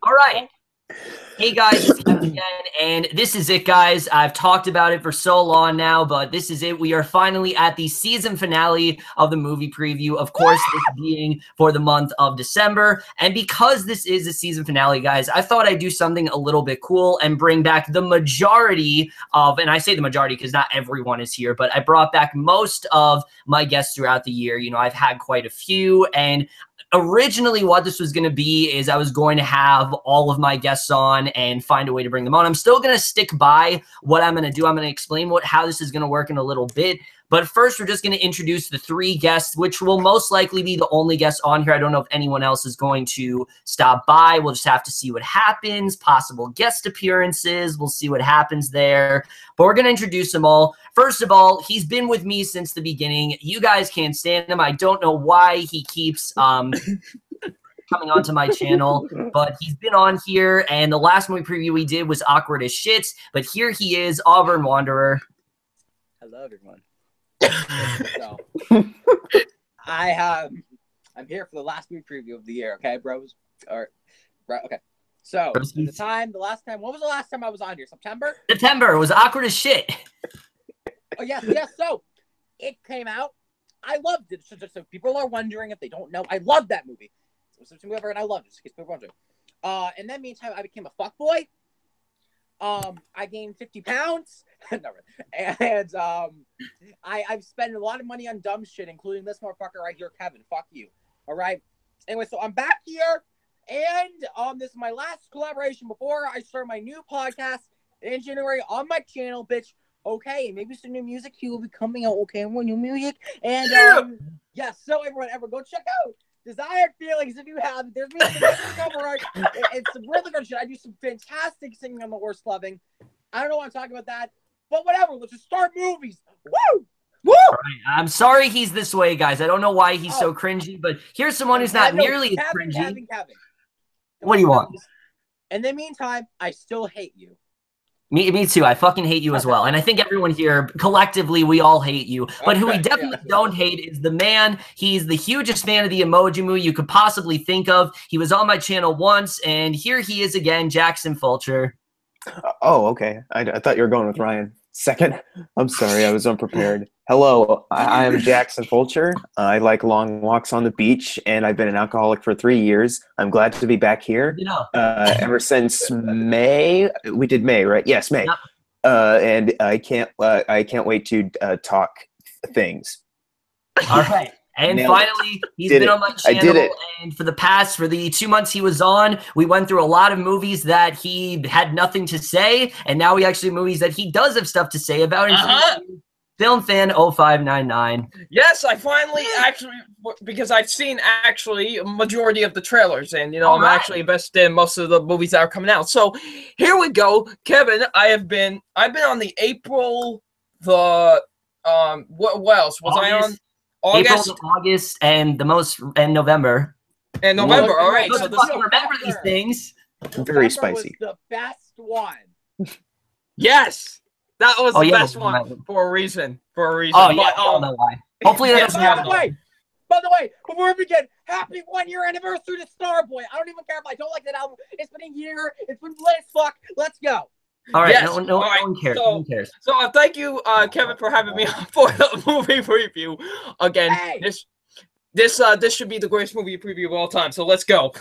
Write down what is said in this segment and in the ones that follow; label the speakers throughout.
Speaker 1: All right. Hey guys, it's Kevin again, and this is it, guys. I've talked about it for so long now, but this is it. We are finally at the season finale of the movie preview. Of course, this being for the month of December. And because this is a season finale, guys, I thought I'd do something a little bit cool and bring back the majority of, and I say the majority because not everyone is here, but I brought back most of my guests throughout the year. You know, I've had quite a few, and originally what this was going to be is I was going to have all of my guests on and find a way to bring them on. I'm still going to stick by what I'm going to do. I'm going to explain how this is going to work in a little bit. But first, we're just going to introduce the 3 guests, which will most likely be the only guests on here. I don't know if anyone else is going to stop by. We'll just have to see what happens. Possible guest appearances. We'll see what happens there. But we're going to introduce them all. First of all, he's been with me since the beginning. You guys can't stand him. I don't know why he keeps coming onto my channel, but he's been on here. And the last movie preview we did was awkward as shit. But here he is, Auburn Wanderer.
Speaker 2: Hello, everyone. So, I'm here for the last movie preview of the year, okay, bros? Or, right, okay. So, what was the last time I was on here? September?
Speaker 1: September. It was awkward as shit.
Speaker 2: Oh, yes. So, it came out. I loved it. So people are wondering if they don't know. I loved that movie. And I loved it. Just in case people are wondering. In that meantime, I became a fuckboy. I gained 50 pounds. No, and I've spent a lot of money on dumb shit, including this motherfucker right here, Kevin. Fuck you. All right. Anyway, so I'm back here, and this is my last collaboration before I start my new podcast in January on my channel, bitch. Okay, maybe some new music will be coming out. Okay, more new music, and yes. So everyone, go check out Desired Feelings if you have. There's me cover art. It's some really good shit. I do some fantastic singing on the Worst Loving. I don't know why I'm talking about that, but whatever. Let's just start movies. Woo! Woo!
Speaker 1: Right. I'm sorry he's this way, guys. I don't know why he's so cringy, but here's someone who's not nearly as cringy.
Speaker 2: Kevin.
Speaker 1: What do you want?
Speaker 2: In the meantime, I still hate you.
Speaker 1: Me too. I fucking hate you as well. And I think everyone here, collectively, we all hate you. But who we definitely don't hate is the man. He's the hugest fan of the emoji movie you could possibly think of. He was on my channel once, and here he is again, Jackson Fulcher.
Speaker 3: Oh, okay. I thought you were going with Ryan. Second. I'm sorry. I was unprepared. Hello. I am Jackson Fulcher. I like long walks on the beach, and I've been an alcoholic for 3 years. I'm glad to be back here. Ever since May. We did May, right? Yes, May. Yep. And I can't wait to talk things.
Speaker 1: All right. And finally, he's been on my channel, and for the 2 months he was on, we went through a lot of movies that he had nothing to say, and now we actually have movies that he does have stuff to say about. FilmFan0599.
Speaker 4: Yes, I finally because I've seen a majority of the trailers, and you know I'm actually invested in most of the movies that are coming out. So here we go, Kevin. I've been on the April, what else was I on?
Speaker 1: August, and November.
Speaker 4: And November, all right.
Speaker 1: So remember these things.
Speaker 3: Very spicy.
Speaker 2: Was the best one.
Speaker 4: Yes, that was the best one for a reason.
Speaker 1: Oh yeah, I don't know why. Hopefully that doesn't happen.
Speaker 2: By the way, before we begin, happy 1-year anniversary to Starboy. I don't even care if I don't like that album. It's been a year. It's been lit as fuck. Let's go.
Speaker 1: All right, no one cares. No one cares.
Speaker 4: So thank you, Kevin, for having me on for the movie preview. Again, this should be the greatest movie preview of all time. So let's go.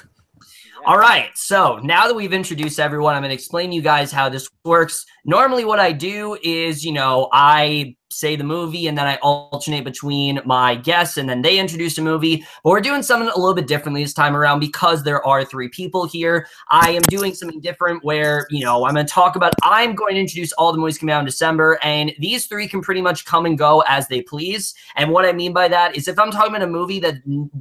Speaker 1: All right, so now that we've introduced everyone, I'm going to explain to you guys how this works. Normally what I do is, I say the movie and then I alternate between my guests and then they introduce a movie. But we're doing something a little bit differently this time around because there are 3 people here. I am doing something different where, I'm going to introduce all the movies coming out in December, and these 3 can pretty much come and go as they please. And what I mean by that is if I'm talking about a movie that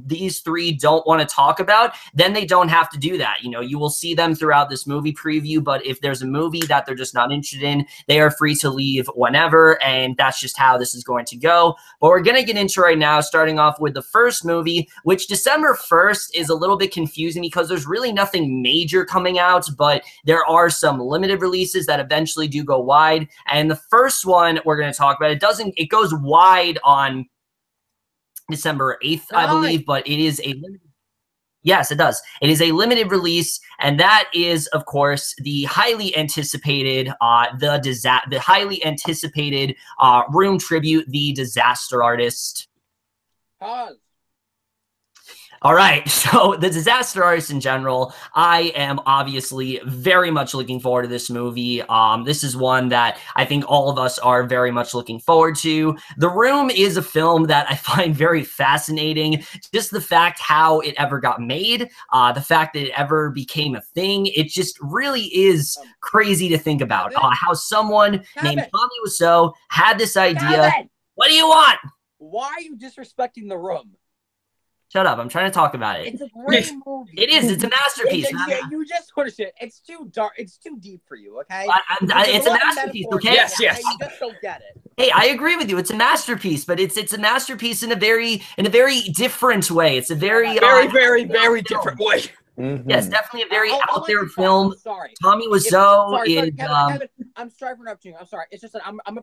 Speaker 1: these 3 don't want to talk about, then they don't have to do that. You will see them throughout this movie preview, but if there's a movie that they're just not interested in, they are free to leave whenever, and that's just how this is going to go. But we're going to get into right now, starting off with the first movie, which December 1st is a little bit confusing because there's really nothing major coming out, but there are some limited releases that eventually do go wide. And the first one we're going to talk about, it goes wide on December 8th, I believe, but it is a limited. Yes, it does. It is a limited release, and that is, of course, the highly anticipated, the highly anticipated Room tribute, The Disaster Artist.
Speaker 2: Pause.
Speaker 1: All right, so The Disaster Artist in general, I am obviously very much looking forward to this movie. This is one that I think all of us are very much looking forward to. The Room is a film that I find very fascinating. Just the fact how it ever got made, the fact that it ever became a thing, it just really is crazy to think about. How someone named Tommy Wiseau had this idea.
Speaker 2: Kevin!
Speaker 1: What do you want?
Speaker 2: Why are you disrespecting The Room?
Speaker 1: Shut up. I'm trying to talk about it.
Speaker 2: It's a great movie.
Speaker 1: It is. It's a masterpiece.
Speaker 2: You just understand. It's too dark. It's too deep for you, okay?
Speaker 1: It's a masterpiece, okay?
Speaker 4: Yes.
Speaker 2: You just don't get it.
Speaker 1: Hey, I agree with you. It's a masterpiece, but it's a masterpiece in a very different way. It's a very
Speaker 4: different way.
Speaker 3: Mhm.
Speaker 1: Yes, definitely a very out there film.
Speaker 2: I'm sorry.
Speaker 1: Tommy Wiseau is.
Speaker 2: Kevin, I'm sorry for interrupting you. I'm sorry. It's just that I'm a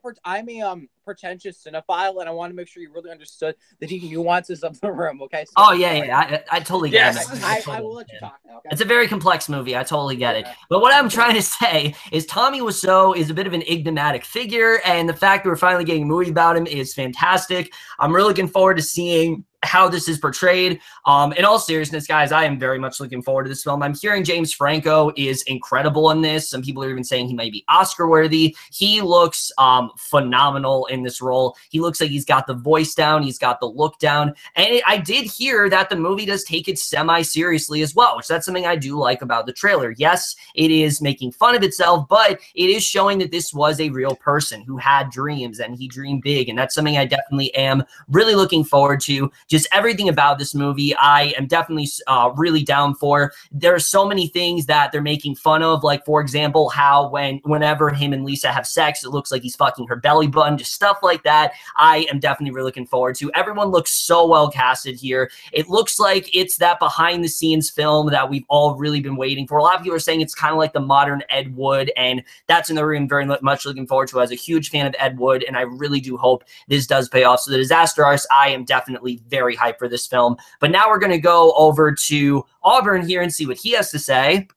Speaker 2: pretentious cinephile, and I want to make sure you really understood the deep nuances of The Room. Okay. So
Speaker 1: Oh yeah. I totally get it.
Speaker 2: I will let you talk now. Okay?
Speaker 1: It's a very complex movie. I totally get it. But what I'm trying to say is Tommy Wiseau is a bit of an enigmatic figure, and the fact that we're finally getting a movie about him is fantastic. I'm really looking forward to seeing how this is portrayed. In all seriousness, guys, I am very much looking forward to this film. I'm hearing James Franco is incredible in this. Some people are even saying he might be Oscar worthy. He looks phenomenal in this role. He looks like he's got the voice down. He's got the look down. And I did hear that the movie does take it semi-seriously as well, which that's something I do like about the trailer. Yes, it is making fun of itself, but it is showing that this was a real person who had dreams and he dreamed big. And that's something I definitely am really looking forward to. Just everything about this movie, I am definitely really down for. There are so many things that they're making fun of, like, for example, how whenever him and Lisa have sex, it looks like he's fucking her belly button, just stuff like that. I am definitely really looking forward to. Everyone looks so well casted here. It looks like it's that behind-the-scenes film that we've all really been waiting for. A lot of people are saying it's kind of like the modern Ed Wood, and that's in the room very much looking forward to. I was a huge fan of Ed Wood, and I really do hope this does pay off. So The Disaster Artist, I am definitely very hyped for this film. But now we're going to go over to Auburn here and see what he has to say.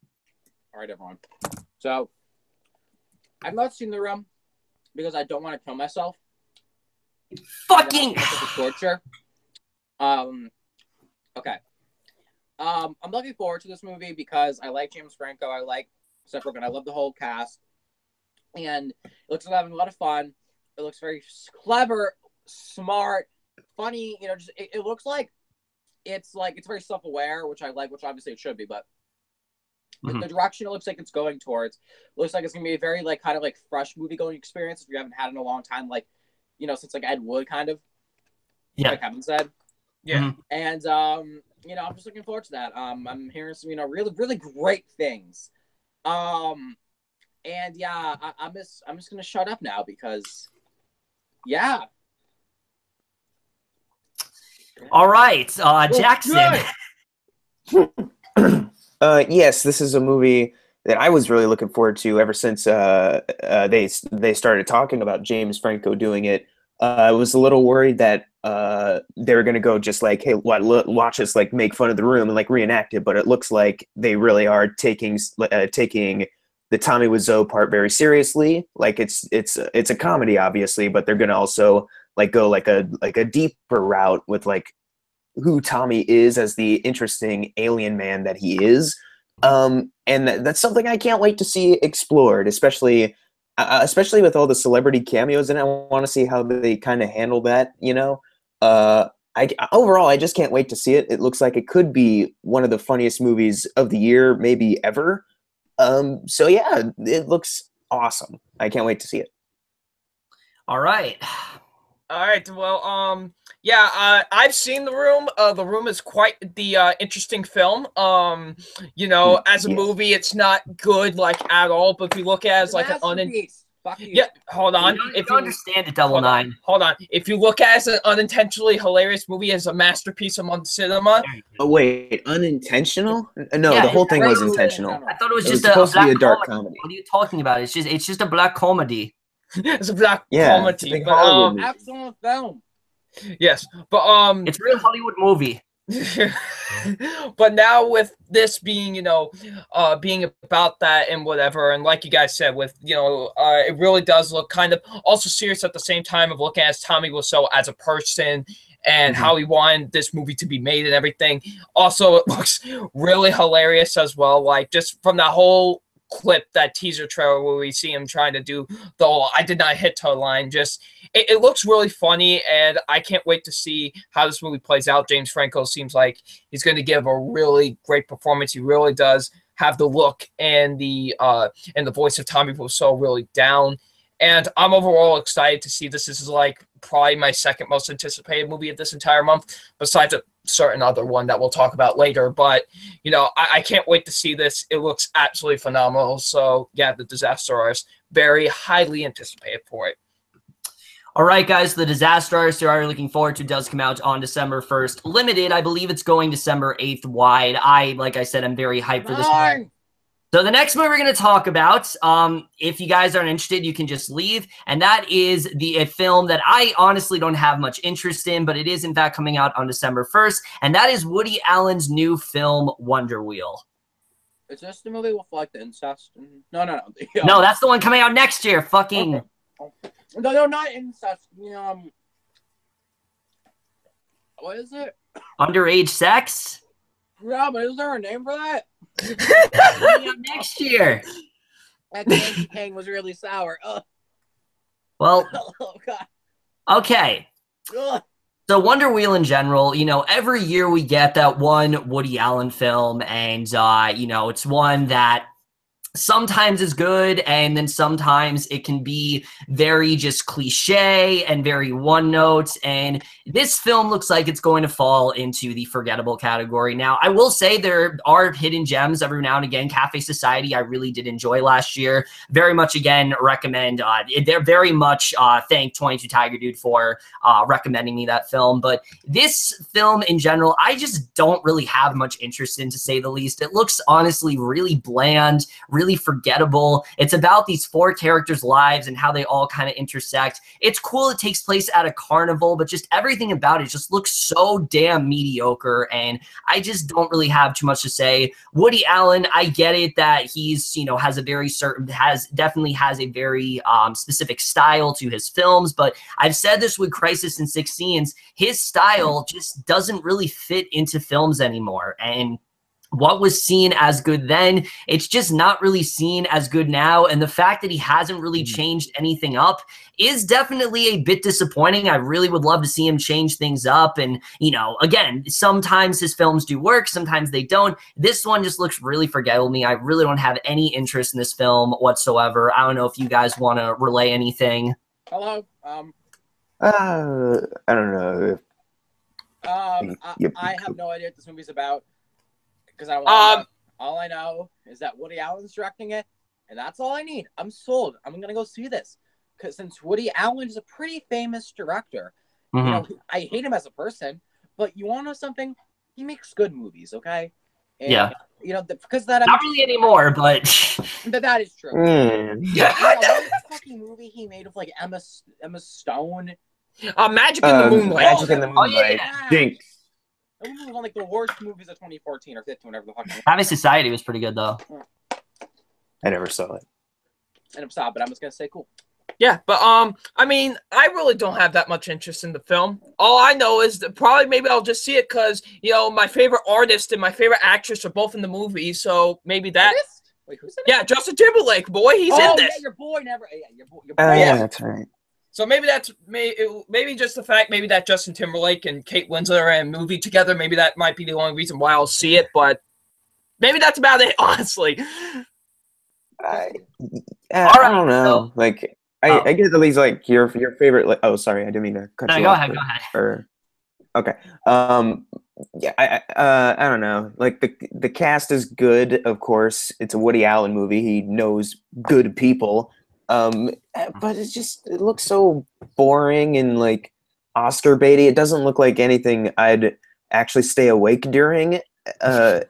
Speaker 2: All right, everyone. So, I've not seen The Room because I don't want to kill myself.
Speaker 1: Fucking
Speaker 2: torture. Okay. I'm looking forward to this movie because I like James Franco. I like Seth Rogen. I love the whole cast. And it looks like I'm having a lot of fun. It looks very clever, smart, funny. You know, just it looks like it's very self-aware, which I like, which obviously it should be, but the direction it looks like it's going towards looks like it's gonna be a very kind of fresh movie going experience if you haven't had it in a long time, since Ed Wood kind of.
Speaker 1: Yeah.
Speaker 2: Like Kevin said.
Speaker 4: Yeah.
Speaker 2: And I'm just looking forward to that. I'm hearing some, really, really great things. And yeah, I'm just gonna shut up now because yeah.
Speaker 1: All right, Jackson.
Speaker 3: Yes, this is a movie that I was really looking forward to ever since they started talking about James Franco doing it. I was a little worried that they were going to go just hey, watch us make fun of The Room and reenact it, but it looks like they really are taking the Tommy Wiseau part very seriously. It's a comedy, obviously, but they're going to also go a deeper route with who Tommy is as the interesting alien man that he is. And that's something I can't wait to see explored, especially with all the celebrity cameos. And I want to see how they kind of handle that, overall, I just can't wait to see it. It looks like it could be one of the funniest movies of the year, maybe ever. So yeah, it looks awesome. I can't wait to see it.
Speaker 1: All right.
Speaker 4: Well, yeah, I've seen The Room. The Room is quite the interesting film. As a movie, it's not good at all. But if you look at it as hold on.
Speaker 1: If you understand it, Double Nine.
Speaker 4: Hold on. If you look at it as an unintentionally hilarious movie, as a masterpiece among cinema.
Speaker 3: Oh wait, unintentional? No, yeah, the whole thing was intentional.
Speaker 1: I thought it was just
Speaker 3: supposed to be a dark
Speaker 1: comedy. What are you talking about? It's just a black comedy.
Speaker 4: It's a black comedy.
Speaker 2: Excellent film.
Speaker 4: Yes, but
Speaker 1: it's a real Hollywood movie.
Speaker 4: But now with this being, being about that and whatever, and like you guys said, with, it really does look kind of also serious at the same time of looking at Tommy Wiseau as a person and how he wanted this movie to be made and everything. Also, it looks really hilarious as well, like just from that whole clip, that teaser trailer where we see him trying to do the whole "I did not hit" toe line. Just it looks really funny, and I can't wait to see how this movie plays out. James Franco seems like he's going to give a really great performance. He really does have the look and the voice of Tommy Wiseau really down. And I'm overall excited to see this. This is like probably my second most anticipated movie of this entire month, besides a certain other one that we'll talk about later. But, I can't wait to see this. It looks absolutely phenomenal. So, yeah, The Disaster Artist, very highly anticipated for it.
Speaker 1: All right, guys, The Disaster Artist you are looking forward to does come out on December 1st. Limited, I believe it's going December 8th wide. Like I said, I'm very hyped for this one. So the next movie we're going to talk about, if you guys aren't interested, you can just leave. And that is a film that I honestly don't have much interest in, but it is in fact coming out on December 1st. And that is Woody Allen's new film, Wonder Wheel.
Speaker 2: Is this the movie with like the incest? No.
Speaker 1: No, that's the one coming out next year. Fucking.
Speaker 2: Okay. No, not incest. What is it?
Speaker 1: Underage sex?
Speaker 2: Yeah, but is there a name for that?
Speaker 1: Coming out next year.
Speaker 2: That candy cane was really sour. Ugh.
Speaker 1: Well,
Speaker 2: Oh, God.
Speaker 1: Okay.
Speaker 2: Ugh.
Speaker 1: So Wonder Wheel in general, every year we get that one Woody Allen film, and, it's one that sometimes is good, and then sometimes it can be very just cliche and very one note, and this film looks like it's going to fall into the forgettable category. Now, I will say there are hidden gems every now and again. Cafe Society, I really did enjoy last year. Very much, again, recommend. They're very much thank 22 Tiger Dude for recommending me that film. But this film in general, I just don't really have much interest in, to say the least. It looks honestly really bland, really forgettable. It's about these four characters' lives and how they all kind of intersect. It's cool. It takes place at a carnival, but just everything about it just looks so damn mediocre, and I just don't really have too much to say. Woody Allen, I get it that he's, definitely has a very specific style to his films, but I've said this with Crisis in 6 Scenes, his style just doesn't really fit into films anymore, and what was seen as good then, it's just not really seen as good now. And the fact that he hasn't really changed anything up is definitely a bit disappointing. I really would love to see him change things up. And, again, sometimes his films do work, sometimes they don't. This one just looks really forgettable to me. I really don't have any interest in this film whatsoever. I don't know if you guys want to relay anything.
Speaker 2: Hello.
Speaker 3: I don't know.
Speaker 2: I have no idea what this movie's about. Because I don't want to. All I know is that Woody Allen's directing it, and that's all I need. I'm sold. I'm gonna go see this, because since Woody Allen is a pretty famous director, I hate him as a person, but you want to know something? He makes good movies, okay? And,
Speaker 1: yeah.
Speaker 2: Because that
Speaker 1: not really anymore, but
Speaker 2: that is true.
Speaker 1: Yeah.
Speaker 2: What fucking movie he made with like Emma Stone?
Speaker 4: Magic in the Moonlight.
Speaker 3: Magic in the Moonlight. Jinx.
Speaker 2: That was one of like the worst movies of 2014 or 15, whatever the fuck.
Speaker 1: Cafe Society was pretty good though.
Speaker 3: I never saw it.
Speaker 2: And I'm sorry, but I'm just gonna say cool.
Speaker 4: Yeah, but I mean, I really don't have that much interest in the film. All I know is that probably maybe I'll just see it because my favorite artist and my favorite actress are both in the movie, so maybe that.
Speaker 2: Artist? Wait, who's in it?
Speaker 4: Yeah, Justin Timberlake, boy, he's in this.
Speaker 2: Yeah, your boy never. Yeah, your boy.
Speaker 3: Yeah, that's right.
Speaker 4: So maybe that's maybe just the fact maybe that Justin Timberlake and Kate Winslet are in a movie together. Maybe that might be the only reason why I'll see it, but maybe that's about it, honestly.
Speaker 3: I don't know. Like, I get at least like your favorite. Like, oh, sorry, I didn't mean to cut you off.
Speaker 1: Go ahead.
Speaker 3: Okay. Yeah, I don't know. Like the cast is good, of course. It's a Woody Allen movie. He knows good people. But it looks so boring and like Oscar baity. It doesn't look like anything I'd actually stay awake during. I'm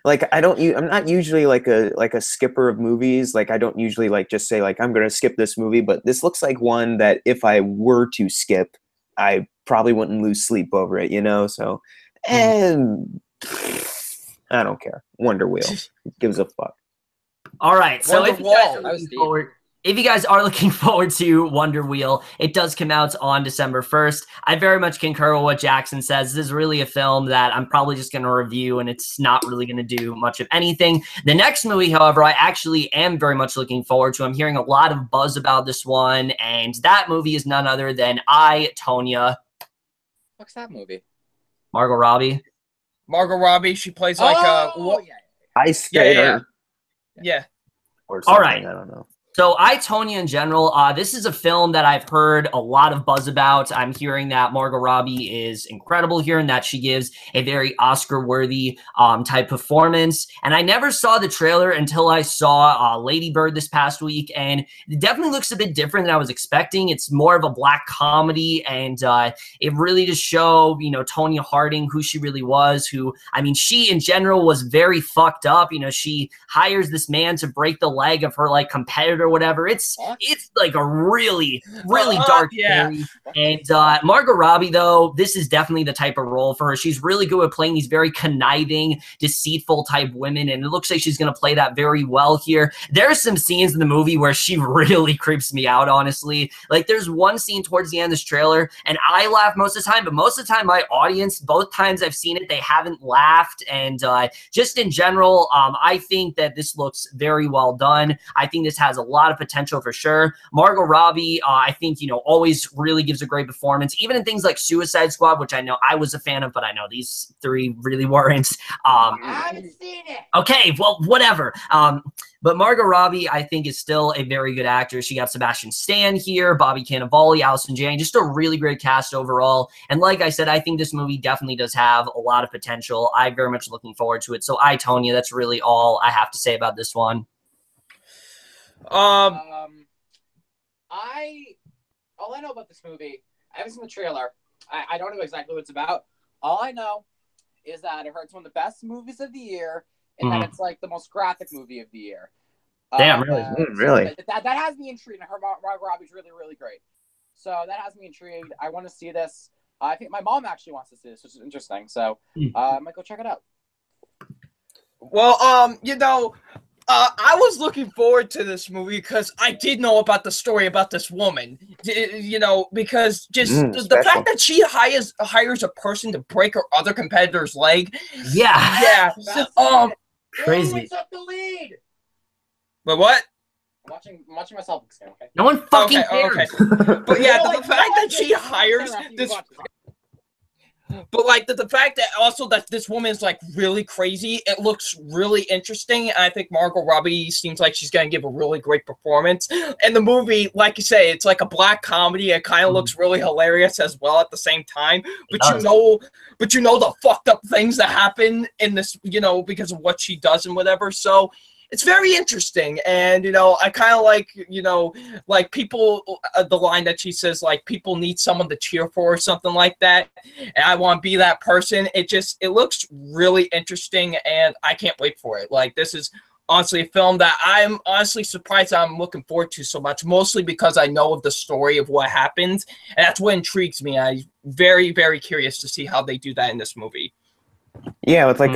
Speaker 3: not usually like a skipper of movies. Like I don't usually like just say like I'm gonna skip this movie, but this looks like one that if I were to skip, I probably wouldn't lose sleep over it, So And I don't care. Wonder Wheel. Who gives a fuck?
Speaker 1: All right. So
Speaker 4: Wonder
Speaker 1: if you guys
Speaker 4: Wall.
Speaker 1: are looking forward, if you guys are looking forward to Wonder Wheel, it does come out on December 1st. I very much concur with what Jackson says. This is really a film that I'm probably just going to review, and it's not really going to do much of anything. The next movie, however, I actually am very much looking forward to. I'm hearing a lot of buzz about this one, and that movie is none other than I, Tonya.
Speaker 2: What's that movie?
Speaker 1: Margot Robbie.
Speaker 4: Margot Robbie, she plays like
Speaker 3: Ice Skater.
Speaker 4: Yeah.
Speaker 3: Or something,
Speaker 1: All right.
Speaker 3: I don't know.
Speaker 1: So I, Tonya in general, this is a film that I've heard a lot of buzz about. I'm hearing that Margot Robbie is incredible here and that she gives a very Oscar-worthy type performance. And I never saw the trailer until I saw Lady Bird this past week, and it definitely looks a bit different than I was expecting. It's more of a black comedy, and it really just showed, you know, Tonya Harding, who she really was, who, I mean, she in general was very fucked up. You know, she hires this man to break the leg of her, like, competitor or whatever. It's like a really dark story. And Margot Robbie, though, this is definitely the type of role for her. She's really good at playing these very conniving, deceitful type women, and it looks like she's going to play that very well here. There are some scenes in the movie where she really creeps me out, honestly. Like, there's one scene towards the end of this trailer, and I laugh most of the time, but most of the time my audience, both times I've seen it, they haven't laughed. And just in general, I think that this looks very well done. I think this has a lot of potential for sure. Margot Robbie, I think, you know, always really gives a great performance, even in things like Suicide Squad, which I know I was a fan of, but I know these three really weren't.
Speaker 2: I haven't seen it.
Speaker 1: Okay, well, whatever. But Margot Robbie, I think, is still a very good actor. She got Sebastian Stan here, Bobby Cannavale, Allison Jane, just a really great cast overall. And like I said, I think this movie definitely does have a lot of potential. I'm very much looking forward to it. So Tonya, that's really all I have to say about this one.
Speaker 2: All I know about this movie, I haven't seen the trailer. I don't know exactly what it's about. All I know is that I heard it's one of the best movies of the year, and that it's like the most graphic movie of the year.
Speaker 1: Damn, really?
Speaker 3: Really?
Speaker 2: That has me intrigued. And Margot Robbie's really great. So that has me intrigued. I want to see this. I think my mom actually wants to see this, which is interesting. So I might go check it out.
Speaker 4: Well, you know, I was looking forward to this movie because I did know about the story about this woman, you know, because just the fact that she hires a person to break her other competitor's leg.
Speaker 1: Yeah.
Speaker 2: Crazy. Took the lead.
Speaker 4: But what?
Speaker 2: I'm watching myself. Okay.
Speaker 1: No one fucking cares.
Speaker 4: Okay. But yeah, the fact that she hires this. But like the fact that also that this woman is like really crazy, it looks really interesting. And I think Margot Robbie seems like she's gonna give a really great performance. And the movie, like you say, it's like a black comedy. It kind of looks really hilarious as well at the same time. But you know the fucked up things that happen in this, you know, because of what she does and whatever. So it's very interesting. And, you know, I kind of like, you know, like people, the line that she says, like, people need someone to cheer for or something like that. And I want to be that person. It looks really interesting and I can't wait for it. Like, this is honestly a film that I'm honestly surprised I'm looking forward to so much, mostly because I know of the story of what happened. And that's what intrigues me. I'm very, very curious to see how they do that in this movie.
Speaker 3: Yeah, with like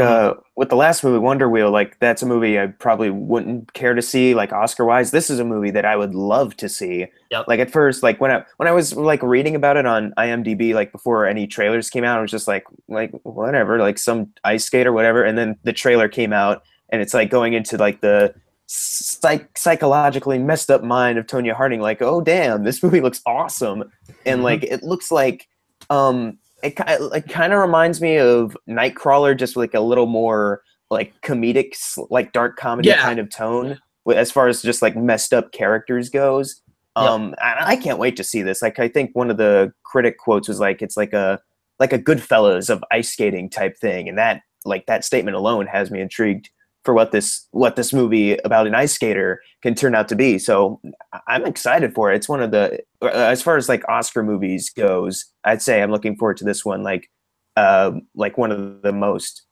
Speaker 3: with the last movie, Wonder Wheel, like that's a movie I probably wouldn't care to see, like Oscar-wise. This is a movie that I would love to see.
Speaker 1: Yep.
Speaker 3: Like at first, like when I was like reading about it on IMDb, like before any trailers came out, I was just like whatever, like some ice skate or whatever. And then the trailer came out, and it's like going into like the psychologically messed up mind of Tonya Harding. Like, oh damn, this movie looks awesome, and like it looks like It kind of reminds me of Nightcrawler, just like a little more like comedic, like dark comedy kind of tone, as far as just like messed up characters goes. I can't wait to see this. Like, I think one of the critic quotes was like, it's like a Goodfellas of ice skating type thing, and that statement alone has me intrigued for what this movie about an ice skater can turn out to be. So I'm excited for it. It's one of the, as far as like Oscar movies goes, I'd say I'm looking forward to this one, like one of the most.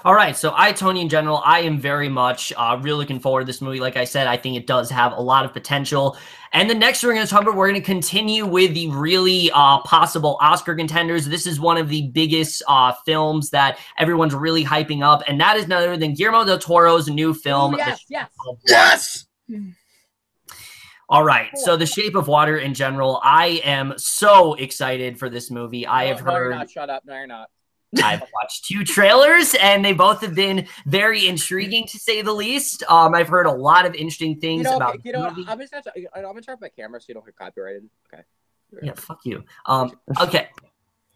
Speaker 1: All right, so Tony, in general, I am very much really looking forward to this movie. Like I said, I think it does have a lot of potential. And the next we're going to talk about, we're going to continue with the really possible Oscar contenders. This is one of the biggest films that everyone's really hyping up, and that is none other than Guillermo del Toro's new film.
Speaker 2: Ooh, yes.
Speaker 1: All right, so The Shape of Water in general, I am so excited for this movie. I have heard.
Speaker 2: No, you're not. Shut up. No, you're not.
Speaker 1: I've watched 2 trailers, and they both have been very intriguing, to say the least. I've heard a lot of interesting things about the movie.
Speaker 2: I'm gonna turn off my camera so you don't get copyrighted. Okay.
Speaker 1: Yeah, fuck you. Okay.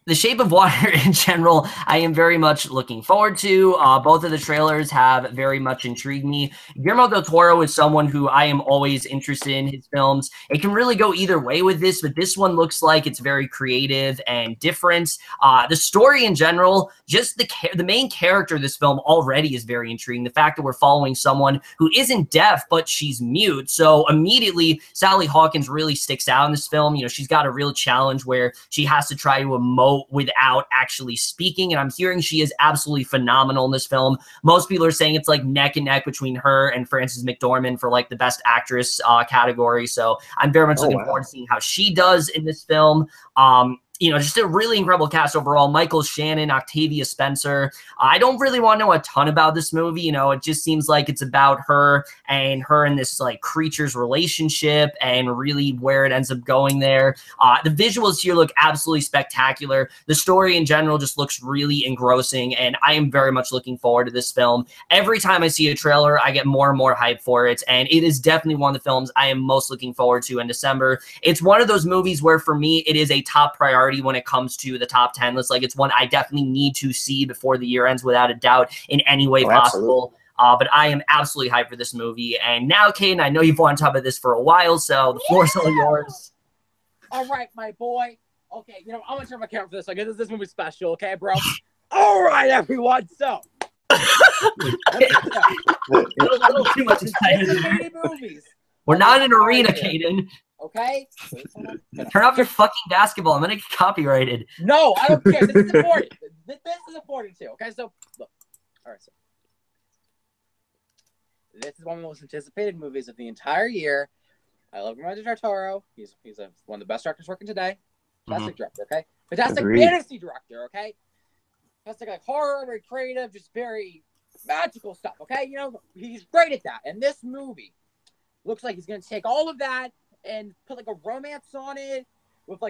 Speaker 1: The Shape of Water in general, I am very much looking forward to. Both of the trailers have very much intrigued me. Guillermo del Toro is someone who I am always interested in his films. It can really go either way with this, but this one looks like it's very creative and different. The story in general, just the main character of this film already is very intriguing. The fact that we're following someone who isn't deaf, but she's mute. So immediately, Sally Hawkins really sticks out in this film. You know, she's got a real challenge where she has to try to emote without actually speaking, and I'm hearing she is absolutely phenomenal in this film. Most people are saying it's like neck and neck between her and Frances McDormand for like the best actress category, so I'm very much looking forward to seeing how she does in this film. You know, just a really incredible cast overall. Michael Shannon, Octavia Spencer. I don't really want to know a ton about this movie. You know, it just seems like it's about her and this like creature's relationship and really where it ends up going there. The visuals here look absolutely spectacular. The story in general just looks really engrossing, and I am very much looking forward to this film. Every time I see a trailer, I get more and more hype for it, and it is definitely one of the films I am most looking forward to in December. It's one of those movies where, for me, it is a top priority when it comes to the top 10 list. Like, it's one I definitely need to see before the year ends without a doubt in any way possible. But I am absolutely hyped for this movie. And now, Caden, I know you've wanted to talk about this for a while, so the floor's all yours.
Speaker 2: All right, my boy. Okay, you know, I'm going to turn my camera for this. Okay, this movie's special, okay, bro? All right, everyone, so.
Speaker 1: Too much
Speaker 2: movies.
Speaker 1: We're not in an arena, Caden.
Speaker 2: Okay?
Speaker 1: Turn off your fucking basketball. I'm going to get copyrighted.
Speaker 2: No, I don't care. This is important. This is important, too. Okay, so, look. All right, so. This is one of the most anticipated movies of the entire year. I love Guillermo del Toro. He's one of the best directors working today. Fantastic director, okay? Fantastic fantasy director, okay? Fantastic, like, horror, very creative, just very magical stuff, okay? You know, he's great at that. And this movie looks like he's going to take all of that and put like a romance on it with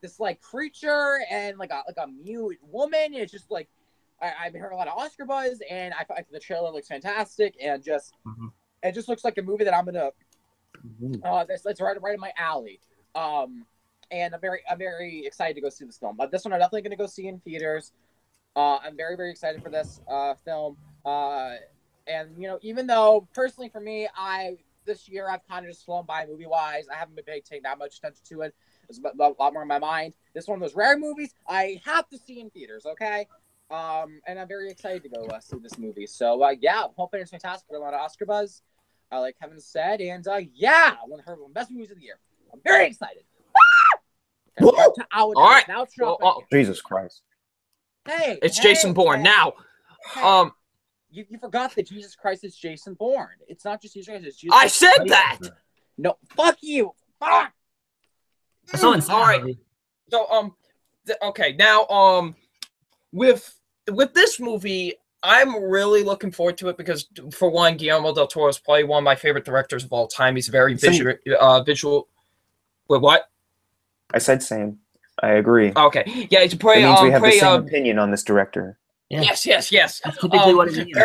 Speaker 2: this like creature and like a mute woman. It's just like I've heard a lot of Oscar buzz, and I think the trailer looks fantastic, and just it just looks like a movie that I'm gonna that's right in my alley. And I'm very excited to go see this film. But this one I'm definitely gonna go see in theaters. I'm very excited for this film. And you know, even though personally for me, this year I've kind of just flown by movie-wise. I haven't been paying that much attention to it. There's a lot more in my mind. This is one of those rare movies I have to see in theaters, okay? And I'm very excited to go see this movie. So, yeah, I'm hoping it's fantastic. A lot of Oscar buzz, like Kevin said. And, yeah, one of the best movies of the year. I'm very excited. Okay,
Speaker 4: all right.
Speaker 2: Now,
Speaker 3: Jesus Christ.
Speaker 2: Hey,
Speaker 4: it's Jason Bourne. Now,
Speaker 2: You forgot that Jesus Christ is Jason Bourne. It's not just Jesus Christ. It's Jesus
Speaker 4: I
Speaker 2: Christ.
Speaker 4: said that.
Speaker 2: No, fuck you. Fuck.
Speaker 1: All
Speaker 4: right. So okay. Now with this movie, I'm really looking forward to it because, for one, Guillermo del Toro is probably one of my favorite directors of all time. He's very visual. Wait, what?
Speaker 3: I said same. I agree.
Speaker 4: Okay. Yeah, it's pretty.
Speaker 3: It means we have the same opinion on this director.
Speaker 1: Yeah.
Speaker 4: Yes.
Speaker 1: That's typically what it means.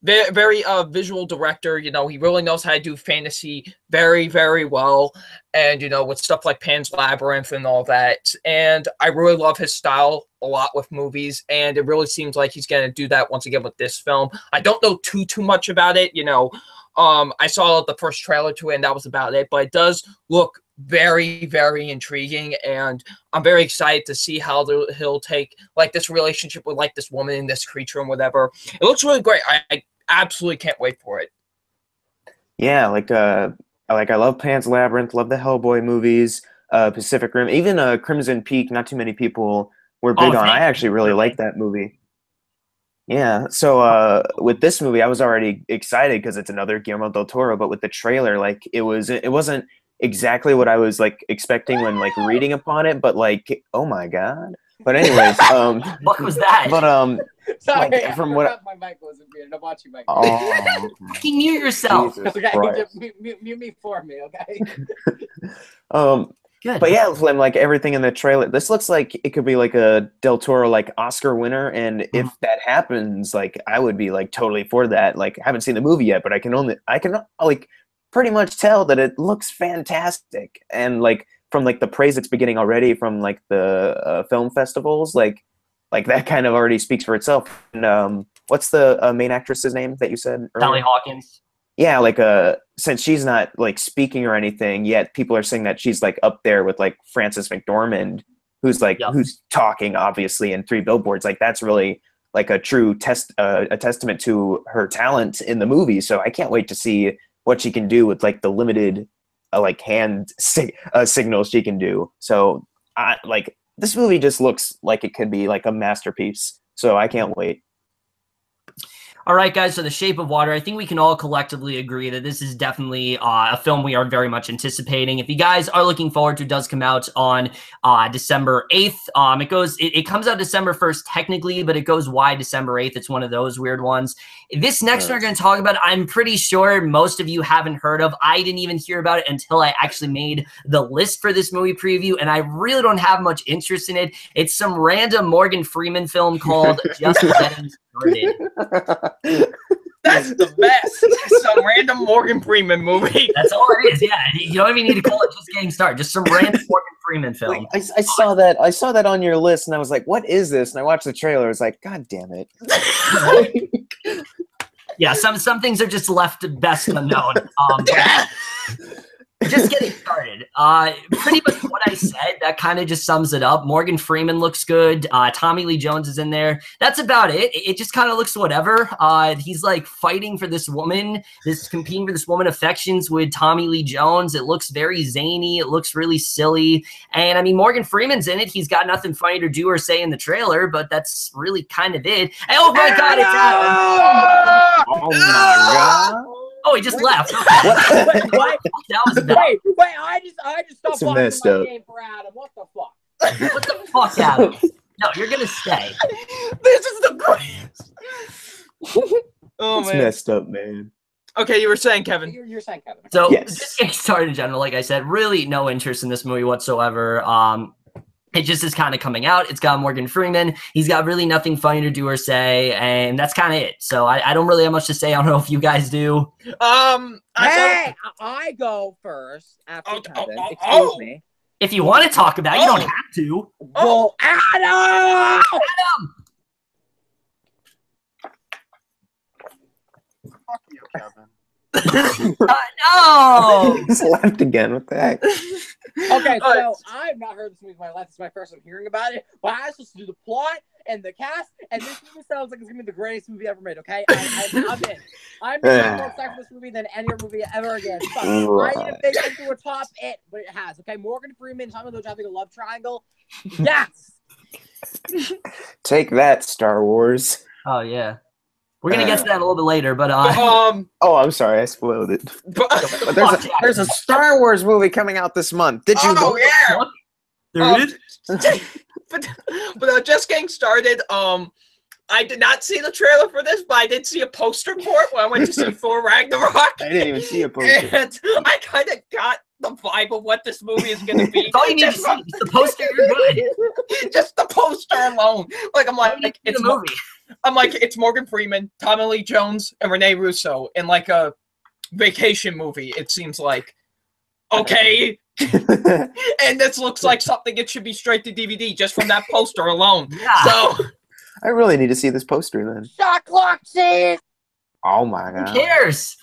Speaker 4: Very visual director. You know, he really knows how to do fantasy very well, and you know, with stuff like Pan's Labyrinth and all that. And I really love his style a lot with movies, and it really seems like he's going to do that once again with this film. I don't know too much about it. You know, I saw the first trailer to it, and that was about it. But it does look very intriguing, and I'm very excited to see how he'll take like this relationship with like this woman and this creature and whatever. It looks really great. I absolutely can't wait for it.
Speaker 3: Yeah, I love Pan's Labyrinth, love the Hellboy movies, Pacific Rim, even Crimson Peak. Not too many people were big on. I actually really like that movie. Yeah. So with this movie, I was already excited because it's another Guillermo del Toro. But with the trailer, like it wasn't exactly what I was like expecting when like reading upon it. But like, oh my god. But anyways,
Speaker 1: What was that?
Speaker 3: but
Speaker 2: Sorry,
Speaker 3: like,
Speaker 2: I
Speaker 3: from
Speaker 2: forgot my mic wasn't muted. I'm watching my.
Speaker 3: oh,
Speaker 1: Fucking mute yourself.
Speaker 3: Jesus
Speaker 2: Okay,
Speaker 3: Christ.
Speaker 2: just mute me for me, okay?
Speaker 1: Good.
Speaker 3: But yeah, Flynn, like everything in the trailer, this looks like it could be like a Del Toro like Oscar winner, and if that happens, like I would be like totally for that. Like I haven't seen the movie yet, but I can like pretty much tell that it looks fantastic, and like from like the praise it's been getting already from like the film festivals, like that kind of already speaks for itself. And what's the main actress's name that you said earlier?
Speaker 1: Sally Hawkins.
Speaker 3: Yeah, like since she's not like speaking or anything yet, people are saying that she's like up there with like Frances McDormand, who's like who's talking obviously in Three Billboards. Like that's really like a true a testament to her talent in the movie. So I can't wait to see what she can do with like the limited like hand signals she can do. So like this movie just looks like it could be like a masterpiece. So I can't wait.
Speaker 1: All right, guys, so The Shape of Water, I think we can all collectively agree that this is definitely a film we are very much anticipating. If you guys are looking forward to, it does come out on December 8th. It comes out December 1st technically, but it goes wide December 8th. It's one of those weird ones. This next one we're going to talk about, I'm pretty sure most of you haven't heard of. I didn't even hear about it until I actually made the list for this movie preview, and I really don't have much interest in it. It's some random Morgan Freeman film called Just Getting Started.
Speaker 4: That's the best. Some random Morgan Freeman movie.
Speaker 1: That's all it is. Yeah, you don't even need to call it Just Getting Started. Just some random Morgan Freeman film.
Speaker 3: Like, I saw that. I saw that on your list, and I was like, "What is this?" And I watched the trailer. I was like, "God damn it!"
Speaker 1: Yeah, some things are just left best unknown. Just getting started. Pretty much what I said, that kind of just sums it up. Morgan Freeman looks good. Tommy Lee Jones is in there. That's about it. It just kind of looks whatever. He's like fighting for this woman, competing for this woman affections with Tommy Lee Jones. It looks very zany. It looks really silly. And I mean, Morgan Freeman's in it. He's got nothing funny to do or say in the trailer, but that's really kind of it. And, oh my God, it's Adam!
Speaker 3: Oh my God.
Speaker 1: Oh, he just left. Okay.
Speaker 2: What?
Speaker 1: That was bad.
Speaker 2: Wait! I just stopped
Speaker 3: It's
Speaker 2: watching
Speaker 3: messed
Speaker 2: my
Speaker 3: up.
Speaker 2: game for Adam. What the fuck?
Speaker 1: What the fuck, Adam? No, you're gonna stay.
Speaker 4: This is the greatest. Oh
Speaker 3: It's
Speaker 4: man.
Speaker 3: messed up, man.
Speaker 4: Okay, you were saying, Kevin.
Speaker 2: You're saying Kevin.
Speaker 1: So
Speaker 3: Yes.
Speaker 1: just getting started in general, like I said, really no interest in this movie whatsoever. It just is kind of coming out. It's got Morgan Freeman. He's got really nothing funny to do or say, and that's kind of it. So I don't really have much to say. I don't know if you guys do.
Speaker 2: I go first after Kevin. Excuse me.
Speaker 1: If you want to talk about it, you don't have to.
Speaker 2: Well, Adam!
Speaker 5: Fuck you, Kevin.
Speaker 1: No!
Speaker 3: He's left again. What the heck?
Speaker 2: Okay, so I've not heard this movie in my life. It's my first time hearing about it. But I was supposed to do the plot and the cast, and this movie sounds like it's gonna be the greatest movie ever made. Okay, I'm in. I'm more excited for this movie than any other movie ever again. Fuck. I need a big into a top it, but it has. Okay, Morgan Freeman, Tommy Lee Jones having a love triangle. Yes.
Speaker 3: Take that, Star Wars.
Speaker 1: Oh yeah, we're gonna get to that a little bit later, but
Speaker 3: Oh, I'm sorry, I spoiled it. But there's a Star Wars movie coming out this month. Did you know?
Speaker 4: Yeah.
Speaker 1: there it is.
Speaker 4: But just getting started. I did not see the trailer for this, but I did see a poster for it when I went to see Thor Ragnarok.
Speaker 3: I didn't even see a poster.
Speaker 4: And I kind of got the vibe of what this movie is going to be.
Speaker 1: That's all you need to see. Just the poster, you're good.
Speaker 4: Just the poster alone. Like I'm like
Speaker 1: It's a movie.
Speaker 4: I'm like it's Morgan Freeman, Tommy Lee Jones, and Rene Russo in like a vacation movie. It seems like okay. And this looks like something it should be straight to DVD just from that poster alone.
Speaker 1: Yeah.
Speaker 4: So
Speaker 3: I really need to see this poster then.
Speaker 2: Shot clock scene.
Speaker 3: Oh my
Speaker 1: Who
Speaker 3: God.
Speaker 1: cares?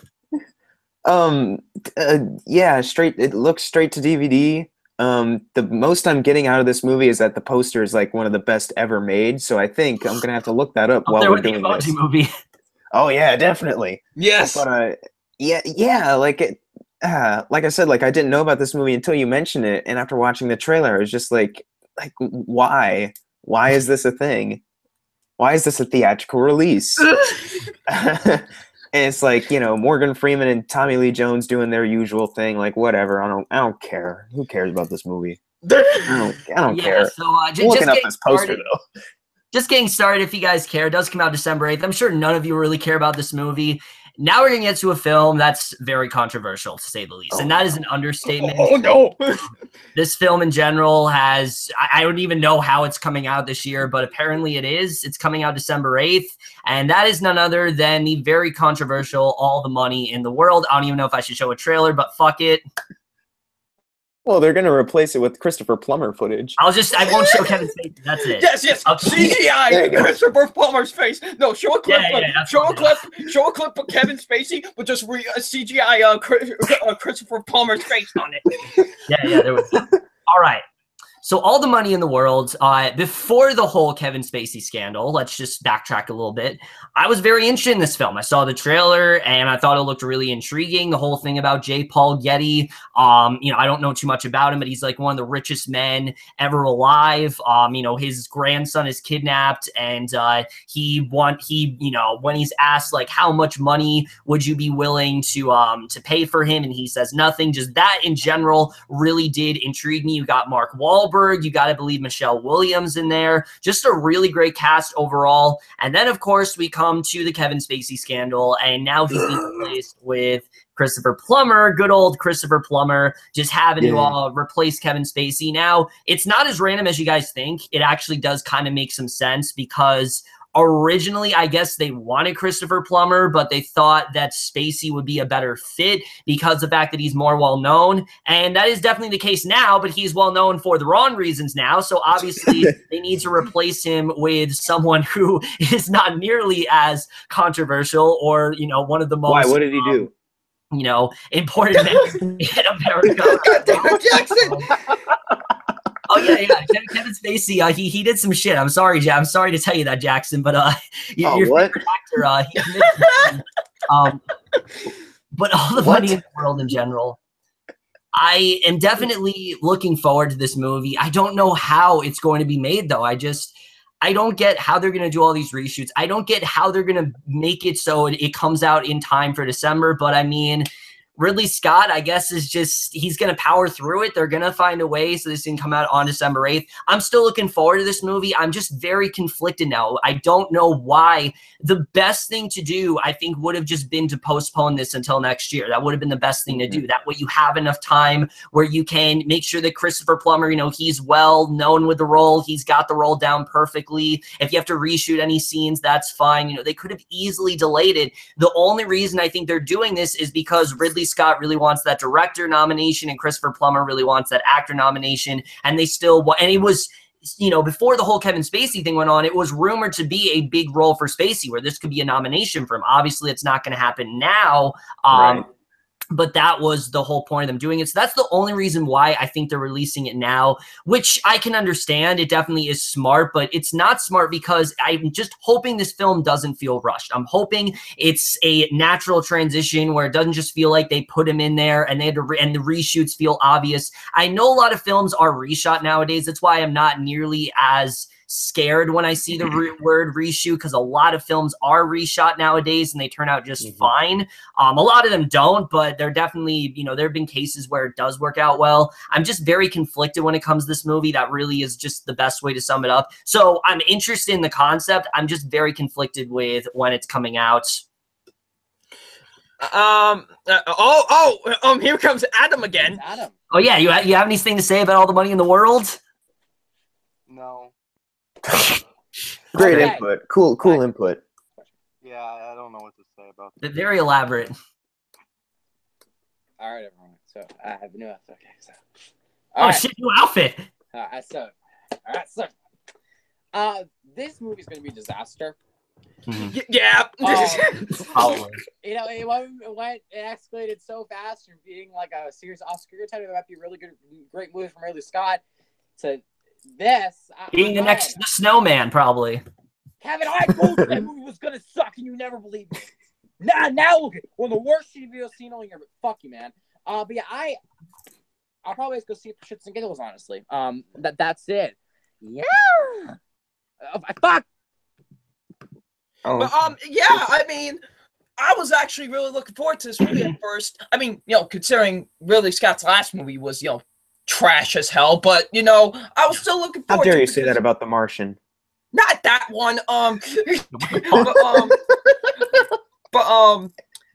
Speaker 3: Yeah, it looks straight to DVD. The most I'm getting out of this movie is that the poster is like one of the best ever made. So I think I'm gonna have to look that up
Speaker 1: Up
Speaker 3: while
Speaker 1: there
Speaker 3: we're
Speaker 1: with the
Speaker 3: doing
Speaker 1: Emoji
Speaker 3: this.
Speaker 1: Movie.
Speaker 3: Oh yeah, definitely.
Speaker 4: yes.
Speaker 3: But yeah, like it. Like I said, like I didn't know about this movie until you mentioned it, and after watching the trailer, I was just like why? Why is this a thing? why is this a theatrical release? And it's like, you know, Morgan Freeman and Tommy Lee Jones doing their usual thing. Like, whatever. I don't care. Who cares about this movie? I don't care.
Speaker 1: So
Speaker 3: I'm looking up this poster though.
Speaker 1: Just getting started, if you guys care, it does come out December 8th. I'm sure none of you really care about this movie. Now we're going to get to a film that's very controversial, to say the least. And that is an understatement.
Speaker 4: Oh, no.
Speaker 1: This film in general has, I don't even know how it's coming out this year, but apparently it is. It's coming out December 8th. And that is none other than the very controversial All the Money in the World. I don't even know if I should show a trailer, but fuck it.
Speaker 3: Well, they're going to replace it with Christopher Plummer footage.
Speaker 1: I won't show Kevin's face. That's it.
Speaker 4: Yes. CGI Christopher Plummer's face. No, show a clip. Show a clip of Kevin Spacey with just CGI Christopher Plummer's face on it.
Speaker 1: Yeah, there was. All right. So All the Money in the World, before the whole Kevin Spacey scandal, let's just backtrack a little bit. I was very interested in this film. I saw the trailer and I thought it looked really intriguing. The whole thing about J. Paul Getty, I don't know too much about him, but he's like one of the richest men ever alive. His grandson is kidnapped and when he's asked like how much money would you be willing to pay for him, and he says nothing. Just that in general really did intrigue me. You got Mark Wahlberg. You got to believe Michelle Williams in there. Just a really great cast overall. And then, of course, we come to the Kevin Spacey scandal, and now he's being replaced with Christopher Plummer, good old Christopher Plummer, just having to replace Kevin Spacey. Now, it's not as random as you guys think. It actually does kind of make some sense because originally, I guess they wanted Christopher Plummer, but they thought that Spacey would be a better fit because of the fact that he's more well-known. And that is definitely the case now, but he's well-known for the wrong reasons now. So obviously, they need to replace him with someone who is not nearly as controversial or, one of the most—
Speaker 3: Why? What did he do?
Speaker 1: Important men in America.
Speaker 4: Jackson!
Speaker 1: Oh yeah. Kevin Spacey, he did some shit. I'm sorry, I'm sorry to tell you that, Jackson, but your favorite actor, he committed but All the Money in the World in general, I am definitely looking forward to this movie. I don't know how it's going to be made though. I don't get how they're going to do all these reshoots. I don't get how they're going to make it so it comes out in time for December, but I mean, Ridley Scott, I guess, he's going to power through it. They're going to find a way so this can come out on December 8th. I'm still looking forward to this movie. I'm just very conflicted now. I don't know why. The best thing to do, I think, would have just been to postpone this until next year. That would have been the best thing to do. That way you have enough time where you can make sure that Christopher Plummer, he's well known with the role. He's got the role down perfectly. If you have to reshoot any scenes, that's fine. They could have easily delayed it. The only reason I think they're doing this is because Ridley Scott really wants that director nomination and Christopher Plummer really wants that actor nomination, and they still and it was before the whole Kevin Spacey thing went on, it was rumored to be a big role for Spacey where this could be a nomination for him. Obviously it's not going to happen now. Right. But that was the whole point of them doing it. So that's the only reason why I think they're releasing it now, which I can understand. It definitely is smart, but it's not smart because I'm just hoping this film doesn't feel rushed. I'm hoping it's a natural transition where it doesn't just feel like they put him in there and they had to and the reshoots feel obvious. I know a lot of films are reshot nowadays. That's why I'm not nearly as scared when I see the word reshoot, because a lot of films are reshot nowadays and they turn out just fine. A lot of them don't, but they're definitely, there have been cases where it does work out well. I'm just very conflicted when it comes to this movie. That really is just the best way to sum it up. So I'm interested in the concept. I'm just very conflicted with when it's coming out.
Speaker 4: Here comes Adam again.
Speaker 2: Adam.
Speaker 1: Oh yeah, you have anything to say about All the Money in the World?
Speaker 5: No.
Speaker 3: Great input. Cool input.
Speaker 5: Yeah, I don't know what to say about that.
Speaker 1: Very elaborate.
Speaker 2: All right, everyone. So I have a new outfit. Okay, so.
Speaker 1: Shit, new outfit.
Speaker 2: This movie's gonna be a disaster.
Speaker 4: Yeah.
Speaker 1: Probably.
Speaker 2: It escalated so fast from being like a serious Oscar contender that might be a really great movie from Ridley Scott to this
Speaker 1: being the next The Snowman, probably.
Speaker 2: Kevin, I told you that movie was gonna suck, and you never believed me. Now look at one of the worst TV I've seen all year. But fuck you, man. But yeah, I'll probably just go see it for shits and giggles. Honestly, that's it. Yeah. Fuck.
Speaker 3: Oh.
Speaker 4: But yeah, I mean, I was actually really looking forward to this movie at first. I mean, considering Ridley Scott's last movie was, trash as hell, but I was still looking forward.
Speaker 3: How dare you say that about The Martian?
Speaker 4: Not that one.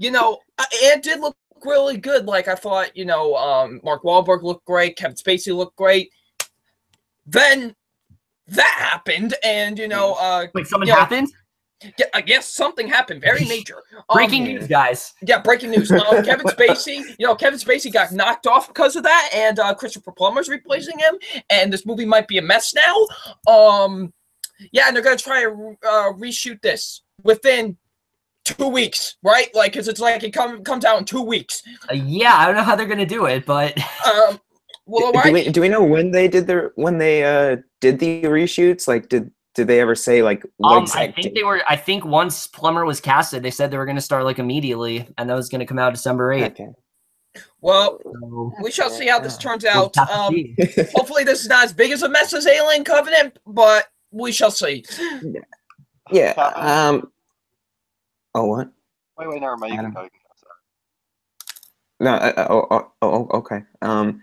Speaker 4: It did look really good. Like I thought, Mark Wahlberg looked great, Kevin Spacey looked great. Then that happened, and
Speaker 1: wait, something happened?
Speaker 4: Yeah, I guess something happened. Very major.
Speaker 1: Breaking news, guys.
Speaker 4: Yeah, breaking news. Kevin Spacey got knocked off because of that, and Christopher Plummer's replacing him, and this movie might be a mess now. Yeah, and they're gonna try to reshoot this within 2 weeks, right? Like, because it's like it comes out in 2 weeks.
Speaker 1: Yeah, I don't know how they're gonna do it, but
Speaker 4: well,
Speaker 3: do we know when they did the reshoots? Like, did they ever say like?
Speaker 1: I think once Plummer was casted, they said they were gonna start like immediately, and that was gonna come out December 8th.
Speaker 3: Okay.
Speaker 4: Well, we shall see how this turns out. Hopefully, this is not as big as a mess as Alien Covenant, but we shall see.
Speaker 3: Yeah. Oh, what?
Speaker 5: Wait, never mind. You can go.
Speaker 3: No. Okay. I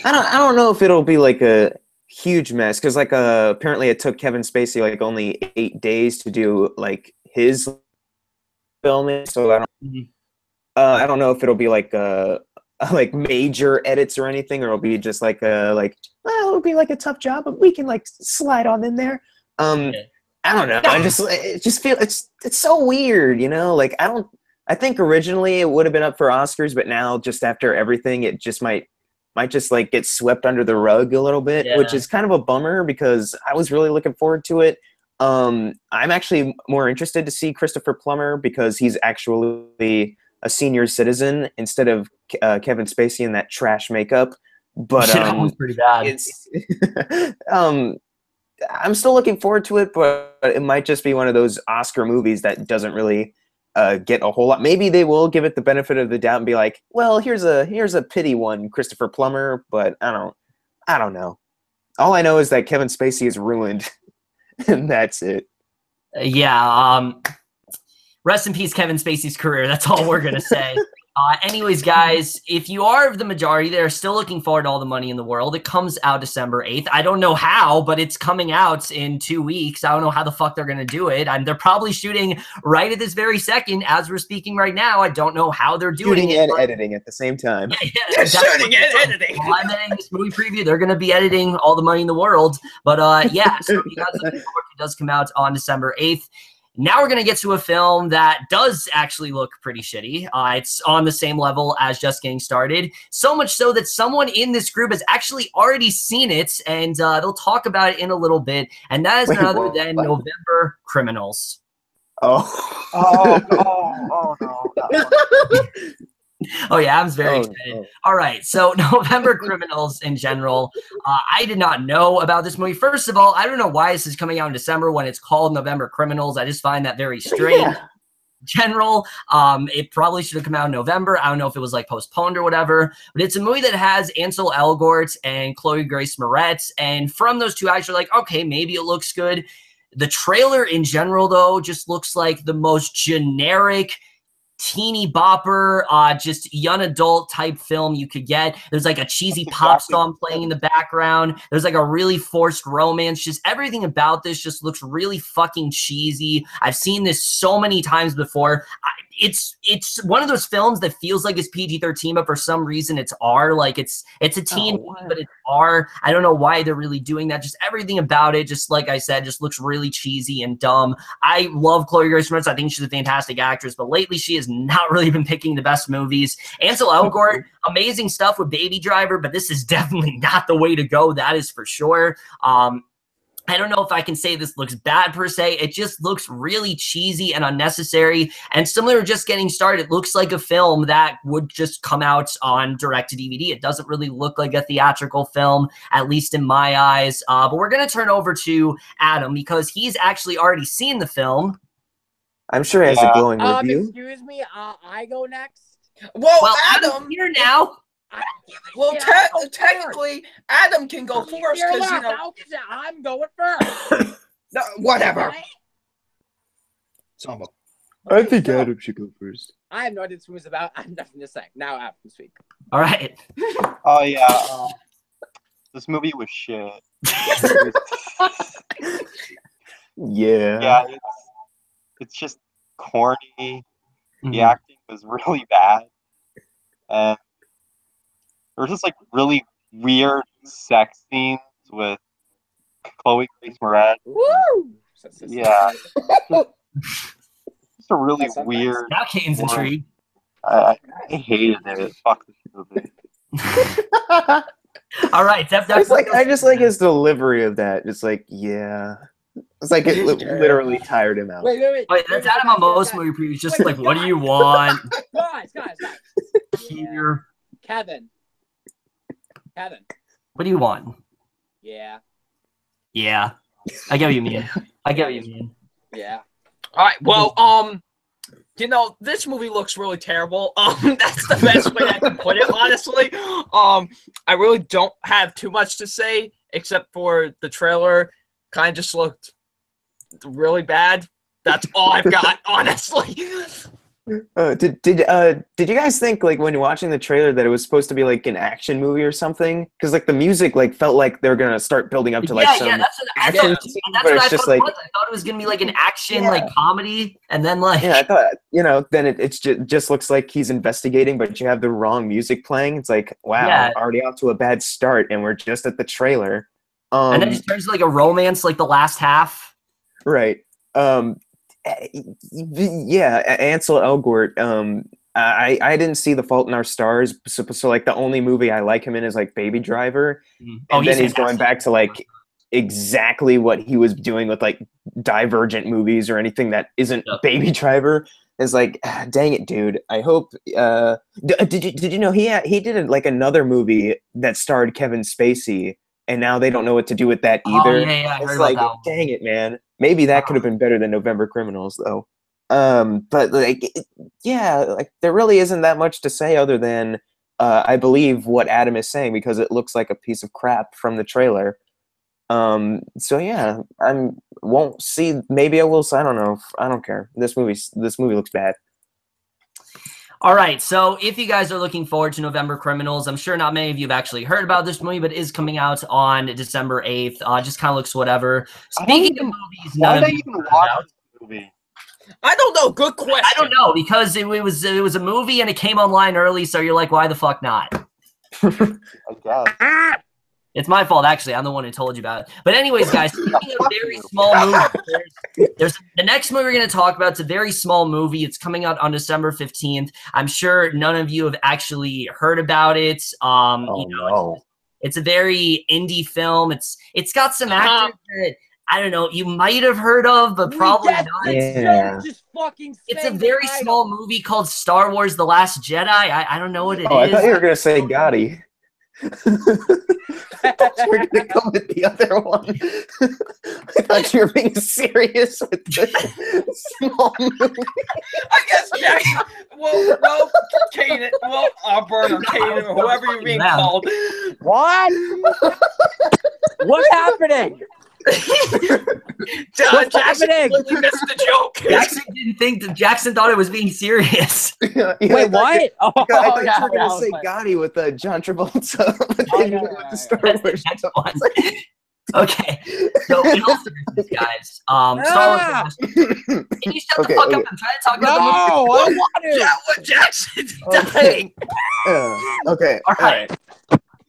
Speaker 3: don't know if it'll be like a huge mess because like apparently it took Kevin Spacey like only 8 days to do like his filming, so I don't know if it'll be like like major edits or anything, or it'll be just like it'll be like a tough job, but we can like slide on in there. I don't know. I just feel it's so weird, Like I think originally it would have been up for Oscars, but now just after everything, it just might just like get swept under the rug a little bit, which is kind of a bummer because I was really looking forward to it. I'm actually more interested to see Christopher Plummer because he's actually a senior citizen instead of Kevin Spacey in that trash makeup. But
Speaker 1: that was pretty bad.
Speaker 3: I'm still looking forward to it, but it might just be one of those Oscar movies that doesn't really get a whole lot. Maybe they will give it the benefit of the doubt and be like, well, here's a pity one, Christopher Plummer, but I don't know. All I know is that Kevin Spacey is ruined, and that's it.
Speaker 1: Yeah. Rest in peace, Kevin Spacey's career. That's all we're gonna say. Anyways, guys, if you are of the majority that are still looking forward to All the Money in the World, it comes out December 8th. I don't know how, but it's coming out in 2 weeks. I don't know how the fuck they're going to do it. They're probably shooting right at this very second as we're speaking right now. I don't know how they're doing
Speaker 3: shooting
Speaker 1: it.
Speaker 3: And editing at the same time.
Speaker 4: Yeah, shooting and editing.
Speaker 1: While I'm editing this movie preview, they're going to be editing All the Money in the World. But yeah, so if you guys looking forward, it does come out on December 8th. Now we're going to get to a film that does actually look pretty shitty. It's on the same level as Just Getting Started. So much so that someone in this group has actually already seen it, and they'll talk about it in a little bit. And that is none other than November Criminals.
Speaker 3: Oh
Speaker 5: no.
Speaker 1: Oh, yeah, I was very excited. All right, so November Criminals in general. I did not know about this movie. First of all, I don't know why this is coming out in December when it's called November Criminals. I just find that very strange. Yeah. General, it probably should have come out in November. I don't know if it was like postponed or whatever, but it's a movie that has Ansel Elgort and Chloe Grace Moretz, and from those two actors, like, okay, maybe it looks good. The trailer in general, though, just looks like the most generic teeny bopper, just young adult type film you could get. There's like a cheesy pop song playing in the background. There's like a really forced romance. Just everything about this just looks really fucking cheesy. I've seen this so many times before. It's one of those films that feels like it's PG-13, but for some reason it's R. Like it's a teen movie, but it's R. I don't know why they're really doing that. Just everything about it, just like I said, just looks really cheesy and dumb. I love Chloe Grace Moretz. I think she's a fantastic actress, but lately she has not really been picking the best movies. Ansel Elgort, amazing stuff with Baby Driver, but this is definitely not the way to go. That is for sure. I don't know if I can say this looks bad per se. It just looks really cheesy and unnecessary. And similar to Just Getting Started, it looks like a film that would just come out on direct-to-DVD. It doesn't really look like a theatrical film, at least in my eyes. But we're going to turn over to Adam because he's actually already seen the film.
Speaker 3: I'm sure he has a glowing review.
Speaker 2: Excuse me, I go next.
Speaker 4: Well, Adam,
Speaker 1: here now.
Speaker 4: Well, technically, Adam can go first because
Speaker 2: I'm going first.
Speaker 4: No, whatever.
Speaker 6: Samba.
Speaker 3: I think
Speaker 2: So,
Speaker 3: Adam should go first.
Speaker 2: I have no idea what this movie's about. I have nothing to say. Now Adam can speak.
Speaker 1: All right.
Speaker 5: Oh yeah. This movie was shit. Yeah, it's just corny. The acting was really bad, and there was just like really weird sex scenes with Chloe Grace Moretz.
Speaker 2: Woo!
Speaker 5: Yeah, just a really
Speaker 2: That's not
Speaker 5: weird.
Speaker 1: Now Kane's intrigued.
Speaker 5: I hated it. Fuck this movie.
Speaker 1: All right,
Speaker 3: I just like his delivery of that. Just like, yeah. It's like it literally tired him out.
Speaker 2: Wait.
Speaker 1: Wait, that's Adam on most movie previews. Just like, what do you want?
Speaker 2: Guys.
Speaker 1: Here.
Speaker 2: Kevin.
Speaker 1: What do you want?
Speaker 2: Yeah.
Speaker 1: Yeah. I get what you mean.
Speaker 2: Yeah.
Speaker 4: All right. Well, you know, this movie looks really terrible. That's the best way I can put it, honestly. I really don't have too much to say except for the trailer kind of just looked really bad. That's all I've got, honestly.
Speaker 3: Did you guys think, like, when watching the trailer that it was supposed to be like an action movie or something? Because like the music like felt like they're gonna start building up to like some
Speaker 1: that's
Speaker 3: action
Speaker 1: what
Speaker 3: scene,
Speaker 1: I
Speaker 3: but it's
Speaker 1: thought
Speaker 3: just
Speaker 1: it
Speaker 3: like
Speaker 1: was. I thought it was gonna be like an action like comedy, and then like
Speaker 3: I thought, then it just looks like he's investigating, but you have the wrong music playing. It's like, wow, already off to a bad start, and we're just at the trailer.
Speaker 1: And then it just turns to like a romance like the last half.
Speaker 3: Right. Yeah, Ansel Elgort. I didn't see The Fault in Our Stars, so like the only movie I like him in is like Baby Driver, and then he's going back to like exactly what he was doing with like Divergent movies or anything that isn't Baby Driver. Is like, dang it, dude. I hope. Did you know he did like another movie that starred Kevin Spacey, and now they don't know what to do with that either.
Speaker 1: Oh, yeah, I heard
Speaker 3: it's like,
Speaker 1: about that.
Speaker 3: dang it, man. Maybe that could have been better than November Criminals, though. But like, like there really isn't that much to say other than I believe what Adam is saying because it looks like a piece of crap from the trailer. So yeah, won't see. Maybe I will. I don't know. I don't care. This movie looks bad.
Speaker 1: All right, so if you guys are looking forward to November Criminals, I'm sure not many of you have actually heard about this movie, but it is coming out on December 8th. Just kind of looks whatever. Speaking of movies,
Speaker 5: why did I even watch this movie?
Speaker 4: I don't know. Good question.
Speaker 1: I don't know because it was a movie and it came online early, so you're like, why the fuck not?
Speaker 5: I guess.
Speaker 1: It's my fault, actually. I'm the one who told you about it. But anyways, guys, speaking of very small movies, there's the next movie we're going to talk about. It's a very small movie. It's coming out on December 15th. I'm sure none of you have actually heard about it. It's a very indie film. It's got some actors that, I don't know, you might have heard of, but probably not.
Speaker 2: Just fucking
Speaker 1: it's a very small movie called Star Wars The Last Jedi. I don't know what it is.
Speaker 3: I thought you were going to say Gotti. I thought you were going to go with the other one. I thought you were being serious with the small movie.
Speaker 4: I guess Jackson. Well, Kaden. Well, Auburn or Kaden or whoever you're being called.
Speaker 2: What? What's happening?
Speaker 4: Jackson completely missed the joke.
Speaker 1: Jackson didn't think that Jackson thought it was being serious.
Speaker 2: Wait, what?
Speaker 3: I thought you were going to say Gotti with John Travolta. With the Star Wars.
Speaker 1: Okay, so in all seriousness, guys, Star Wars. Can you shut the fuck up? I'm trying to talk about the movie.
Speaker 2: I want to.
Speaker 4: Jackson's dying.
Speaker 3: Okay.
Speaker 1: All right.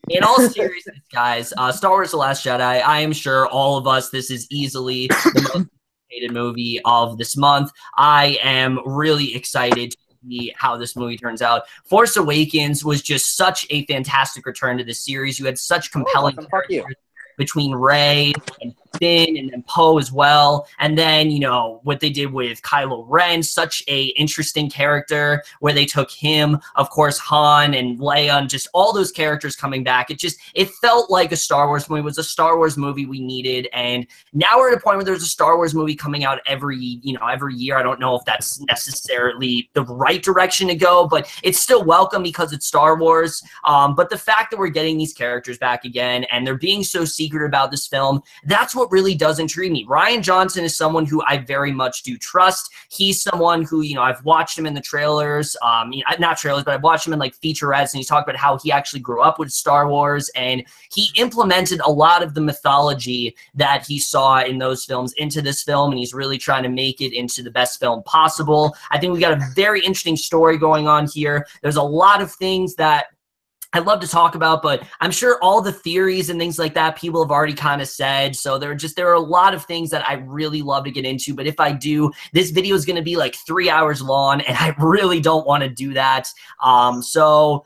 Speaker 1: In all seriousness, guys, Star Wars The Last Jedi, I am sure all of us, this is easily the most anticipated movie of this month. I am really excited to see how this movie turns out. Force Awakens was just such a fantastic return to the series. You had such compelling characters between Rey and Finn and then Poe as well. And then, what they did with Kylo Ren, such a interesting character where they took him, of course, Han and Leia, and just all those characters coming back. It felt like a Star Wars movie. It was a Star Wars movie we needed. And now we're at a point where there's a Star Wars movie coming out every year. I don't know if that's necessarily the right direction to go, but it's still welcome because it's Star Wars. But the fact that we're getting these characters back again and they're being so secret about this film, that's what what really does intrigue me. Rian Johnson is someone who I very much do trust. He's someone who, you know, I've watched him in the trailers, you know, not trailers, but I've watched him in like featurettes, and he's talked about how he actually grew up with Star Wars, and he implemented a lot of the mythology that he saw in those films into this film, and he's really trying to make it into the best film possible. I think we got a very interesting story going on here. There's a lot of things that I'd love to talk about, but I'm sure all the theories and things like that people have already kind of said. So there are a lot of things that I really love to get into. But if I do, this video is going to be like 3 hours long, and I really don't want to do that. So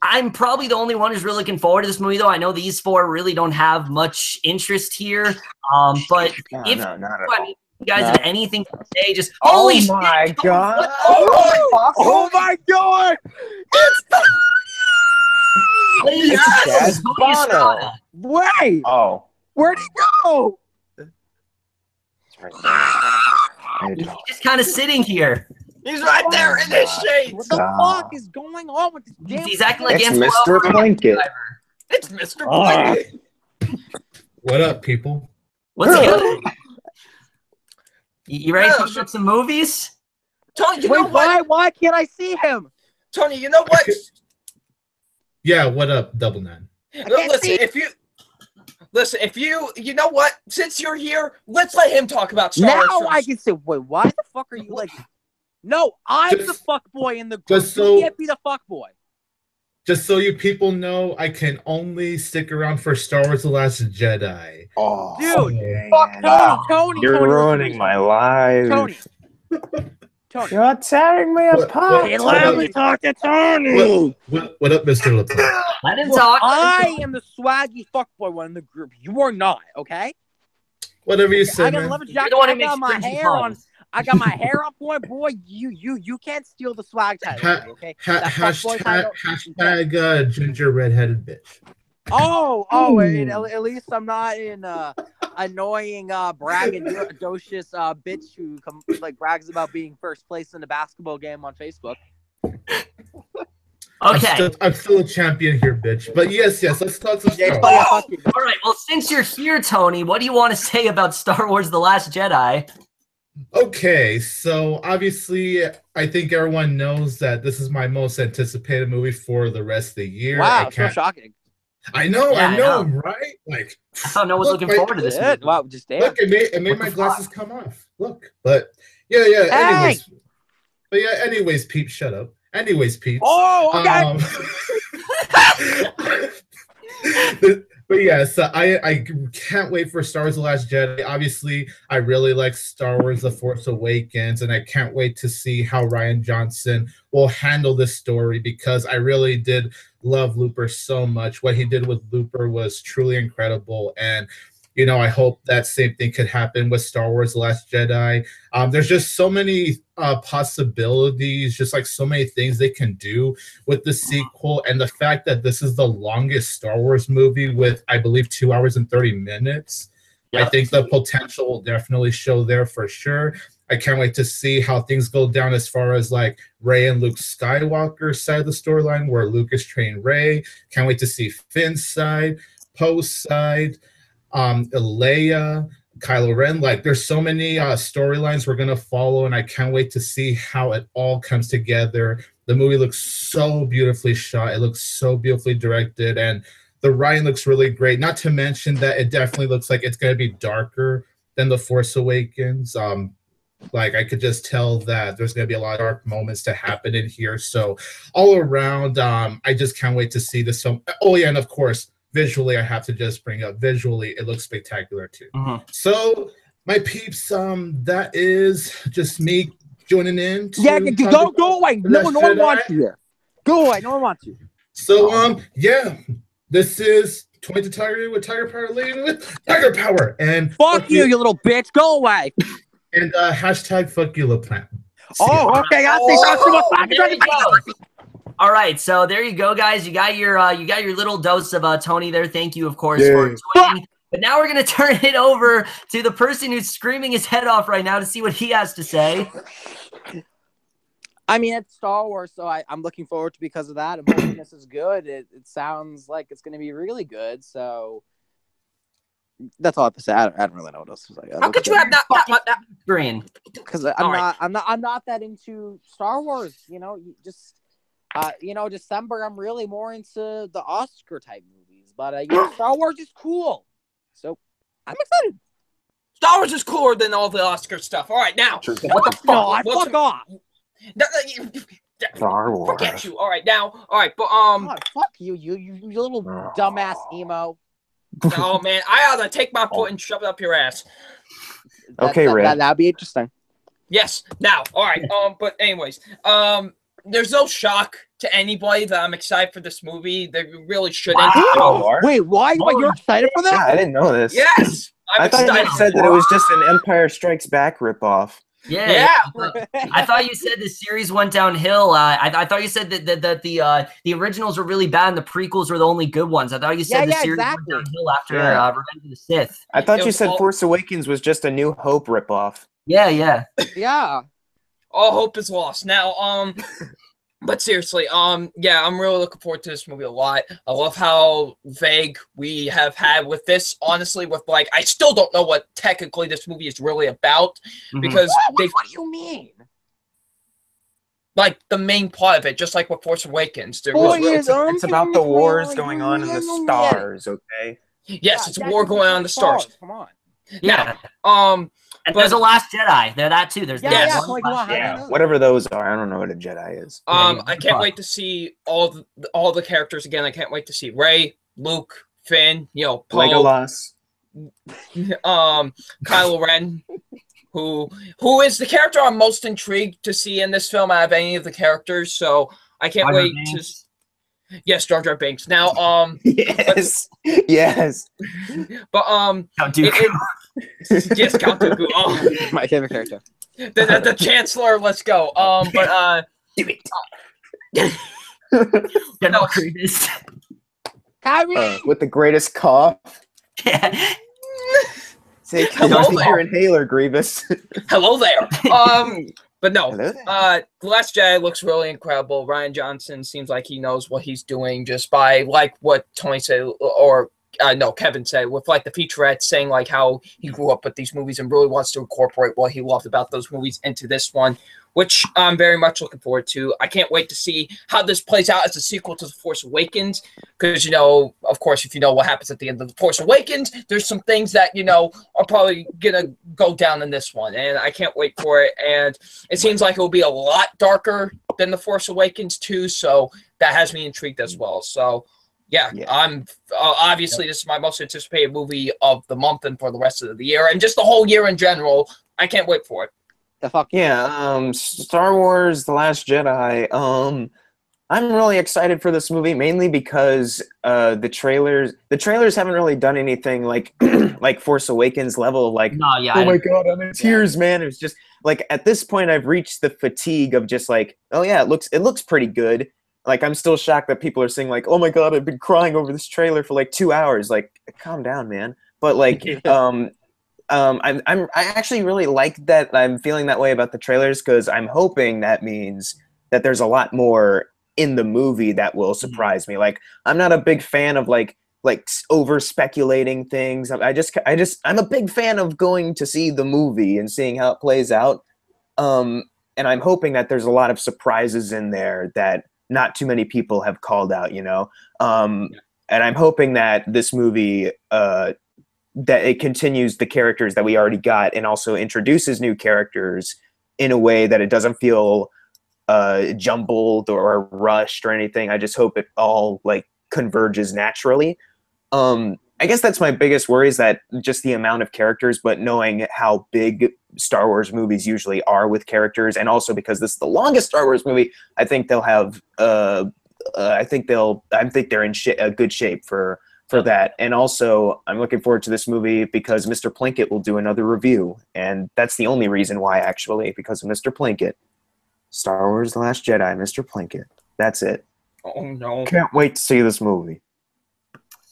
Speaker 1: I'm probably the only one who's really looking forward to this movie, though. I know these four really don't have much interest here. But if you guys have anything to say, just holy
Speaker 3: my god!
Speaker 2: Oh my god! It's
Speaker 1: Yes!
Speaker 2: Wait!
Speaker 3: Oh.
Speaker 2: Where'd he go?
Speaker 1: He's just kind of sitting here.
Speaker 4: He's right there in his shades.
Speaker 2: What the fuck is going on with this damn?
Speaker 1: He's acting like
Speaker 3: It's Mr. Blanket.
Speaker 4: It's Mr. Blanket.
Speaker 6: What up, people?
Speaker 1: What's good? You ready to talk about some movies?
Speaker 4: Tony, you know what?
Speaker 2: Why can't I see him?
Speaker 4: Tony, you know what?
Speaker 6: Yeah, what up, Double Nine?
Speaker 4: Listen, if you know what? Since you're here, let's let him talk about Star Wars
Speaker 2: Now
Speaker 4: first.
Speaker 2: I can say, wait, why the fuck are you like? No, I'm the fuck boy in the group.
Speaker 6: So,
Speaker 2: you can't be the fuck boy.
Speaker 6: Just so you people know, I can only stick around for Star Wars: The Last Jedi.
Speaker 3: Oh,
Speaker 2: dude,
Speaker 3: fuck
Speaker 2: Tony,
Speaker 3: you're ruining my life.
Speaker 2: Tony,
Speaker 3: you're tearing me apart.
Speaker 2: Let me talk to Tony.
Speaker 6: What up, Mr. LeBlanc?
Speaker 1: Let him talk.
Speaker 2: I am the swaggy fuckboy one in the group. You are not, okay?
Speaker 6: Whatever you say,
Speaker 2: I got
Speaker 6: man.
Speaker 2: leather jacket. I got my hair on point, boy. You can't steal the swag title, okay?
Speaker 6: Hashtag ginger redheaded bitch.
Speaker 2: At least I'm not in annoying braggadocious bitch who brags about being first place in a basketball game on Facebook.
Speaker 1: Okay.
Speaker 6: I'm still a champion here, bitch. But yes, let's talk some Star Wars.
Speaker 1: All right. Well, since you're here, Tony, what do you want to say about Star Wars: The Last Jedi?
Speaker 6: Okay, so obviously, I think everyone knows that this is my most anticipated movie for the rest of the year.
Speaker 2: Wow, so shocking.
Speaker 6: I know, right? Like,
Speaker 1: I thought no one's looking forward to this movie.
Speaker 2: Wow, just damn.
Speaker 6: Look, it made my glasses come off. Look, but yeah. Anyways, Pete, shut up. Anyways, Pete.
Speaker 2: Oh, okay.
Speaker 6: But yeah, so I can't wait for Star Wars: The Last Jedi. Obviously, I really like Star Wars: The Force Awakens, and I can't wait to see how Rian Johnson will handle this story, because I really did love Looper so much. What he did with Looper was truly incredible, and you know, I hope that same thing could happen with Star Wars: The Last Jedi. There's just so many possibilities, just like so many things they can do with the sequel. And the fact that this is the longest Star Wars movie with, I believe, 2 hours and 30 minutes. Yep. I think the potential will definitely show there for sure. I can't wait to see how things go down as far as like Rey and Luke Skywalker side of the storyline, where Luke is training Rey. Can't wait to see Finn's side, Poe's side, Leia, Kylo Ren. Like, there's so many storylines we're gonna follow, and I can't wait to see how it all comes together. The movie looks so beautifully shot. It looks so beautifully directed, and the writing looks really great. Not to mention that it definitely looks like it's gonna be darker than The Force Awakens. Like, I could just tell that there's gonna be a lot of dark moments to happen in here. So all around, I just can't wait to see this film. Oh yeah, and of course, visually, I have to just bring up, visually, it looks spectacular too. So, my peeps, that is just me joining in.
Speaker 2: Go away. No one wants you here. Go away. No one wants you.
Speaker 6: So, yeah, this is 20 to Tiger with Tiger Power leading with Tiger Power. And
Speaker 2: fuck you little bitch. Go away.
Speaker 6: And hashtag fuck you, LePlant.
Speaker 2: Oh, okay. I'll say
Speaker 1: All right, so there you go, guys. You got your little dose of Tony there. Thank you, of course, for tweeting. But now we're gonna turn it over to the person who's screaming his head off right now to see what he has to say.
Speaker 2: I mean, it's Star Wars, so I'm looking forward to, because of that. I'm hoping this is good. It sounds like it's gonna be really good. So That's all I have to say. I don't really know what else to say.
Speaker 4: How could you have not
Speaker 1: green?
Speaker 2: Because I'm not that into Star Wars. December I'm really more into the Oscar type movies. But Star Wars is cool, so I'm excited.
Speaker 4: Star Wars is cooler than all the Oscar stuff. All right, now.
Speaker 2: What the fuck? No, fuck off.
Speaker 3: Star Wars.
Speaker 4: Forget you. All right, now. All right, but
Speaker 2: God, fuck you little dumbass emo.
Speaker 4: Oh man, I ought to take my foot and shove it up your ass.
Speaker 3: Okay, Red.
Speaker 2: That'd be interesting.
Speaker 4: Yes. Now, all right. But anyways, there's no shock to anybody that I'm excited for this movie. They really shouldn't.
Speaker 3: Wow.
Speaker 2: Wait, why? You're excited for that?
Speaker 3: Yeah, I didn't know this.
Speaker 4: Yes.
Speaker 3: I thought you said that it was just an Empire Strikes Back ripoff.
Speaker 1: Yeah. I thought you said the series went downhill. I thought you said that the originals were really bad and the prequels were the only good ones. I thought you said the series went downhill after Revenge of the Sith.
Speaker 3: I thought you said Force Awakens was just a New Hope ripoff.
Speaker 1: Yeah.
Speaker 4: All hope is lost. Now, but seriously, yeah, I'm really looking forward to this movie a lot. I love how vague we have had with this. Honestly, with I still don't know what technically this movie is really about because
Speaker 2: what do you mean?
Speaker 4: The main plot of it, just like with Force Awakens,
Speaker 3: it's about the wars going on in the stars. Okay.
Speaker 4: Yes, it's a war going on in the stars.
Speaker 2: Come on.
Speaker 1: Yeah.
Speaker 4: And
Speaker 1: there's a Last Jedi. They're that too. There's
Speaker 3: whatever those are. I don't know what a Jedi is.
Speaker 4: I can't wait to see all the characters again. I can't wait to see Rey, Luke, Finn, Poe,
Speaker 3: Legolas,
Speaker 4: Kylo Ren, who is the character I'm most intrigued to see in this film out of any of the characters. So I can't wait to. Yes, Jar Jar Binks. Now,
Speaker 3: yes.
Speaker 4: But
Speaker 1: Count Dooku.
Speaker 4: Yes, Count Dooku. Oh,
Speaker 2: my favorite character.
Speaker 4: The Chancellor. Let's go. But
Speaker 3: do it.
Speaker 1: General Grievous.
Speaker 3: With the greatest cough.
Speaker 1: Yeah.
Speaker 3: Say, your inhaler, Grievous.
Speaker 4: Hello there. But no, The Last Jedi looks really incredible. Rian Johnson seems like he knows what he's doing just by what Tony said, or Kevin said, with the featurette saying how he grew up with these movies and really wants to incorporate what he loved about those movies into this one, which I'm very much looking forward to. I can't wait to see how this plays out as a sequel to The Force Awakens, because, of course, if you know what happens at the end of The Force Awakens, there's some things that, are probably going to go down in this one, and I can't wait for it, and it seems like it will be a lot darker than The Force Awakens, too, so that has me intrigued as well, so... Yeah, I'm obviously this is my most anticipated movie of the month and for the rest of the year, and just the whole year in general. I can't wait for it.
Speaker 2: The fuck
Speaker 3: yeah, Star Wars: The Last Jedi. I'm really excited for this movie mainly because the trailers haven't really done anything like Force Awakens level of oh my god, I'm in tears, man. It's just at this point I've reached the fatigue of just oh yeah, it looks pretty good. I'm still shocked that people are saying oh my god, I've been crying over this trailer for 2 hours. Calm down, man. But I actually really like that I'm feeling that way about the trailers because I'm hoping that means that there's a lot more in the movie that will surprise me. I'm not a big fan of over speculating things. I'm a big fan of going to see the movie and seeing how it plays out. And I'm hoping that there's a lot of surprises in there that not too many people have called out, and I'm hoping that this movie, that it continues the characters that we already got and also introduces new characters in a way that it doesn't feel jumbled or rushed or anything. I just hope it all converges naturally. I guess that's my biggest worry is that just the amount of characters, but knowing how big Star Wars movies usually are with characters, and also because this is the longest Star Wars movie, I think they'll have. I think they're in a good shape for that. And also, I'm looking forward to this movie because Mr. Plinkett will do another review, and that's the only reason why, actually, because of Mr. Plinkett. Star Wars: The Last Jedi, Mr. Plinkett. That's it.
Speaker 4: Oh no!
Speaker 3: Can't wait to see this movie.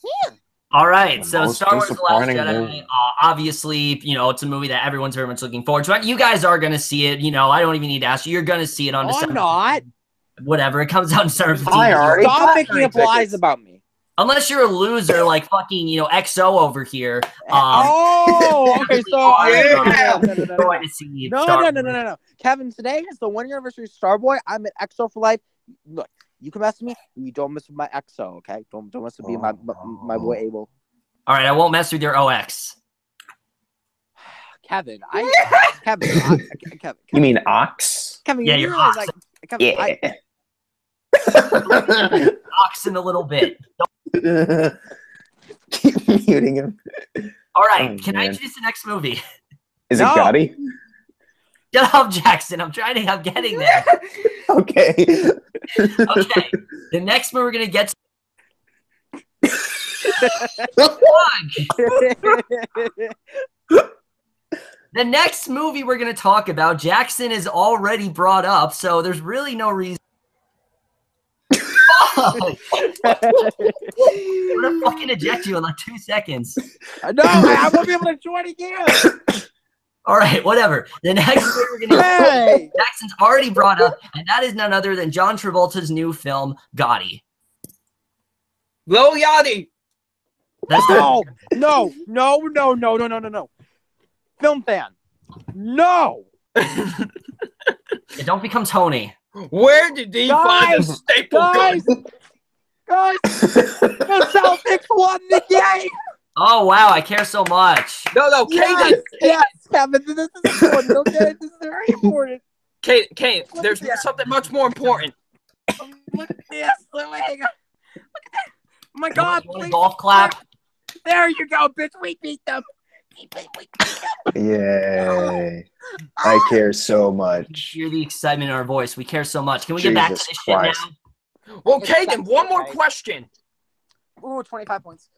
Speaker 2: Yeah.
Speaker 1: All right, so Star Wars: The Last Jedi, obviously, it's a movie that everyone's very much looking forward to. You guys are going to see it, I don't even need to ask you. You're going to see it on December.
Speaker 2: I'm not.
Speaker 1: Whatever, it comes out on December 15th.
Speaker 2: Stop making up lies about me.
Speaker 1: Unless you're a loser like fucking, XO over here.
Speaker 2: Okay, so
Speaker 1: Going to see
Speaker 2: no. Kevin, today is the 1 year anniversary of Starboy. I'm at EXO for life. Look, you can mess with me. You don't mess with my EXO, okay? Don't mess with me, my boy Abel.
Speaker 1: All right, I won't mess with your OX.
Speaker 2: Kevin.
Speaker 3: You mean ox?
Speaker 2: Kevin,
Speaker 1: Yeah,
Speaker 2: you
Speaker 1: you're
Speaker 2: realize,
Speaker 1: ox.
Speaker 2: Kevin,
Speaker 3: Yeah.
Speaker 1: Ox in a little bit.
Speaker 3: Keep muting him.
Speaker 1: All right,
Speaker 3: Oh,
Speaker 1: can I
Speaker 3: man.
Speaker 1: introduce the next movie?
Speaker 3: Is
Speaker 2: No.
Speaker 3: it Gotti?
Speaker 1: Shut up, Jackson. I'm getting there.
Speaker 3: Okay.
Speaker 1: Okay, the next movie we're gonna get. The next movie we're gonna talk about, Jackson is already brought up, so there's really no reason. I'm gonna fucking eject you in like 2 seconds.
Speaker 2: No, I won't be able to join again.
Speaker 1: All right, whatever. The next movie we're gonna
Speaker 2: Hey.
Speaker 1: Jackson's already brought up, and that is none other than John Travolta's new film, Gotti.
Speaker 4: Lil Yachty.
Speaker 1: That's
Speaker 2: No. Film fan. No.
Speaker 1: Don't become Tony.
Speaker 4: Where did he find a staple gun?
Speaker 2: Guys, the Celtics won the game.
Speaker 1: Oh wow, I care so much.
Speaker 4: No, Kaden.
Speaker 2: Yes, Kevin, this is important. Okay, this is very important.
Speaker 4: Kaden, there's something much more important.
Speaker 2: Look at this. Look at that. Oh my God! Please.
Speaker 1: Golf clap.
Speaker 2: There you go, bitch. We beat them.
Speaker 3: Yay. I care so much.
Speaker 1: Hear the excitement in our voice. We care so much. Can we get back to
Speaker 3: Jesus
Speaker 1: this
Speaker 3: Christ.
Speaker 1: shit now?
Speaker 4: Well, Kaden, one more question.
Speaker 2: Ooh, 25 points.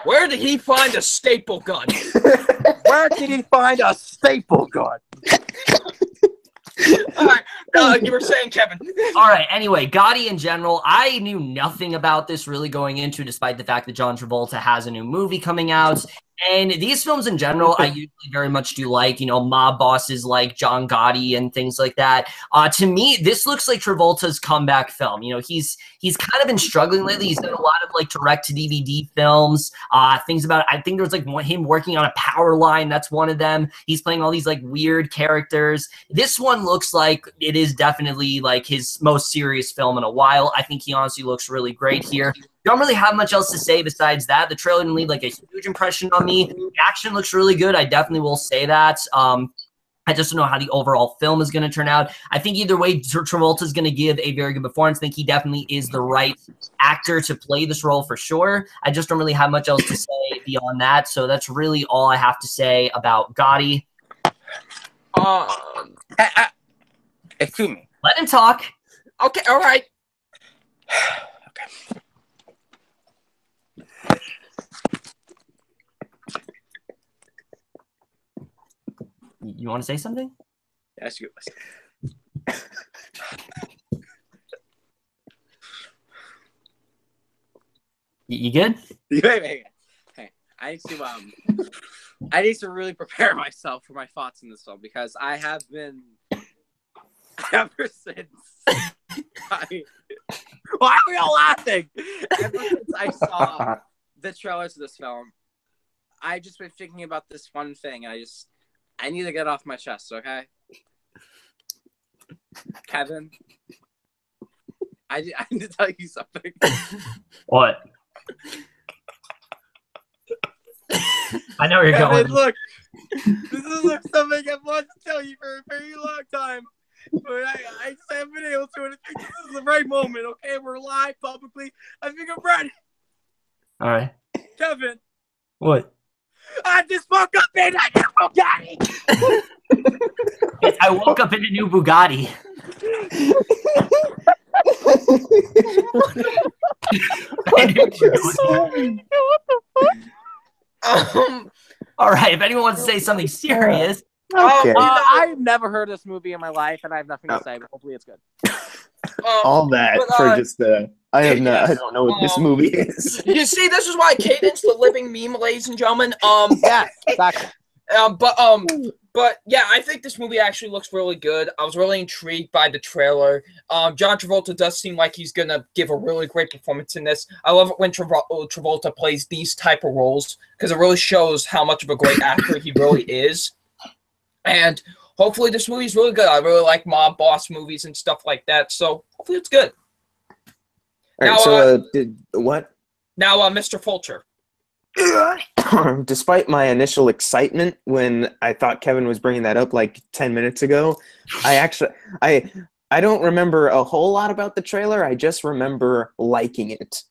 Speaker 4: Where did he find a staple gun?
Speaker 2: Where did he find a staple gun?
Speaker 4: All right, you were saying, Kevin.
Speaker 1: All right, anyway, Gotti in general, I knew nothing about this really going into, despite the fact that John Travolta has a new movie coming out. And these films in general, I usually very much do like, mob bosses like John Gotti and things like that. To me, this looks like Travolta's comeback film. He's kind of been struggling lately. He's done a lot of like direct-to-DVD films. Things about, I think there was like him working on a power line. That's one of them. He's playing all these like weird characters. This one looks like it is definitely like his most serious film in a while. I think he honestly looks really great here. Don't really have much else to say besides that. The trailer didn't leave like a huge impression on me. The action looks really good. I definitely will say that. I just don't know how the overall film is going to turn out. I think either way, Travolta is going to give a very good performance. I think he definitely is the right actor to play this role for sure. I just don't really have much else to say beyond that. So that's really all I have to say about Gotti.
Speaker 2: Excuse me.
Speaker 1: Let him talk.
Speaker 4: Okay, all right.
Speaker 1: You want to say something?
Speaker 2: Yes, you.
Speaker 1: You good?
Speaker 2: Wait. Hey, I need to really prepare myself for my thoughts in this film because I have been ever since. Why are we all laughing? Ever since I saw the trailers of this film, I've just been thinking about this one thing, and I need to get it off my chest, okay? Kevin, I need to tell you something.
Speaker 1: What? I know where you're
Speaker 2: Kevin,
Speaker 1: going.
Speaker 2: look, this is something I've wanted to tell you for a very long time, but I just haven't been able to, and I think this is the right moment, okay? We're live publicly. I think I'm ready. All
Speaker 1: right.
Speaker 2: Kevin.
Speaker 1: What?
Speaker 2: I just woke up in a new Bugatti.
Speaker 1: Yes, I woke up in a new Bugatti. All right, if anyone wants to say something serious.
Speaker 3: Okay.
Speaker 2: I've never heard this movie in my life, and I have nothing to say, but hopefully it's good.
Speaker 3: All that for just I don't know what this movie is.
Speaker 4: You see, this is why Caden's the living meme, ladies and gentlemen.
Speaker 2: Yeah, exactly.
Speaker 4: But yeah, I think this movie actually looks really good. I was really intrigued by the trailer. John Travolta does seem like he's gonna give a really great performance in this. I love it when Travolta plays these type of roles because it really shows how much of a great actor he really is. And hopefully this movie is really good. I really like mob boss movies and stuff like that. So hopefully it's good.
Speaker 3: All right, so what?
Speaker 4: Now, Mr. Fulcher.
Speaker 3: Despite my initial excitement when I thought Kevin was bringing that up like 10 minutes ago, I don't remember a whole lot about the trailer. I just remember liking it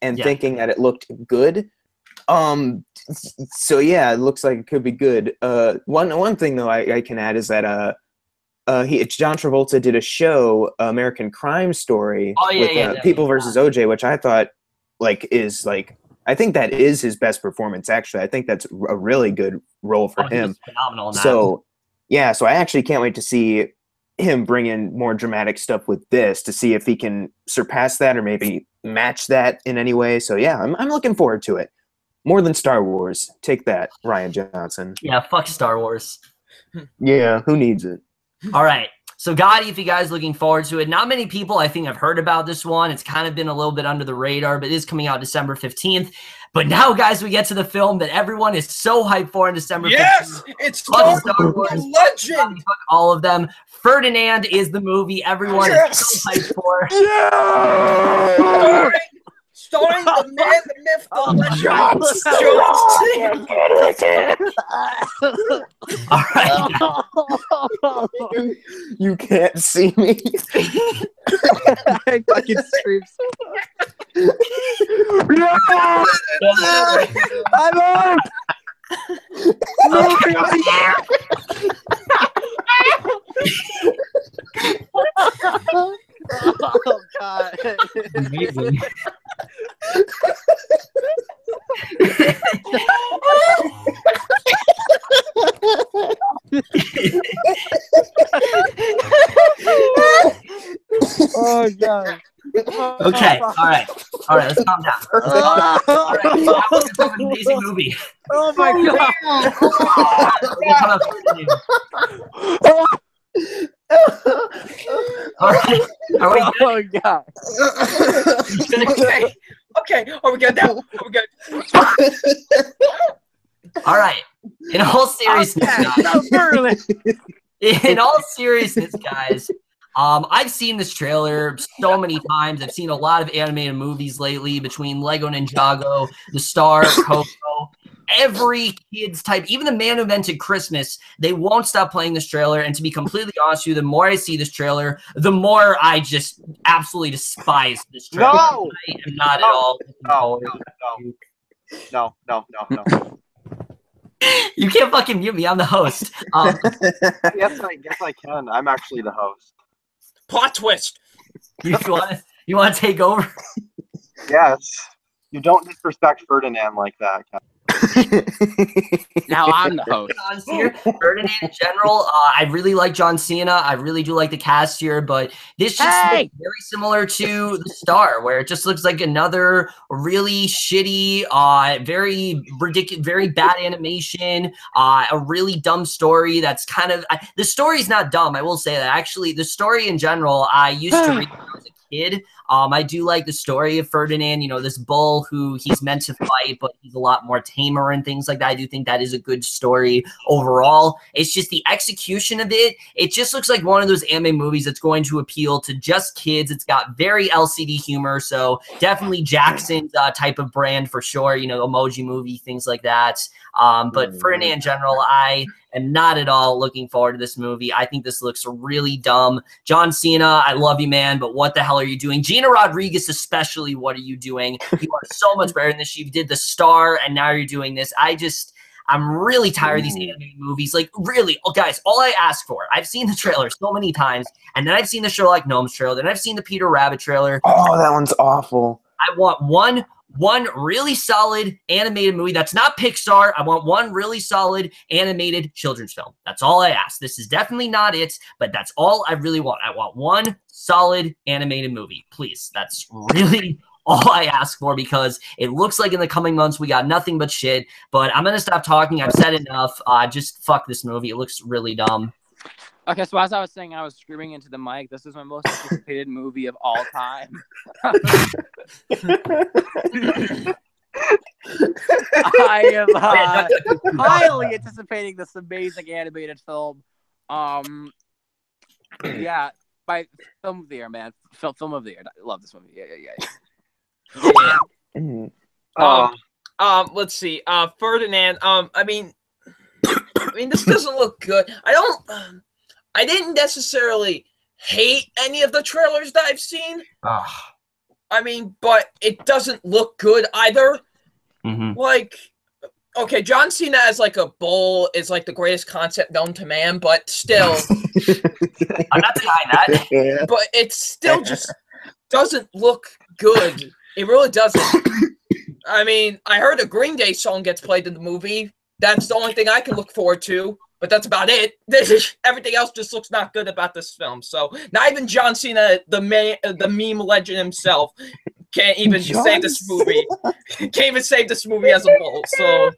Speaker 3: and thinking that it looked good. So yeah, it looks like it could be good. One thing though I can add is that John Travolta did a show, American Crime Story, with People versus OJ, which I thought is I think that is his best performance. Actually, I think that's a really good role for him.
Speaker 1: Phenomenal.
Speaker 3: So yeah, so I actually can't wait to see him bring in more dramatic stuff with this to see if he can surpass that or maybe match that in any way. So yeah, I'm looking forward to it. More than Star Wars. Take that, Rian Johnson.
Speaker 1: Yeah, fuck Star Wars.
Speaker 3: Yeah, who needs it?
Speaker 1: All right. So, Gotti, if you guys looking forward to it, not many people I think have heard about this one. It's kind of been a little bit under the radar, but it is coming out December 15th. But now, guys, we get to the film that everyone is so hyped for in December 15th.
Speaker 4: Yes, it's Star Wars Legend.
Speaker 1: All of them. Ferdinand is the movie everyone is so hyped for.
Speaker 4: Yeah! Starring the man, the myth, the legend.
Speaker 1: All right.
Speaker 3: You can't see me.
Speaker 2: I fucking scream so I'm on! Oh, God.
Speaker 1: Amazing.
Speaker 2: Oh, God.
Speaker 1: Okay, all right, let's calm down. All right, that was an amazing movie.
Speaker 2: Oh, my God.
Speaker 1: All right, are we good?
Speaker 2: Oh, God.
Speaker 4: Okay, are we good now? Are we good?
Speaker 1: All right, in all seriousness, guys, I've seen this trailer so many times. I've seen a lot of animated movies lately between Lego Ninjago, The Star, Coco, every kid's type, even The Man Who Invented Christmas, they won't stop playing this trailer. And to be completely honest with you, the more I see this trailer, the more I just absolutely despise this trailer.
Speaker 5: No!
Speaker 1: I am not at all.
Speaker 5: No.
Speaker 1: You can't fucking mute me. I'm the host.
Speaker 5: Yes, I can. I'm actually the host.
Speaker 4: Plot twist.
Speaker 1: You want to take over?
Speaker 5: Yes. You don't disrespect Ferdinand like that, Kevin.
Speaker 2: Now I'm the host.
Speaker 1: Here. Ferdinand in general, I really like John Cena. I really do like the cast here, but this just looks very similar to The Star, where it just looks like another really shitty, very ridiculous, very bad animation, a really dumb story that's kind of the story's not dumb. I will say that. Actually, the story in general, I used to read when I was a kid. I do like the story of Ferdinand, this bull who he's meant to fight, but he's a lot more tamer and things like that. I do think that is a good story overall. It's just the execution of it. It just looks like one of those anime movies that's going to appeal to just kids. It's got very LCD humor, so definitely Jackson's type of brand for sure, Emoji Movie, things like that. But Ferdinand in general, I am not at all looking forward to this movie. I think this looks really dumb. John Cena, I love you, man, but what the hell are you doing? Gina Rodriguez especially, what are you doing? You are so much better than this. You did The Star, and now you're doing this. I'm really tired of these animated movies. Like, really, guys, all I ask for, I've seen the trailer so many times, and then I've seen the Sherlock Gnomes trailer, then I've seen the Peter Rabbit trailer.
Speaker 3: Oh, that one's awful.
Speaker 1: I want one really solid animated movie that's not Pixar. I want one really solid animated children's film. That's all I ask. This is definitely not it, but that's all I really want. I want one solid animated movie, please. That's really all I ask for, because it looks like in the coming months we got nothing but shit. But I'm going to stop talking. I've said enough. Just fuck this movie. It looks really dumb.
Speaker 2: Okay, so as I was saying, I was screaming into the mic. This is my most anticipated movie of all time. I am highly anticipating this amazing animated film. Yeah, by Film of the Year, man. Film of the Year. I love this movie. Yeah.
Speaker 4: Let's see. Ferdinand. I mean, this doesn't look good. I didn't necessarily hate any of the trailers that I've seen. I mean, but it doesn't look good either. Like, okay, John Cena as like a bull is like the greatest concept known to man, but still,
Speaker 1: I'm not denying that.
Speaker 3: Yeah.
Speaker 4: but it still just doesn't look good. It really doesn't. I mean, I heard a Green Day song gets played in the movie. That's the only thing I can look forward to. But that's about it. Everything else just looks not good about this film. So not even John Cena, the meme legend himself, can't even save this movie. Can't even save this movie as a whole. So